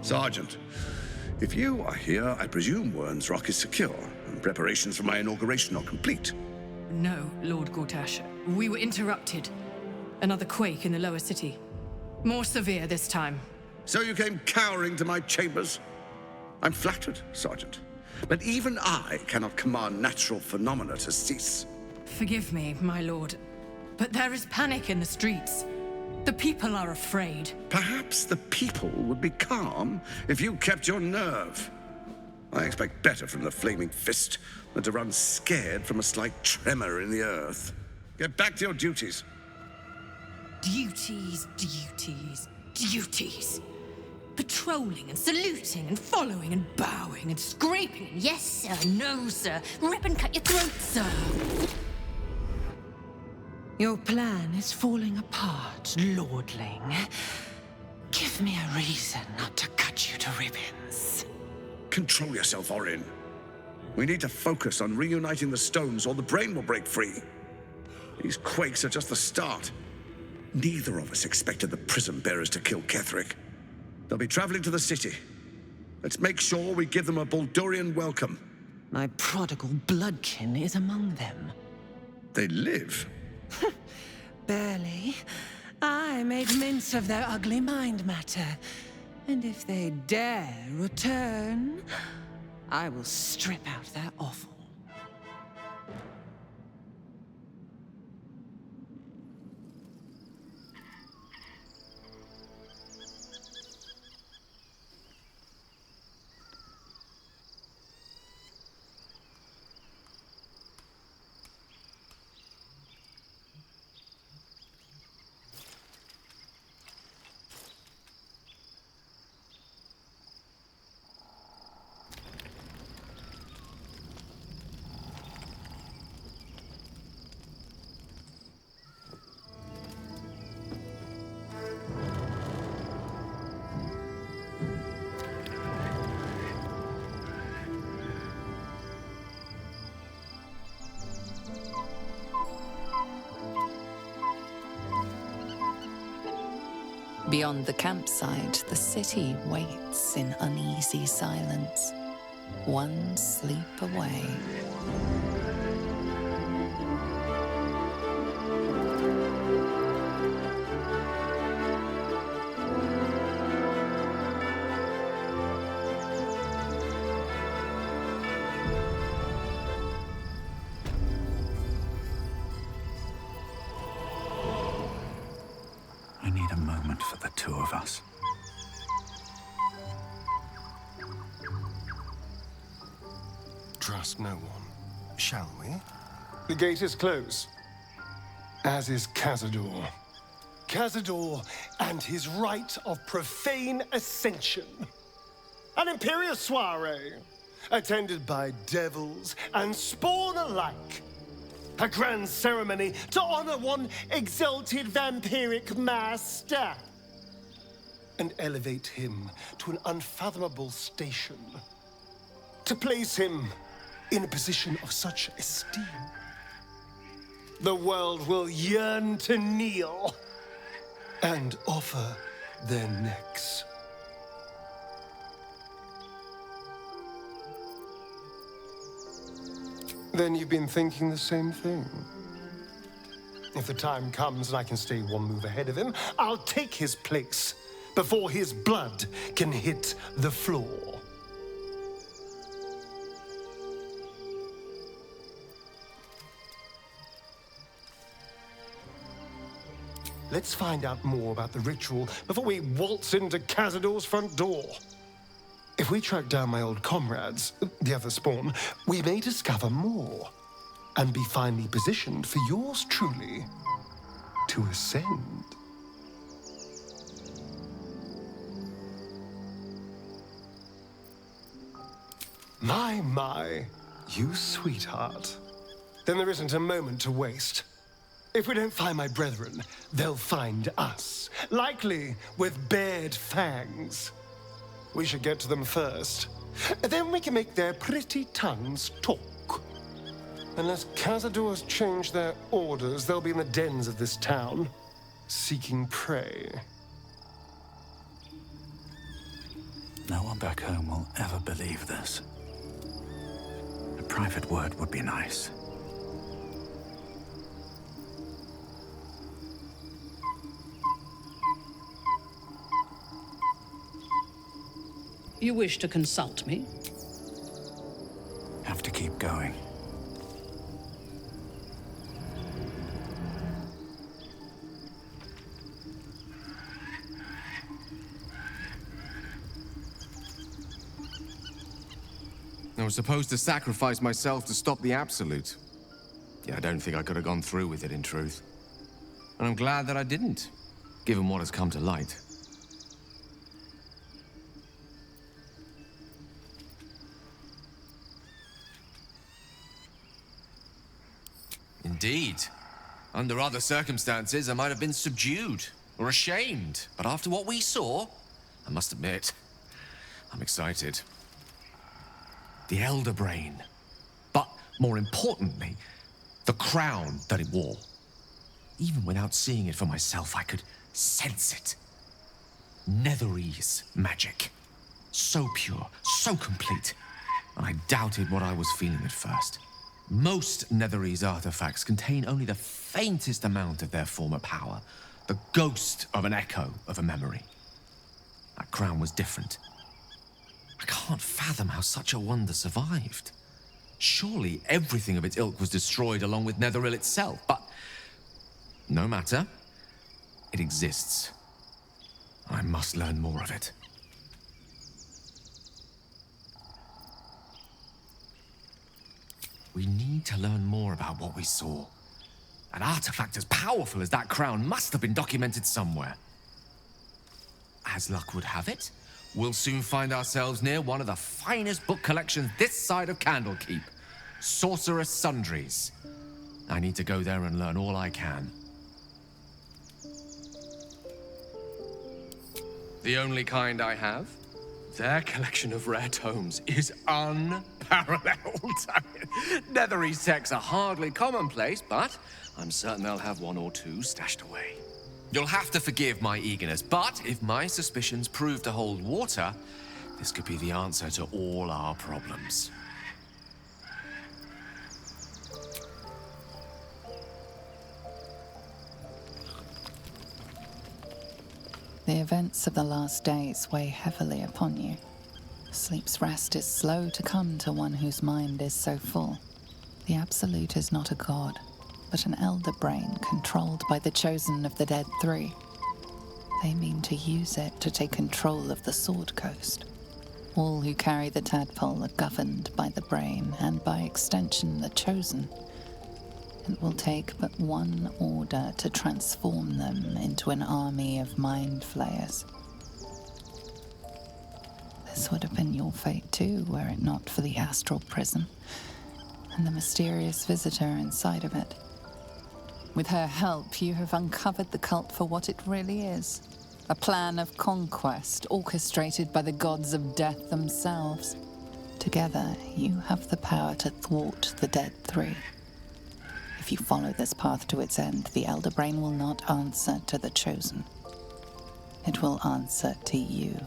Sergeant, if you are here, I presume Wern's Rock is secure, and preparations for my inauguration are complete. No, Lord Gortash. We were interrupted. Another quake in the lower city. More severe this time. So you came cowering to my chambers? I'm flattered, Sergeant. But even I cannot command natural phenomena to cease. Forgive me, my lord, but there is panic in the streets. The people are afraid. Perhaps the people would be calm if you kept your nerve. I expect better from the Flaming Fist than to run scared from a slight tremor in the earth. Get back to your duties. Duties, duties, duties. Patrolling and saluting and following and bowing and scraping. Yes, sir. No, sir. Rip and cut your throat, sir. Your plan is falling apart, lordling. Give me a reason not to cut you to ribbons. Control yourself, Orin. We need to focus on reuniting the stones or the brain will break free. These quakes are just the start. Neither of us expected the prism bearers to kill Ketheric. They'll be traveling to the city. Let's make sure we give them a Baldurian welcome. My prodigal bloodkin is among them. They live? Barely. I made mince of their ugly mind matter. And if they dare return, I will strip out their offal. Beyond the campsite, the city waits in uneasy silence, one sleep away. I need a moment for the two of us. Trust no one, shall we? The gate is closed, as is Cazador. Cazador and his rite of profane ascension. An imperial soiree, attended by devils and spawn alike. A grand ceremony to honor one exalted vampiric master. And elevate him to an unfathomable station. To place him in a position of such esteem. The world will yearn to kneel and offer their necks. Then you've been thinking the same thing. If the time comes and I can stay one move ahead of him, I'll take his place before his blood can hit the floor. Let's find out more about the ritual before we waltz into Cazador's front door. If we track down my old comrades, the other spawn, we may discover more and be finally positioned for yours truly to ascend. My, you sweetheart. Then there isn't a moment to waste. If we don't find my brethren, they'll find us, likely with bared fangs. We should get to them first. Then we can make their pretty tongues talk. Unless Cazador's changed their orders, they'll be in the dens of this town, seeking prey. No one back home will ever believe this. A private word would be nice. You wish to consult me? Have to keep going. I was supposed to sacrifice myself to stop the Absolute. Yeah, I don't think I could have gone through with it, in truth. And I'm glad that I didn't, given what has come to light. Indeed. Under other circumstances, I might have been subdued or ashamed. But after what we saw, I must admit, I'm excited. the Elder Brain. But more importantly, the crown that it wore. Even without seeing it for myself, I could sense it. Netherese magic. So pure, so complete. And I doubted what I was feeling at first. Most Netherese artifacts contain only the faintest amount of their former power, the ghost of an echo of a memory. That crown was different. I can't fathom how such a wonder survived. Surely everything of its ilk was destroyed along with Netheril itself, but no matter. It exists. I must learn more of it. We need to learn more about what we saw. An artifact as powerful as that crown must have been documented somewhere. As luck would have it, we'll soon find ourselves near one of the finest book collections this side of Candlekeep. Sorcerous Sundries. I need to go there and learn all I can. The only kind I have? Their collection of rare tomes is unparalleled. I mean, Netherese texts are hardly commonplace, but I'm certain they'll have one or two stashed away. You'll have to forgive my eagerness, but if my suspicions prove to hold water, this could be the answer to all our problems. The events of the last days weigh heavily upon you. Sleep's rest is slow to come to one whose mind is so full. The Absolute is not a god, but an elder brain controlled by the chosen of the Dead Three. They mean to use it to take control of the Sword Coast. All who carry the Tadpole are governed by the brain, and by extension the chosen. It will take but one order to transform them into an army of mind flayers. This would have been your fate too, were it not for the astral prison and the mysterious visitor inside of it. With her help, you have uncovered the cult for what it really is. A plan of conquest orchestrated by the gods of death themselves. Together, you have the power to thwart the Dead Three. If you follow this path to its end, the Elder Brain will not answer to the Chosen. It will answer to you.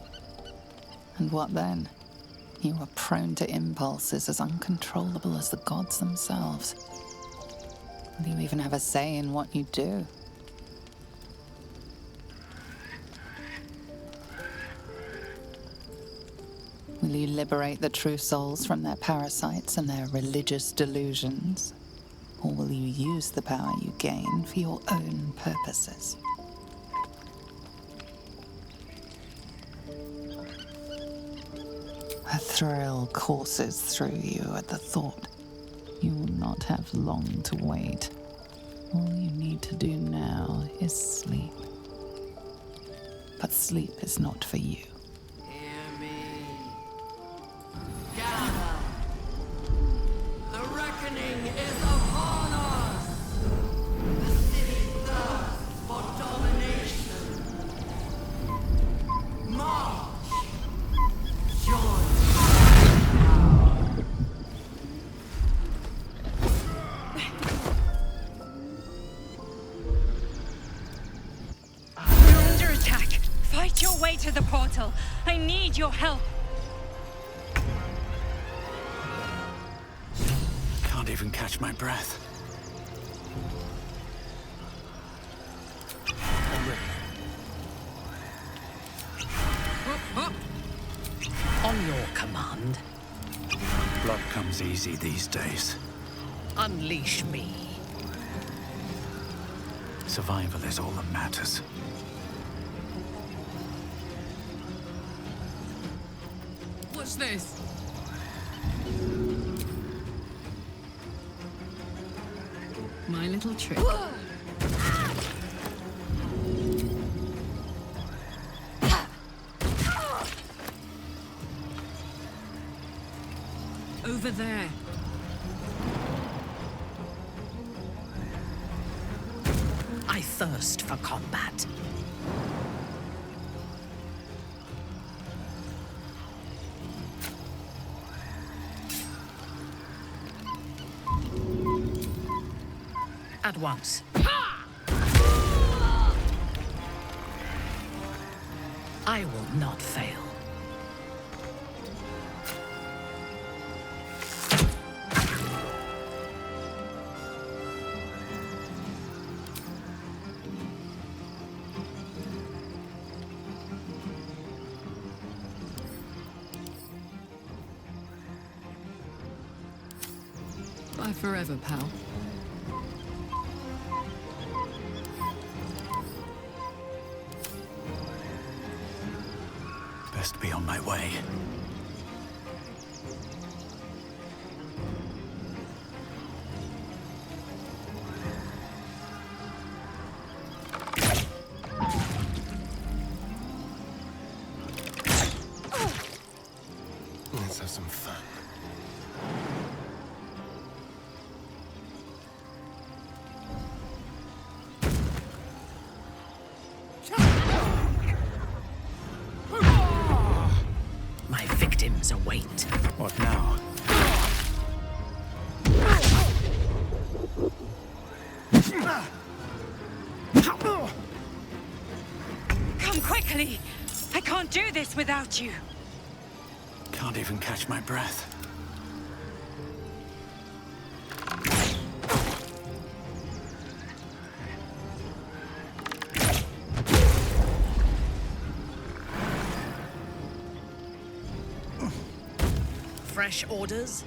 And what then? You are prone to impulses as uncontrollable as the gods themselves. Will you even have a say in what you do? Will you liberate the true souls from their parasites and their religious delusions? Or will you use the power you gain for your own purposes? A thrill courses through you at the thought. You will not have long to wait. All you need to do now is sleep. But sleep is not for you. Hear me. Gather. The reckoning is upon us. The city thirsts for domination. March. Join. You're under attack. Fight your way to the portal. I need your help. Can't even catch my breath. On your command. Blood comes easy these days. Unleash me. Survival is all that matters. What's this? My little trick. Over there. I thirst for combat. At once. I will not fail. Bye forever, pal. Best be on my way. Let's have some fun. My victims await. What now? Come quickly! I can't do this without you! Can't even catch my breath. Fresh orders?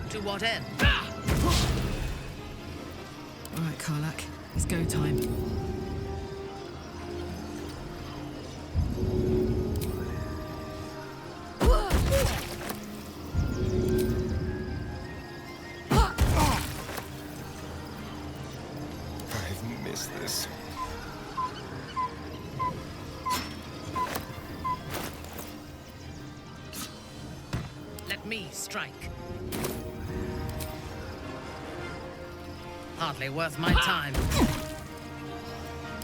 To what end? All right, Karlak. It's go time. I've missed this. Let me strike. Hardly worth my time.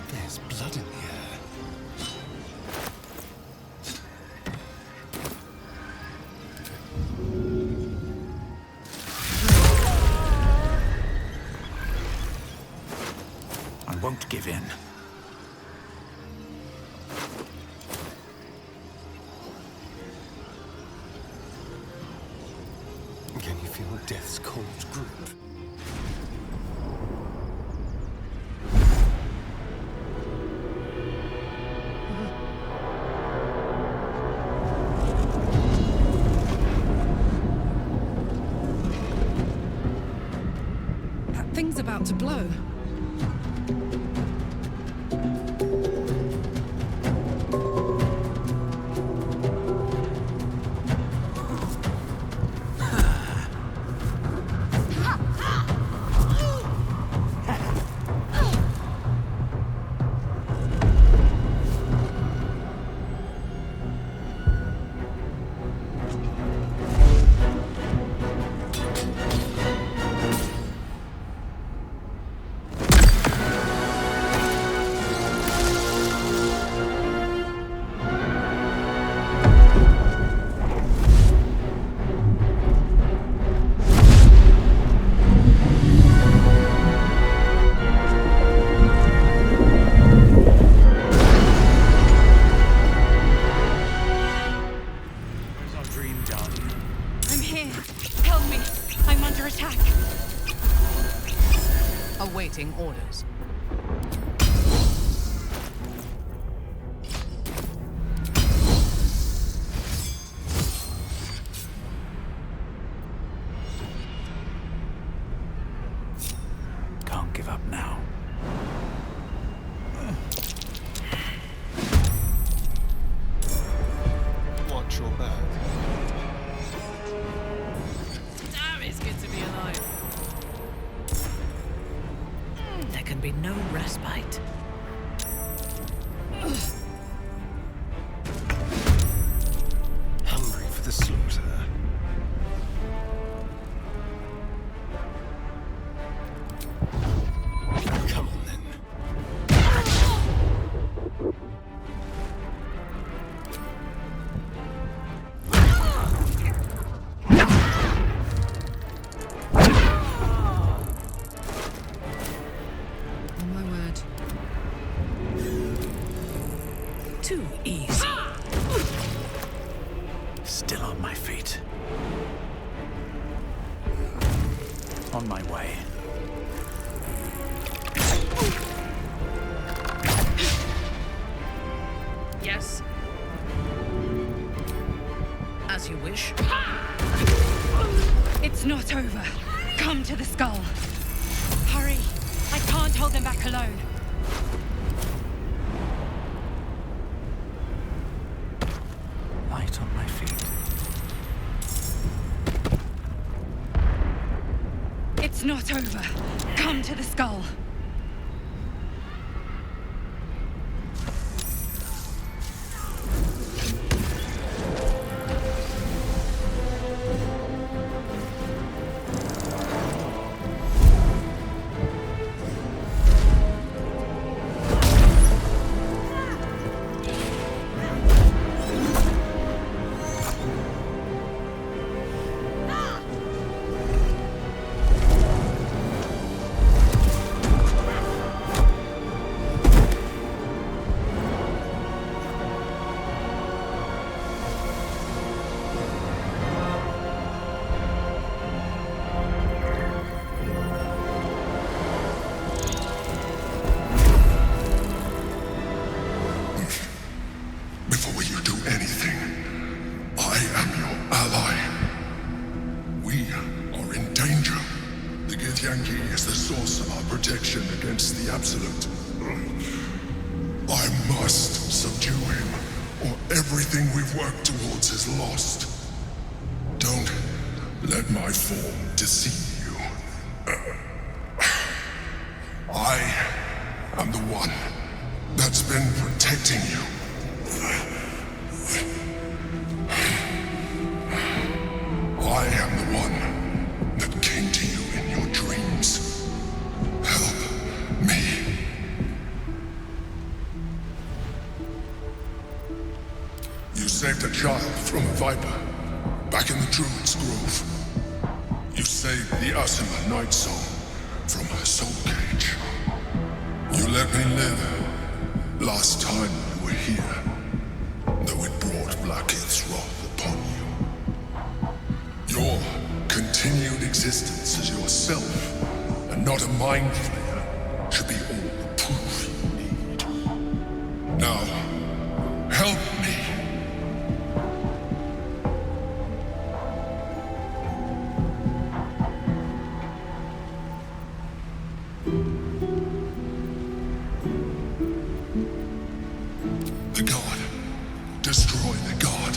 There's blood in the air. I won't give in. Can you feel death's cold grip? That thing's about to blow. I'm here. Help me. I'm under attack. Awaiting orders. Can't give up now. Watch your back. Damn, it's good to be alive. There can be no respite. Hungry for the slaughter. Come on then. On my way. Yes. As you wish. It's not over. Come to the skull. Hurry. I can't hold them back alone. Light on my feet. It's not over. Come to the skull. Before you do anything, I am your ally. We are in danger. The Githyanki is the source of our protection against the Absolute. I must subdue him, or everything we've worked towards is lost. Don't let my form deceive you. I am the one that's been protecting you. I am the one that came to you in your dreams. Help me. You saved a child from a viper back in the Druid's Grove. You saved the Asima Night Song from her soul cage. You let me live last time you were here, though it brought Blackheath's wrath upon you. Your continued existence as yourself, and not a mind flayer, should be all the proof you need. Now, help me. The God. Destroy the God.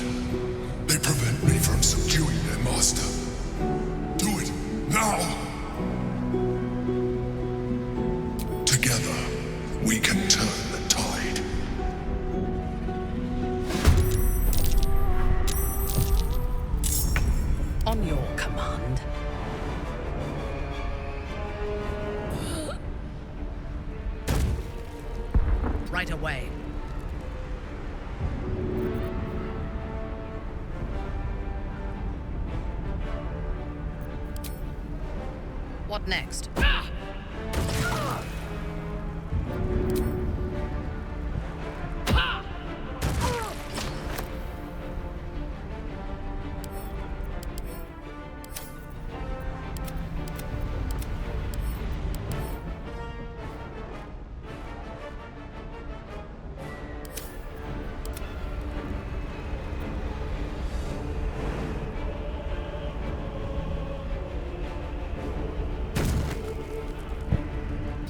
They prevent me from subduing their master. Do it now! Together, we can turn the tide. On your command. Right away. What next?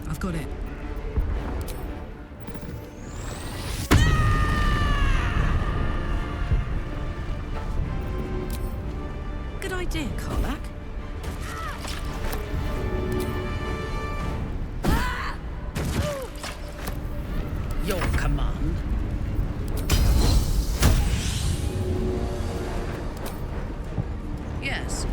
I've got it. Good idea, Karlak. Your command. Yes.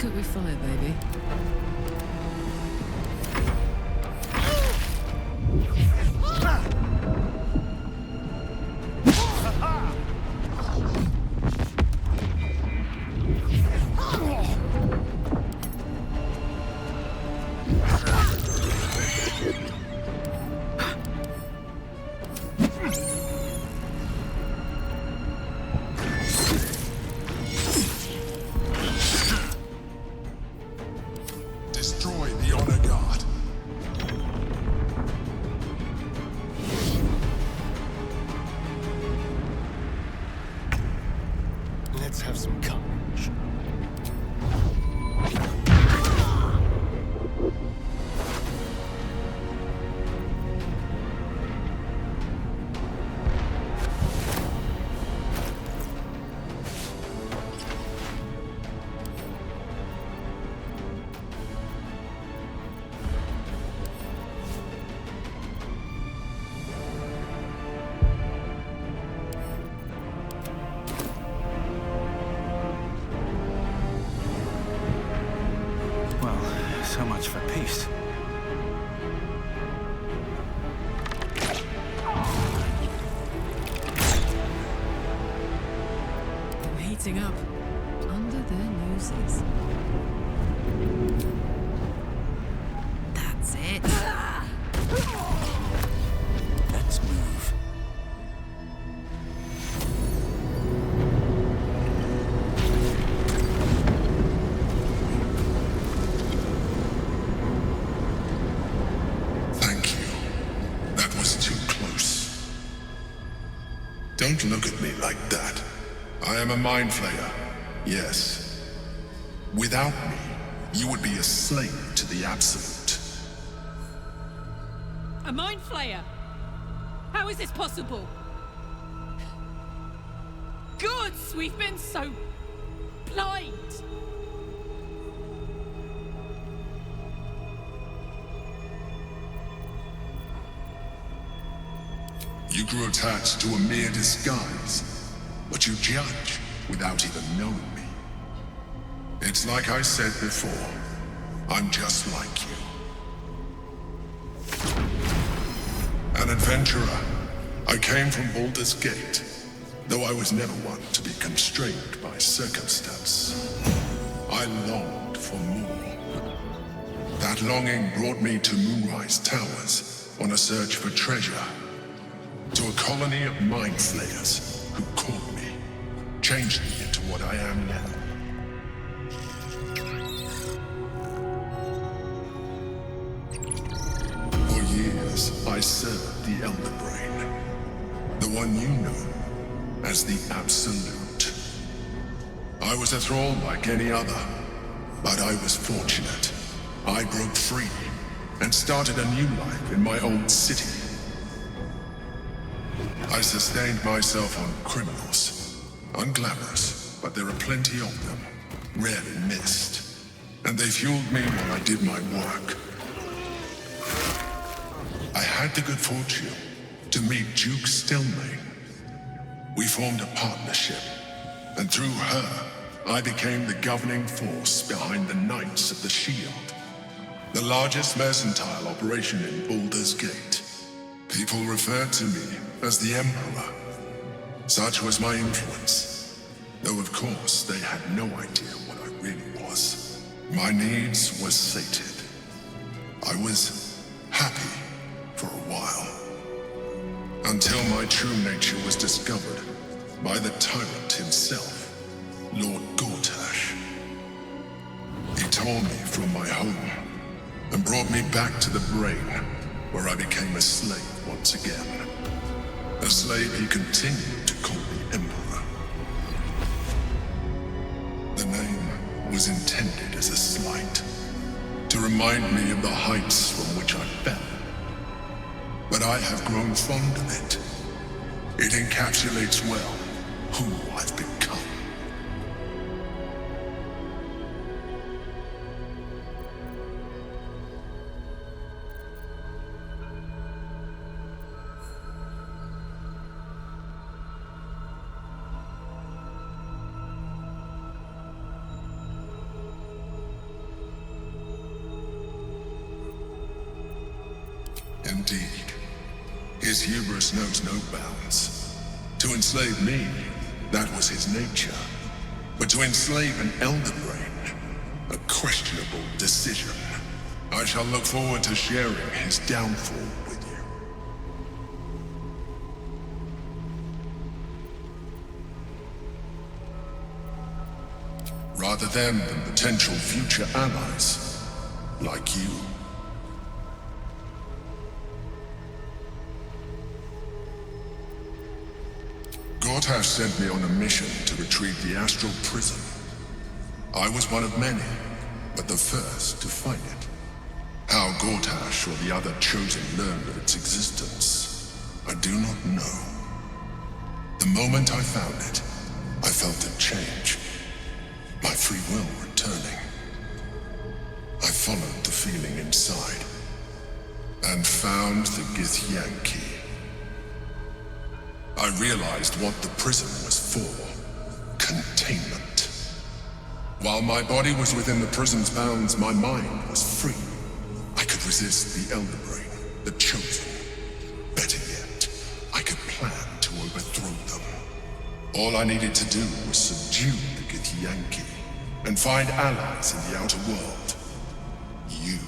cook with fire, baby. Destroy the Honor Guard. Let's have some courage. Well, so much for peace. I'm heating up. Under their noses. That's it. Let's move. Thank you. That was too close. Don't look at me like that. I am a mind flayer. Yes. Without me, you would be a slave to the Absolute. A mind flayer? How is this possible? Gods, we've been so blind. You grew attached to a mere disguise, but you judge without even knowing me. It's like I said before, I'm just like you. An adventurer, I came from Baldur's Gate, though I was never one to be constrained by circumstance. I longed for more. That longing brought me to Moonrise Towers on a search for treasure, to a colony of mind flayers who caught me, changed me into what I am now. For years, I served the Elder Brain, the one you know as the Absolute. I was a thrall like any other, but I was fortunate. I broke free and started a new life in my old city. I sustained myself on criminals. Unglamorous, but there are plenty of them. Rarely missed. And they fueled me while I did my work. I had the good fortune to meet Duke Stelmane. We formed a partnership, and through her, I became the governing force behind the Knights of the Shield, the largest mercantile operation in Baldur's Gate. People referred to me as the Emperor. Such was my influence, though of course they had no idea what I really was. My needs were sated. I was happy for a while, until my true nature was discovered by the tyrant himself, Lord Gortash. He tore me from my home and brought me back to the Brain, where I became a slave once again. A slave he continued to call the Emperor. The name was intended as a slight, to remind me of the heights from which I fell. But I have grown fond of it. It encapsulates well who I've become. Indeed. His hubris knows no bounds. To enslave me, that was his nature. But to enslave an Elder Brain, a questionable decision. I shall look forward to sharing his downfall with you. Rather them than potential future allies, like you. Gortash sent me on a mission to retrieve the Astral Prison. I was one of many, but the first to find it. How Gortash or the other Chosen learned of its existence, I do not know. The moment I found it, I felt it change. My free will returning. I followed the feeling inside, and found the Githyanki. I realized what the prison was for. Containment. While my body was within the prison's bounds, my mind was free. I could resist the Elder Brain, the Chosen. Better yet, I could plan to overthrow them. All I needed to do was subdue the Githyanki and find allies in the outer world. You.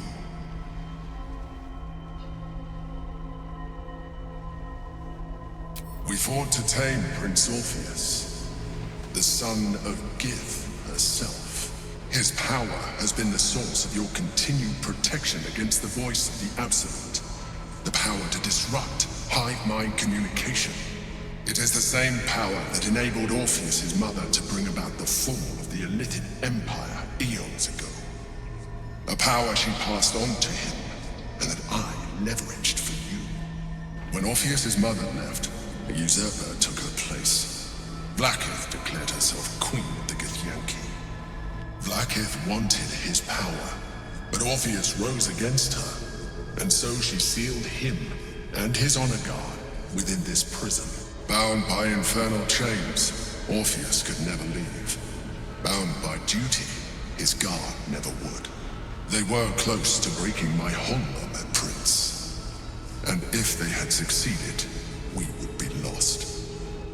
We fought to tame Prince Orpheus, the son of Gith herself. His power has been the source of your continued protection against the voice of the Absolute. The power to disrupt hive mind communication. It is the same power that enabled Orpheus' mother to bring about the fall of the Illithid Empire eons ago. A power she passed on to him, and that I leveraged for you. When Orpheus' mother left, a usurper took her place. Vlaakith declared herself queen of the Githyanki. Vlaakith wanted his power, but Orpheus rose against her, and so she sealed him and his honor guard within this prison. Bound by infernal chains, Orpheus could never leave. Bound by duty, his guard never would. They were close to breaking my hold on that prince. And if they had succeeded, we would be lost.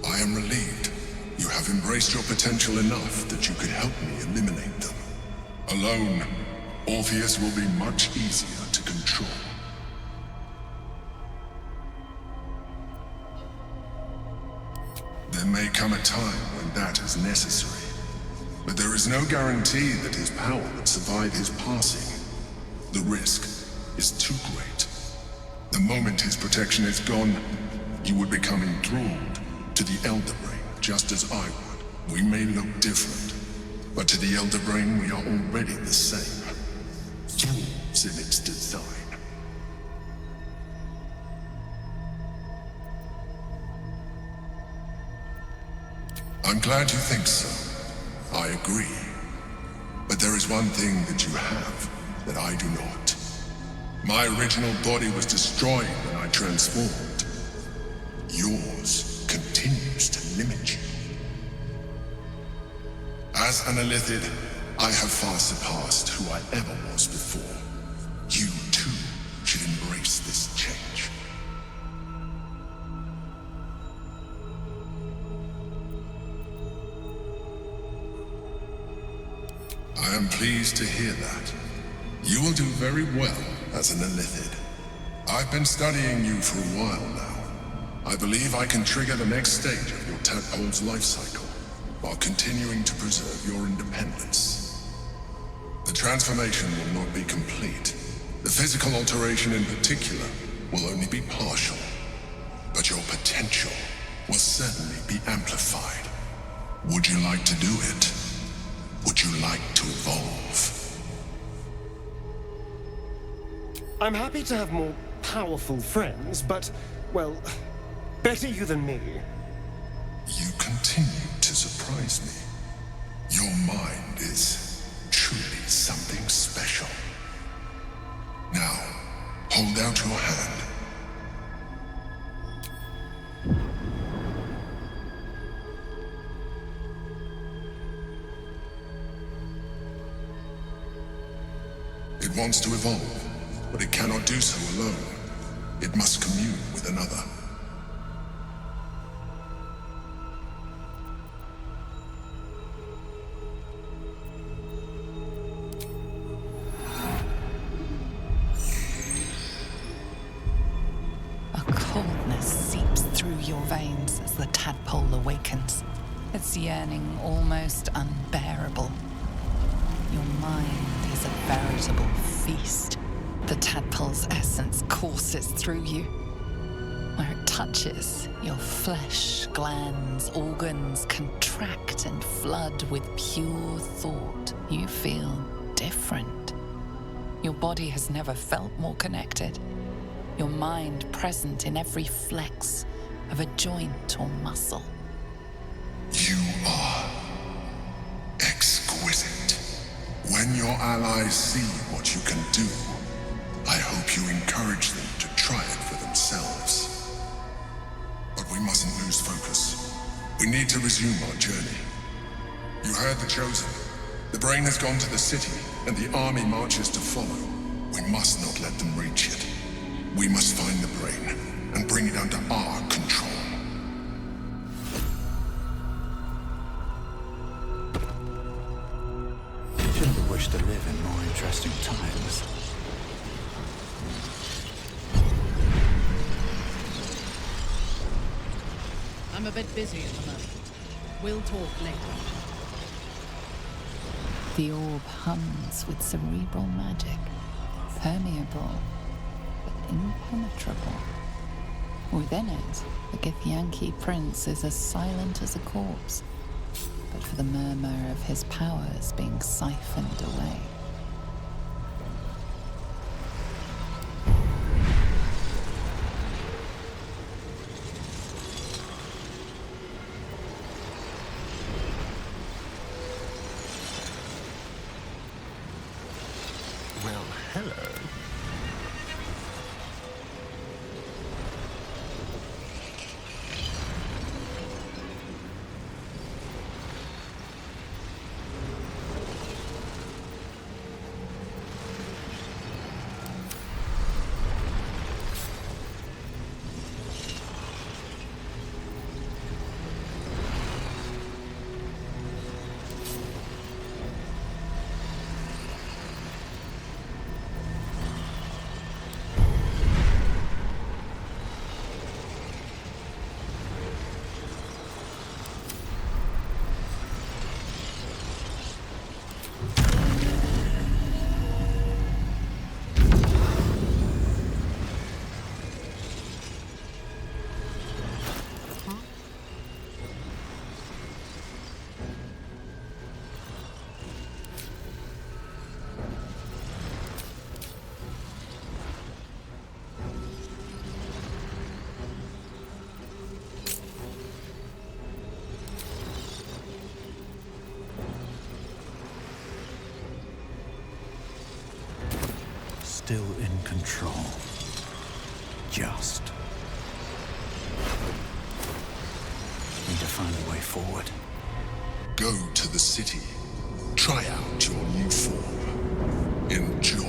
I am relieved. You have embraced your potential enough that you could help me eliminate them. Alone, Orpheus will be much easier to control. There may come a time when that is necessary, but there is no guarantee that his power would survive his passing. The risk is too great. The moment his protection is gone, you would become enthralled to the Elder Brain, just as I would. We may look different, but to the Elder Brain we are already the same. Thralls in its design. I'm glad you think so. I agree. But there is one thing that you have that I do not. My original body was destroyed when I transformed. Yours continues to limit you. As an Illithid, I have far surpassed who I ever was before. You, too, should embrace this change. I am pleased to hear that. You will do very well as an Illithid. I've been studying you for a while now. I believe I can trigger the next stage of your Tadpole's life cycle, while continuing to preserve your independence. The transformation will not be complete. The physical alteration in particular will only be partial. But your potential will certainly be amplified. Would you like to do it? Would you like to evolve? I'm happy to have more powerful friends, but, well, better you than me. You continue to surprise me. Your mind is truly something special. Now, hold out your hand. It wants to evolve, but it cannot do so alone. it must commune with another. A coldness seeps through your veins as the tadpole awakens, its yearning almost unbearable. Your mind is a veritable feast. The tadpole's essence courses through you. Where it touches, your flesh, glands, organs contract and flood with pure thought. You feel different. Your body has never felt more connected. Your mind present in every flex of a joint or muscle. You are exquisite. When your allies see what you can do, I hope you encourage them to try it for themselves. But we mustn't lose focus. We need to resume our journey. You heard the Chosen. The brain has gone to the city, and the army marches to follow. We must not let them reach it. We must find the brain and bring it under our control. Shouldn't wish to live in more interesting times. I'm a bit busy at the moment. We'll talk later. The orb hums with cerebral magic, permeable but impenetrable. Within it, the Githyanki prince is as silent as a corpse, but for the murmur of his powers being siphoned away. Well, hello. Still in control. Just. Need to find a way forward. Go to the city. Try out your new form. Enjoy.